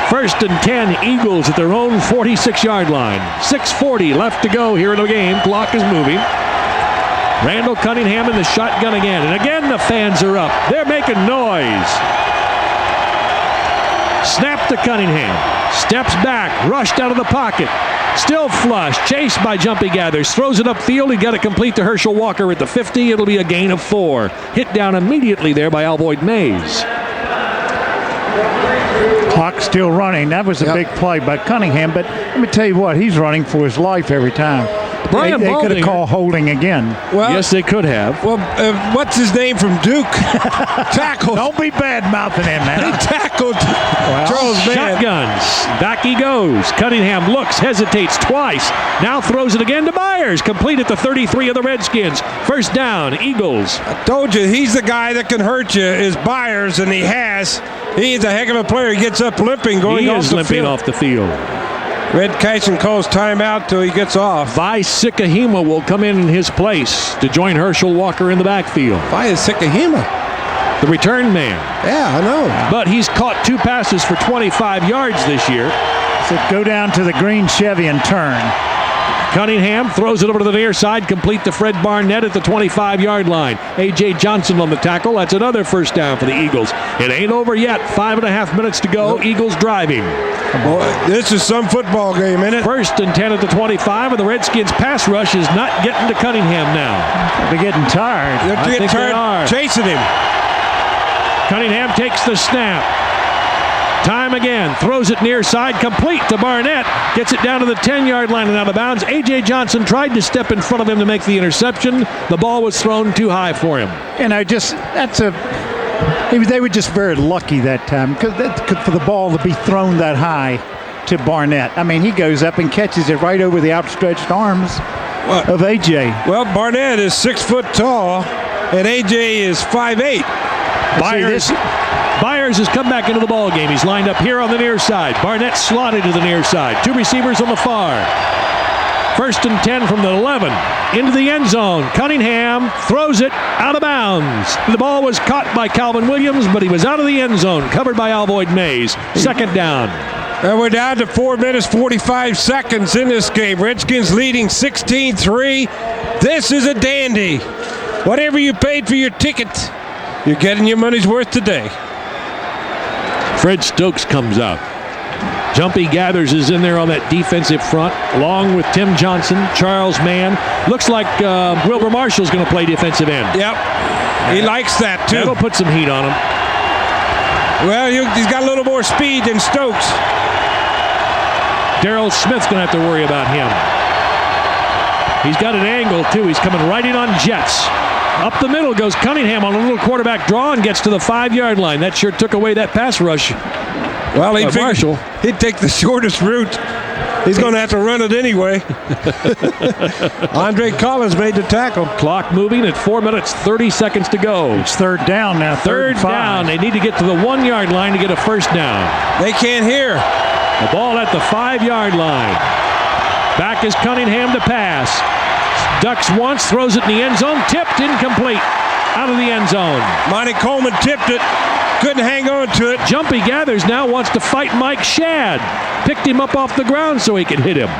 1st and 10, Eagles at their own 46-yard line. 6:40 left to go here in the game. Clock is moving. Randall Cunningham in the shotgun again. And again, the fans are up. They're making noise. Snap to Cunningham. Steps back, rushed out of the pocket. Still flush, chased by Jumpy Gathers. Throws it upfield. He got it complete to Herschel Walker at the 50. It'll be a gain of 4. Hit down immediately there by Alvoid Mays. Clock still running. That was a big play by Cunningham, but let me tell you what, he's running for his life every time. Brian They could have called holding again. Well, yes, they could have. Well, what's his name from Duke? Tackled. Don't be bad-mouthing him, man. He tackled Charles Mann. Shotguns. Back he goes. Cunningham looks, hesitates twice. Now throws it again to Myers. Complete at the 33 of the Redskins. First down, Eagles. I told you, he's the guy that can hurt you, is Byers, and he has. He's a heck of a player. He gets up limping going off the field. He is limping off the field. Red Kyson calls timeout till he gets off. Vi Sikahima will come in his place to join Herschel Walker in the backfield. Vi Sikahima. The return man. Yeah, I know. But he's caught 2 passes for 25 yards this year. So go down to the green Chevy and turn. Cunningham throws it over to the near side, complete to Fred Barnett at the 25-yard line. A.J. Johnson on the tackle. That's another first down for the Eagles. It ain't over yet. 5.5 minutes to go. Eagles driving. Boy, this is some football game, isn't it? First and 10 at the 25, and the Redskins pass rush is not getting to Cunningham now. They're getting tired. They're getting tired chasing him. Cunningham takes the snap. Time again, throws it near side, complete to Barnett. Gets it down to the 10-yard line and out of bounds. A.J. Johnson tried to step in front of him to make the interception. The ball was thrown too high for him. And they were just very lucky that time because for the ball to be thrown that high to Barnett. I mean, he goes up and catches it right over the outstretched arms of A.J. Well, Barnett is 6 foot tall, and A.J. is 5'8". Byers has come back into the ball game. He's lined up here on the near side. Barnett slotted to the near side. 2 receivers on the far. First and 10 from the 11. Into the end zone. Cunningham throws it out of bounds. The ball was caught by Calvin Williams, but he was out of the end zone. Covered by Alvoid Mays. Second down. And we're down to 4 minutes, 45 seconds in this game. Redskins leading 16-3. This is a dandy. Whatever you paid for your ticket, you're getting your money's worth today. Fred Stokes comes out. Jumpy Gathers is in there on that defensive front, along with Tim Johnson, Charles Mann. Looks like Wilbur Marshall's going to play defensive end. Yep. He likes that, too. That'll put some heat on him. Well, he's got a little more speed than Stokes. Darrell Smith's going to have to worry about him. He's got an angle, too. He's coming right in on jets. Up the middle goes Cunningham on a little quarterback draw and gets to the 5-yard line. That sure took away that pass rush. Well, Marshall. He'd take the shortest route. He's going to have to run it anyway. Andre Collins made the tackle. Clock moving at 4 minutes, 30 seconds to go. It's third down now. Third down. They need to get to the 1-yard line to get a first down. They can't hear. The ball at the 5-yard line. Back is Cunningham to pass. Ducks once, throws it in the end zone. Tipped, incomplete. Out of the end zone. Monty Coleman tipped it. Couldn't hang on to it. Jumpy Gathers now wants to fight Mike Shad. Picked him up off the ground so he could hit him.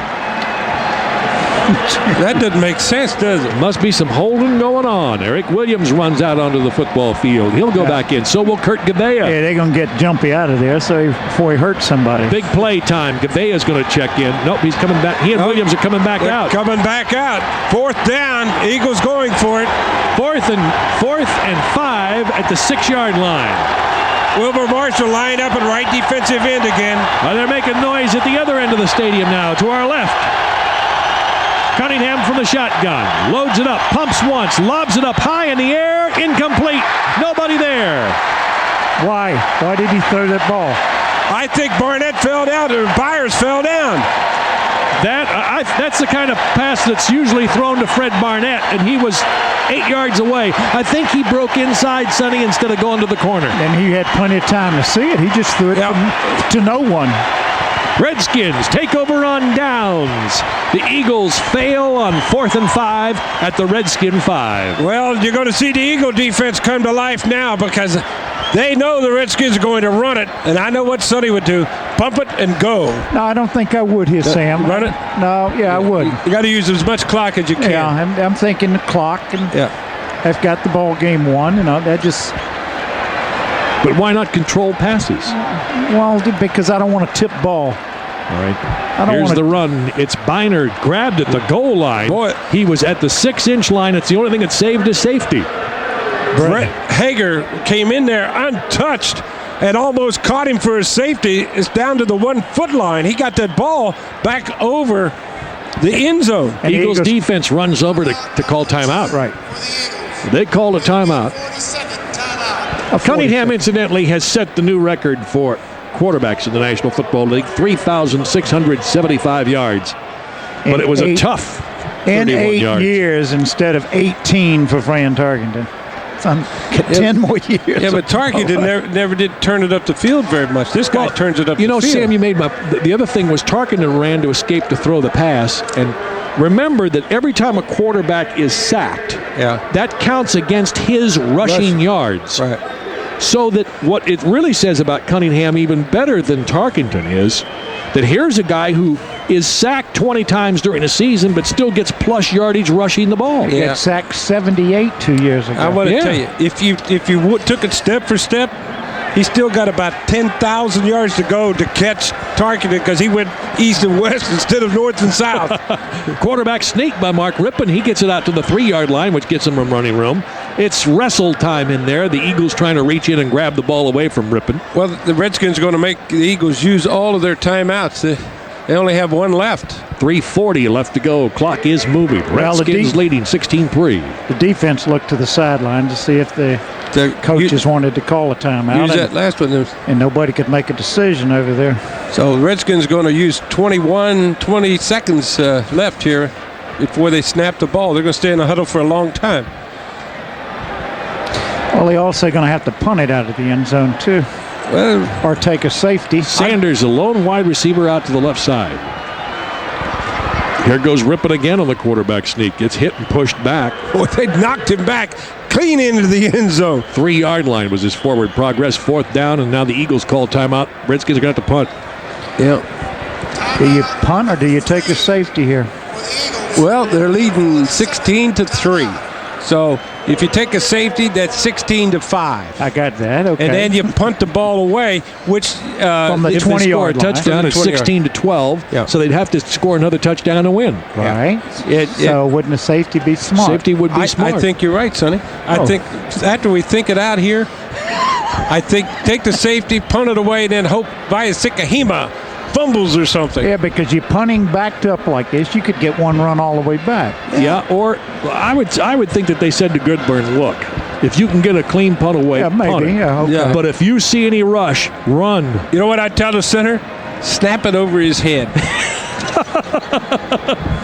That doesn't make sense, does it? Must be some holding going on. Eric Williams runs out onto the football field. He'll go back in. So will Kurt Gavea. Yeah, they're going to get Jumpy out of there before he hurts somebody. Big play time. Gavea's going to check in. Nope, he's coming back. He and Williams are coming back out. Coming back out. Fourth down. Eagles going for it. Fourth and 5 at the 6-yard line. Wilbur Marshall lined up at right defensive end again. Well, they're making noise at the other end of the stadium now, to our left. Cunningham from the shotgun. Loads it up, pumps once, lobs it up high in the air. Incomplete. Nobody there. Why? Why did he throw that ball? I think Barnett fell down or Byers fell down. That's the kind of pass that's usually thrown to Fred Barnett, and he was 8 yards away. I think he broke inside, Sonny, instead of going to the corner. And he had plenty of time to see it. He just threw it to no one. Redskins take over on downs. The Eagles fail on 4th and 5 at the Redskin 5. Well, you're going to see the Eagle defense come to life now because they know the Redskins are going to run it, and I know what Sonny would do. Pump it and go. No, I don't think I would here, Sam. Run it? No, yeah, I would. You got to use as much clock as you can. Yeah, I'm thinking the clock, and I've got the ball game won, and that just... But why not control passes? Well, because I don't want to tip ball. All right. I don't Here's want the run. It's Bynard grabbed at the goal line. Boy. He was at the 6-inch line. It's the only thing that saved his safety. Brett Hager came in there untouched and almost caught him for his safety. It's down to the 1-foot line. He got that ball back over the end zone. And Eagles defense runs over to call timeout. Right. They called a timeout. Cunningham, incidentally, has set the new record for quarterbacks in the National Football League, 3,675 yards. But it was a tough 31 in 8 yards. years instead of 18 for Fran Tarkenton. 10 more years. Yeah, but Tarkenton never did turn it up the field very much. This guy turns it up the field. Sam, you made the other thing was Tarkenton ran to escape to throw the pass. And remember that every time a quarterback is sacked, that counts against his rushing yards. Right. So that what it really says about Cunningham, even better than Tarkenton, is that here's a guy who is sacked 20 times during a season but still gets plus yardage rushing the ball. He got sacked 78 2 years ago. I want to tell you, if you took it step for step, he still got about 10,000 yards to go to catch Tarkenton because he went east and west instead of north and south. Quarterback sneak by Mark Rippon. He gets it out to the 3-yard line, which gets him some running room. It's wrestle time in there. The Eagles trying to reach in and grab the ball away from Rippon. Well, the Redskins are going to make the Eagles use all of their timeouts. They only have one left. 3:40 left to go. Clock is moving. Redskins leading 16-3. The defense looked to the sideline to see if the coaches wanted to call a timeout. Use that last one. And nobody could make a decision over there. So the Redskins are going to use 20 seconds left here before they snap the ball. They're going to stay in the huddle for a long time. Well, they're also going to have to punt it out of the end zone, too. Well, or take a safety. Sanders, a lone wide receiver out to the left side. Here goes Rippon again on the quarterback sneak. Gets hit and pushed back. Boy, they knocked him back clean into the end zone. 3-yard line was his forward progress. 4th down, and now the Eagles call timeout. Redskins are going to have to punt. Yeah. Do you punt or do you take a safety here? Well, they're leading 16-3. So if you take a safety, that's 16-5. I got that. Okay. And then you punt the ball away, which from the if 20 they score yard a touchdown, it's 16-12. Yeah. So they'd have to score another touchdown to win. Right. So wouldn't a safety be smart? Safety would be smart. I think you're right, Sonny. I think after we think it out here, I think take the safety, punt it away, and then hope Vaisikahima fumbles or something. Yeah, because you're punting backed up like this, you could get one run all the way back. Yeah, or I would think that they said to Goodburn, look, if you can get a clean punt away, punt it. Okay. But if you see any rush, run. You know what I tell the center? Snap it over his head.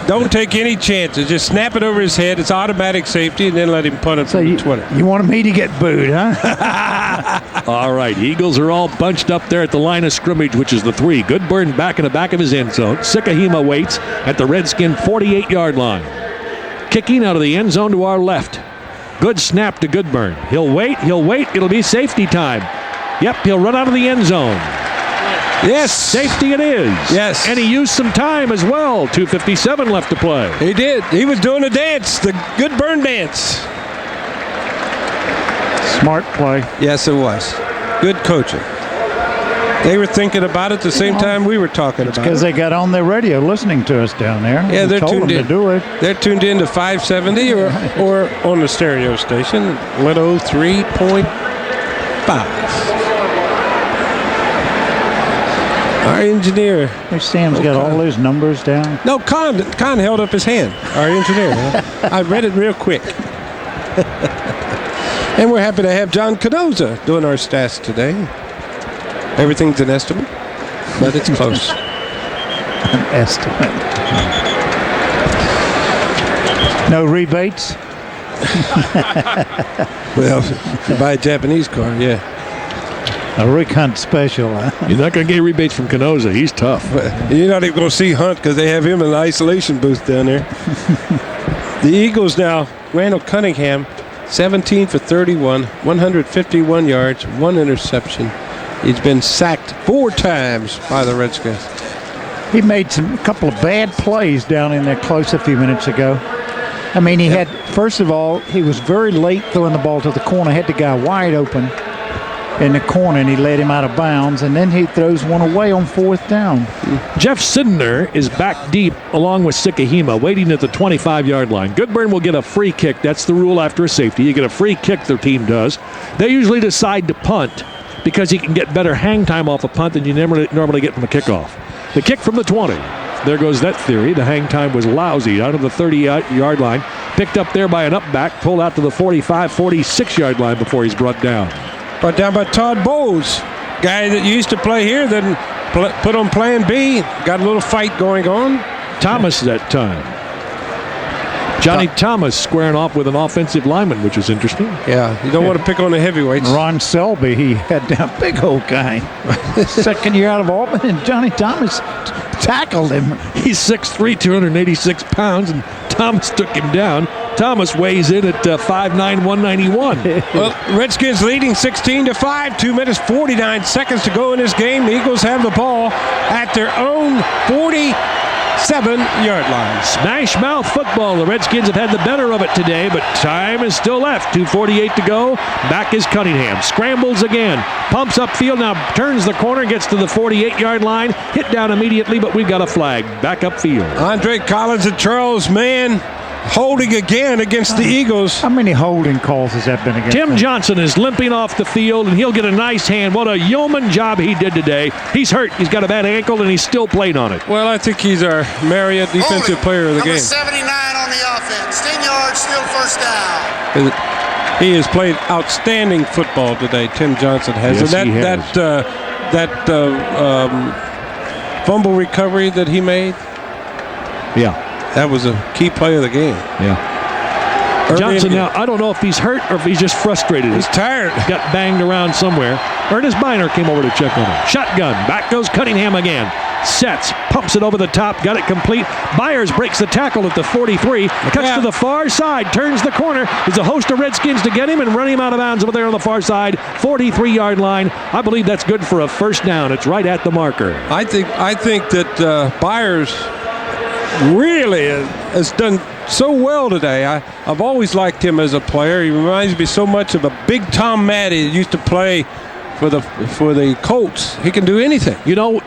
Don't take any chances. Just snap it over his head. It's automatic safety, and then let him punt it from the 20. You wanted me to get booed, huh? All right, Eagles are all bunched up there at the line of scrimmage, which is the 3. Goodburn back in the back of his end zone. Sikahima waits at the Redskin 48-yard line. Kicking out of the end zone to our left. Good snap to Goodburn. He'll wait. It'll be safety time. Yep, he'll run out of the end zone. Yes. Safety it is. Yes. And he used some time as well. 2:57 left to play. He did. He was doing a dance, the Goodburn dance. Smart play. Yes, it was. Good coaching. They were thinking about it at the same time we were talking about it. Because they got on their radio listening to us down there. Yeah, they're told tuned them in. to do it. They're tuned in to 570 or on the stereo station, 103.5. Our engineer. Hey, Sam's got all those numbers down. No, Con held up his hand. Our engineer. I read it real quick. And we're happy to have John Canosa doing our stats today. Everything's an estimate, but it's close. An estimate. No rebates? Well, if you buy a Japanese car, yeah. A Rick Hunt special, huh? You're not going to get rebates from Canosa. He's tough. You're not even going to see Hunt because they have him in the isolation booth down there. The Eagles now, Randall Cunningham, 17 for 31, 151 yards, 1 interception. He's been sacked 4 times by the Redskins. He made a couple of bad plays down in there close a few minutes ago. I mean, he had, first of all, he was very late throwing the ball to the corner, had the guy wide open. in the corner, and he led him out of bounds, and then he throws one away on 4th down. Jeff Sidner is back deep along with Sikahima, waiting at the 25-yard line. Goodburn will get a free kick. That's the rule after a safety. You get a free kick, their team does. They usually decide to punt because you can get better hang time off a punt than you normally get from a kickoff. The kick from the 20. There goes that theory. The hang time was lousy out of the 30-yard line. Picked up there by an up back, pulled out to the 45, 46-yard line before he's brought down. Brought down by Todd Bowles, guy that used to play here, then put on plan B. Got a little fight going on. Thomas that time. Johnny Thomas squaring off with an offensive lineman, which is interesting. Yeah, you don't want to pick on the heavyweights. Ron Selby, he had that big old guy. Second year out of Auburn, and Johnny Thomas tackled him. He's 6'3", 286 pounds, and Thomas took him down. Thomas weighs in at 5'9", 191. Well, Redskins leading 16-5. 2 minutes, 49 seconds to go in this game. The Eagles have the ball at their own 47-yard line. Smash mouth football. The Redskins have had the better of it today, but time is still left. 2:48 to go. Back is Cunningham. Scrambles again. Pumps upfield. Now turns the corner. Gets to the 48-yard line. Hit down immediately, but we've got a flag. Back upfield. Andre Collins and Charles Mann holding again against the Eagles. How many holding calls has that been against Tim them? Johnson is limping off the field, and he'll get a nice hand. What a yeoman job he did today. He's hurt. He's got a bad ankle, and he's still playing on it. Well, I think he's our Marriott defensive player of the Number game. 79 on the offense. 10 yards, still first down. He has played outstanding football today, Tim Johnson has. Yes, And he has. that fumble recovery that he made, Yeah. that was a key play of the game. Yeah. Johnson now, I don't know if he's hurt or if he's just frustrated. He's tired. Got banged around somewhere. Ernest Biner came over to check on him. Shotgun. Back goes Cunningham again. Sets. Pumps it over the top. Got it complete. Byers breaks the tackle at the 43. Cuts to the far side. Turns the corner. There's a host of Redskins to get him and run him out of bounds over there on the far side. 43-yard line. I believe that's good for a first down. It's right at the marker. I think that Byers really has done so well today. I've always liked him as a player. He reminds me so much of a big Tom Maddy that used to play for the Colts. He can do anything. You know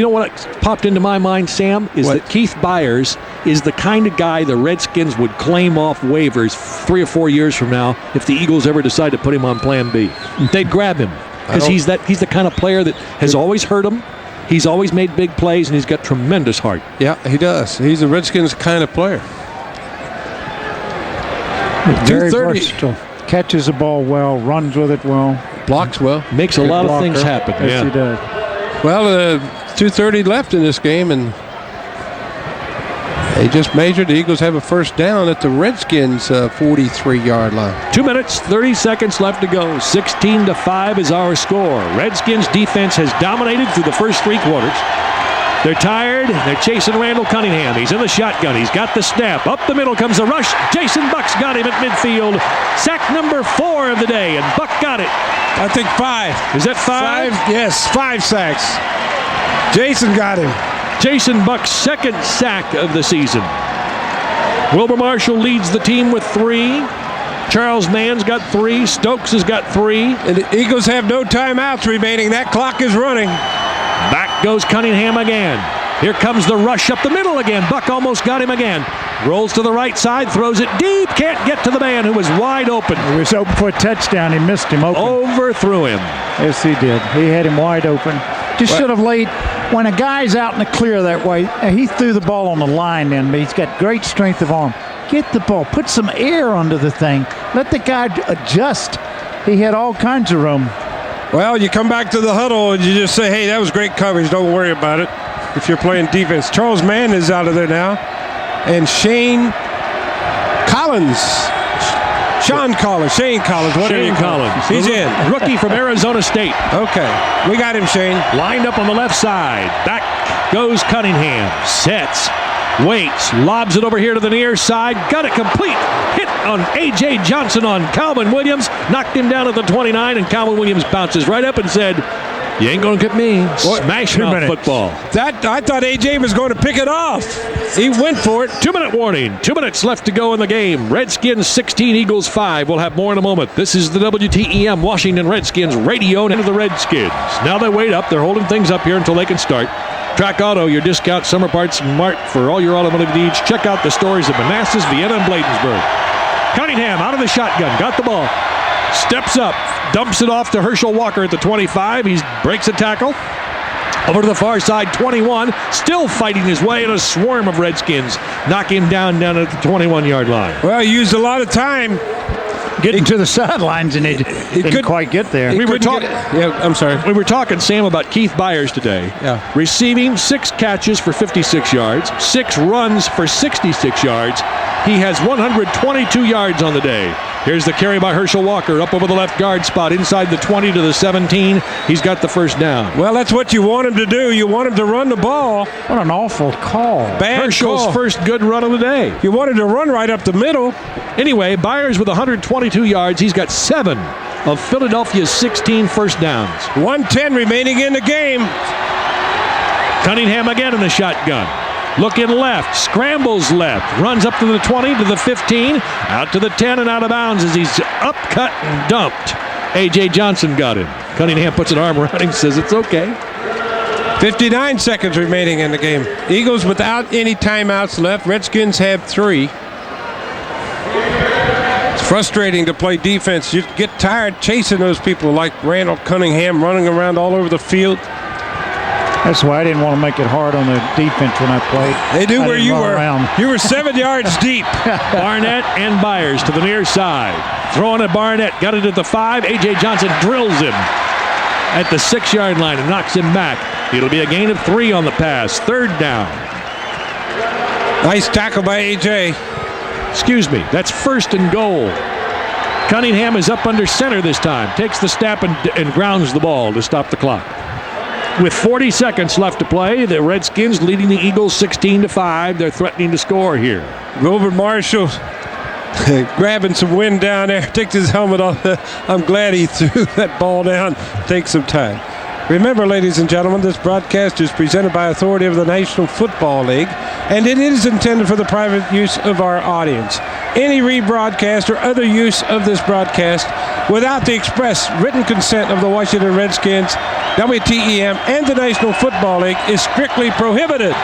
what popped into my mind, Sam, is that Keith Byers is the kind of guy the Redskins would claim off waivers 3 or 4 years from now if the Eagles ever decide to put him on Plan B. They'd grab him because he's the kind of player that has always hurt him. He's always made big plays, and he's got tremendous heart. Yeah, he does. He's a Redskins kind of player. Very versatile. Catches the ball well, runs with it well. Blocks well. Makes a lot of things happen. Yes, he does. Well, 2:30 left in this game, and they just measured. The Eagles have a first down at the Redskins' 43-yard line. 2 minutes, 30 seconds left to go. 16-5 is our score. Redskins defense has dominated through the first 3 quarters. They're tired. They're chasing Randall Cunningham. He's in the shotgun. He's got the snap. Up the middle comes the rush. Jason Buck's got him at midfield. Sack number 4 of the day, and Buck got it. I think 5. Is that 5? Yes, 5 sacks. Jason got him. Jason Buck's second sack of the season. Wilbur Marshall leads the team with 3. Charles Mann's got 3. Stokes has got 3. And the Eagles have no timeouts remaining. That clock is running. Back goes Cunningham again. Here comes the rush up the middle again. Buck almost got him again. Rolls to the right side, throws it deep. Can't get to the man who was wide open. He was open for a touchdown. He missed him open. Overthrew him. Yes, he did. He had him wide open. Just should have laid. When a guy's out in the clear that way, he threw the ball on the line then, but he's got great strength of arm. Get the ball. Put some air under the thing. Let the guy adjust. He had all kinds of room. Well, you come back to the huddle and you just say, hey, that was great coverage. Don't worry about it if you're playing defense. Charles Mann is out of there now. And Shane Collins, whatever you call him. He's in. Rookie from Arizona State. Okay, we got him, Shane. Lined up on the left side. Back goes Cunningham. Sets. Waits. Lobs it over here to the near side. Got it complete. Hit on A.J. Johnson on Calvin Williams. Knocked him down at the 29, and Calvin Williams bounces right up and said, You ain't going to get me. Smash mouth football. That I thought AJ was going to pick it off. He went for it. 2-minute warning. 2 minutes left to go in the game. Redskins 16, Eagles 5. We'll have more in a moment. This is the WTEM Washington Redskins radio and the Redskins. Now they wait up. They're holding things up here until they can start. Track Auto, your discount summer parts mart for all your automotive needs. Check out the stores of Manassas, Vienna, and Bladensburg. Cunningham out of the shotgun. Got the ball. Steps up. Dumps it off to Herschel Walker at the 25. He breaks a tackle. Over to the far side, 21. Still fighting his way in a swarm of Redskins. Knock him down at the 21-yard line. Well, he used a lot of time getting to the sidelines, and it didn't quite get there. We were talking. I'm sorry. We were talking, Sam, about Keith Byers today. Yeah. Receiving 6 catches for 56 yards, 6 runs for 66 yards. He has 122 yards on the day. Here's the carry by Herschel Walker up over the left guard spot inside the 20 to the 17. He's got the first down. Well, that's what you want him to do. You want him to run the ball. What an awful call. Bad Herschel's call. first good run of the day. You want him to run right up the middle. Anyway, Byers with 122 yards. He's got 7 of Philadelphia's 16 first downs. 1:10 remaining in the game. Cunningham again in the shotgun. Looking left, scrambles left, runs up to the 20, to the 15, out to the 10 and out of bounds as he's upcut and dumped. A.J. Johnson got him. Cunningham puts an arm around him, says it's okay. 59 seconds remaining in the game. Eagles without any timeouts left. Redskins have 3. It's frustrating to play defense. You get tired chasing those people like Randall Cunningham running around all over the field. That's why I didn't want to make it hard on the defense when I played. They do where you were. Around. You were 7 yards deep. Barnett and Byers to the near side. Throwing at Barnett. Got it at the 5. A.J. Johnson drills him at the 6-yard line and knocks him back. It'll be a gain of 3 on the pass. 3rd down. Nice tackle by A.J. Excuse me. That's 1st and goal. Cunningham is up under center this time. Takes the snap and grounds the ball to stop the clock. With 40 seconds left to play, the Redskins leading the Eagles 16-5. They're threatening to score here. Wilbur Marshall grabbing some wind down there. Takes his helmet off. I'm glad he threw that ball down. Takes some time. Remember, ladies and gentlemen, this broadcast is presented by authority of the National Football League, and it is intended for the private use of our audience. Any rebroadcast or other use of this broadcast without the express written consent of the Washington Redskins, WTEM, and the National Football League is strictly prohibited.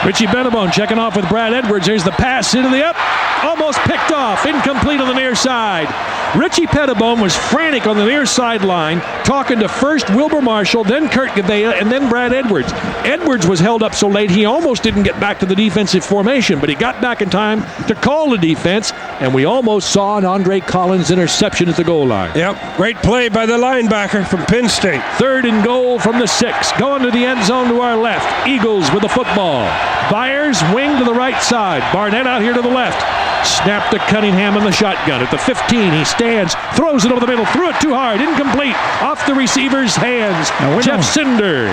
Richie Benabone checking off with Brad Edwards. Here's the pass into the up. Almost picked off. Incomplete on the near side. Richie Pettibone was frantic on the near sideline, talking to first Wilbur Marshall, then Kurt Gadea, and then Brad Edwards. Edwards was held up so late he almost didn't get back to the defensive formation, but he got back in time to call the defense, and we almost saw an Andre Collins interception at the goal line. Yep, great play by the linebacker from Penn State. 3rd and goal from the 6. Going to the end zone to our left. Eagles with the football. Byers wing to the right side. Barnett out here to the left. Snap to Cunningham in the shotgun. At the 15, he stands, throws it over the middle, threw it too hard, incomplete, off the receiver's hands. Jeff Cinder.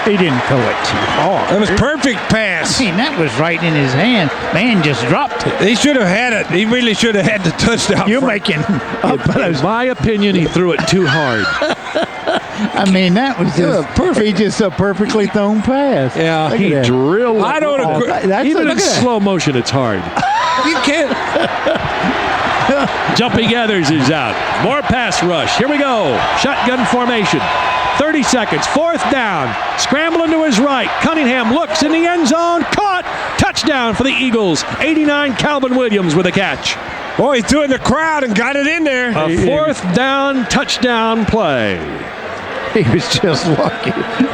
He didn't throw it too hard. That was perfect pass. I mean, that was right in his hand. Man just dropped it. He should have had it. He really should have had the touchdown. You're making up In my opinion, he threw it too hard. I mean, that was just perfect. He just a perfectly thrown pass. Yeah, he drilled it. I don't agree. Even in slow motion, it's hard. You can't. Jumpy Gathers is out. More pass rush. Here we go. Shotgun formation. 30 seconds. 4th down. Scrambling to his right. Cunningham looks in the end zone. Caught. Touchdown for the Eagles. 89 Calvin Williams with a catch. Boy, he threw it in the crowd and got it in there. A 4th down touchdown play. He was just lucky.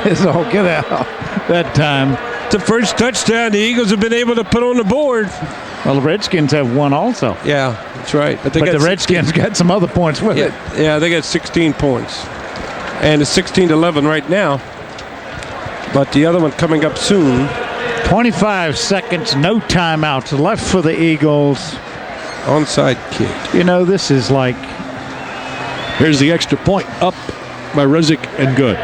It's all get out that time. It's the first touchdown the Eagles have been able to put on the board. Well, the Redskins have one also. Yeah, that's right. But the Redskins got some other points with it. Yeah, they got 16 points. And it's 16-11 right now. But the other one coming up soon. 25 seconds, no timeouts left for the Eagles. Onside kick. You know, this is like... Here's the extra point up by Rezick and good.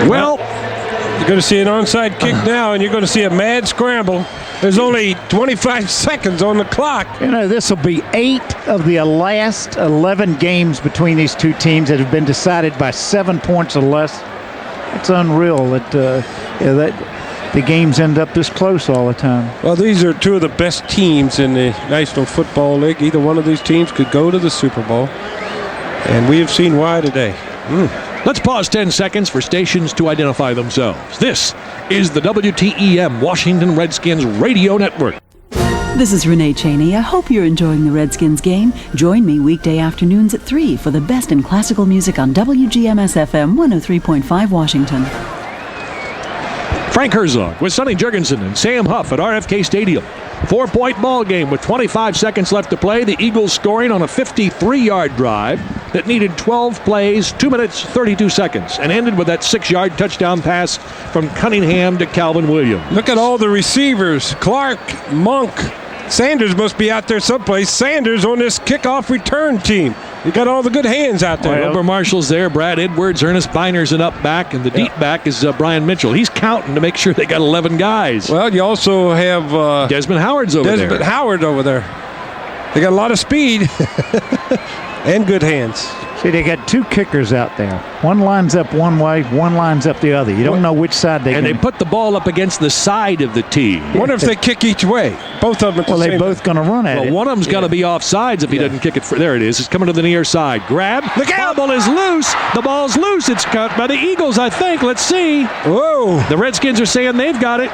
Well, you're going to see an onside kick now, and you're going to see a mad scramble. There's only 25 seconds on the clock. You know, this will be 8 of the last 11 games between these two teams that have been decided by 7 points or less. It's unreal that the games end up this close all the time. Well, these are two of the best teams in the National Football League. Either one of these teams could go to the Super Bowl, and we have seen why today. Let's pause 10 seconds for stations to identify themselves. This is the WTEM Washington Redskins Radio Network. This is Renee Cheney. I hope you're enjoying the Redskins game. Join me weekday afternoons at 3 for the best in classical music on WGMS FM 103.5 Washington. Frank Herzog with Sonny Jurgensen and Sam Huff at RFK Stadium. 4-point ball game with 25 seconds left to play. The Eagles scoring on a 53-yard drive that needed 12 plays, 2 minutes, 32 seconds, and ended with that 6-yard touchdown pass from Cunningham to Calvin Williams. Look at all the receivers. Clark, Monk, Sanders must be out there someplace. Sanders on this kickoff return team. You got all the good hands out there. Wilbur Marshall's there, Brad Edwards, Ernest Biner's an up back, and the deep back is Brian Mitchell. He's counting to make sure they got 11 guys. Well, you also have Desmond Howard's over there. Desmond Howard over there. They got a lot of speed and good hands. See, they got 2 kickers out there. One lines up one way, one lines up the other. You don't know which side they And they put the ball up against the side of the tee. Wonder if they kick each way. Both of them at the same they're both going to run at it. Well, one of them's got to be offsides if he doesn't kick it. There it is. It's coming to the near side. Grab. Look out! The ball is loose. The ball's loose. It's cut by the Eagles, I think. Let's see. Whoa. The Redskins are saying they've got it.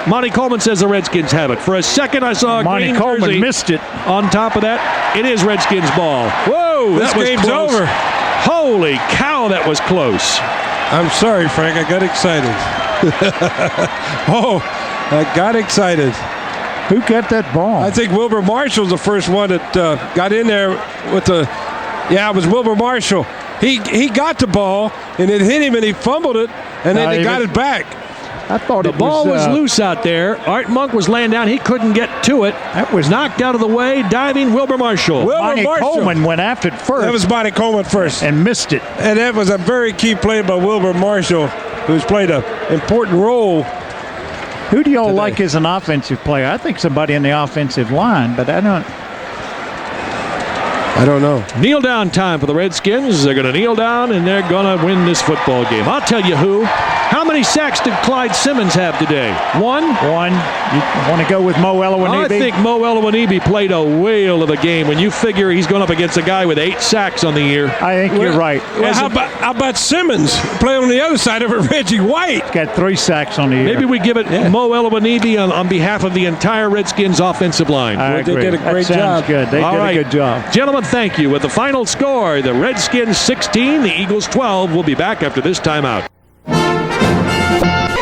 Monty Coleman says the Redskins have it. For a second, I saw a Monty green Coleman jersey. missed it. On top of that, it is Redskins ball. Whoa, This that was game's close. over. Holy cow, that was close. I'm sorry, Frank. I got excited. I got excited. Who got that ball? I think Wilbur Marshall's the first one that got in there with the. Yeah, it was Wilbur Marshall. He got the ball and it hit him and he fumbled it and then they got it back. I thought the ball was loose out there. Art Monk was laying down. He couldn't get to it. That was knocked out of the way. Diving Wilbur Marshall. Monty Coleman went after it first. That was Monty Coleman first. And missed it. And that was a very key play by Wilbur Marshall, who's played an important role. Who do y'all like as an offensive player? I think somebody in the offensive line, but I don't know. Kneel down time for the Redskins. They're going to kneel down and they're going to win this football game. I'll tell you who. How many sacks did Clyde Simmons have today? One? You want to go with Mo Elowanibi? I think Mo Elowanibi played a whale of a game when you figure he's going up against a guy with 8 sacks on the year. I think you're right. Well, how about Simmons playing on the other side of it, Reggie White? Got 3 sacks on the year. Maybe we give it Mo Elowanibi on behalf of the entire Redskins offensive line. They did a great job. Good. They did a good job. Gentlemen, thank you. With the final score, the Redskins 16, the Eagles 12. We'll be back after this timeout.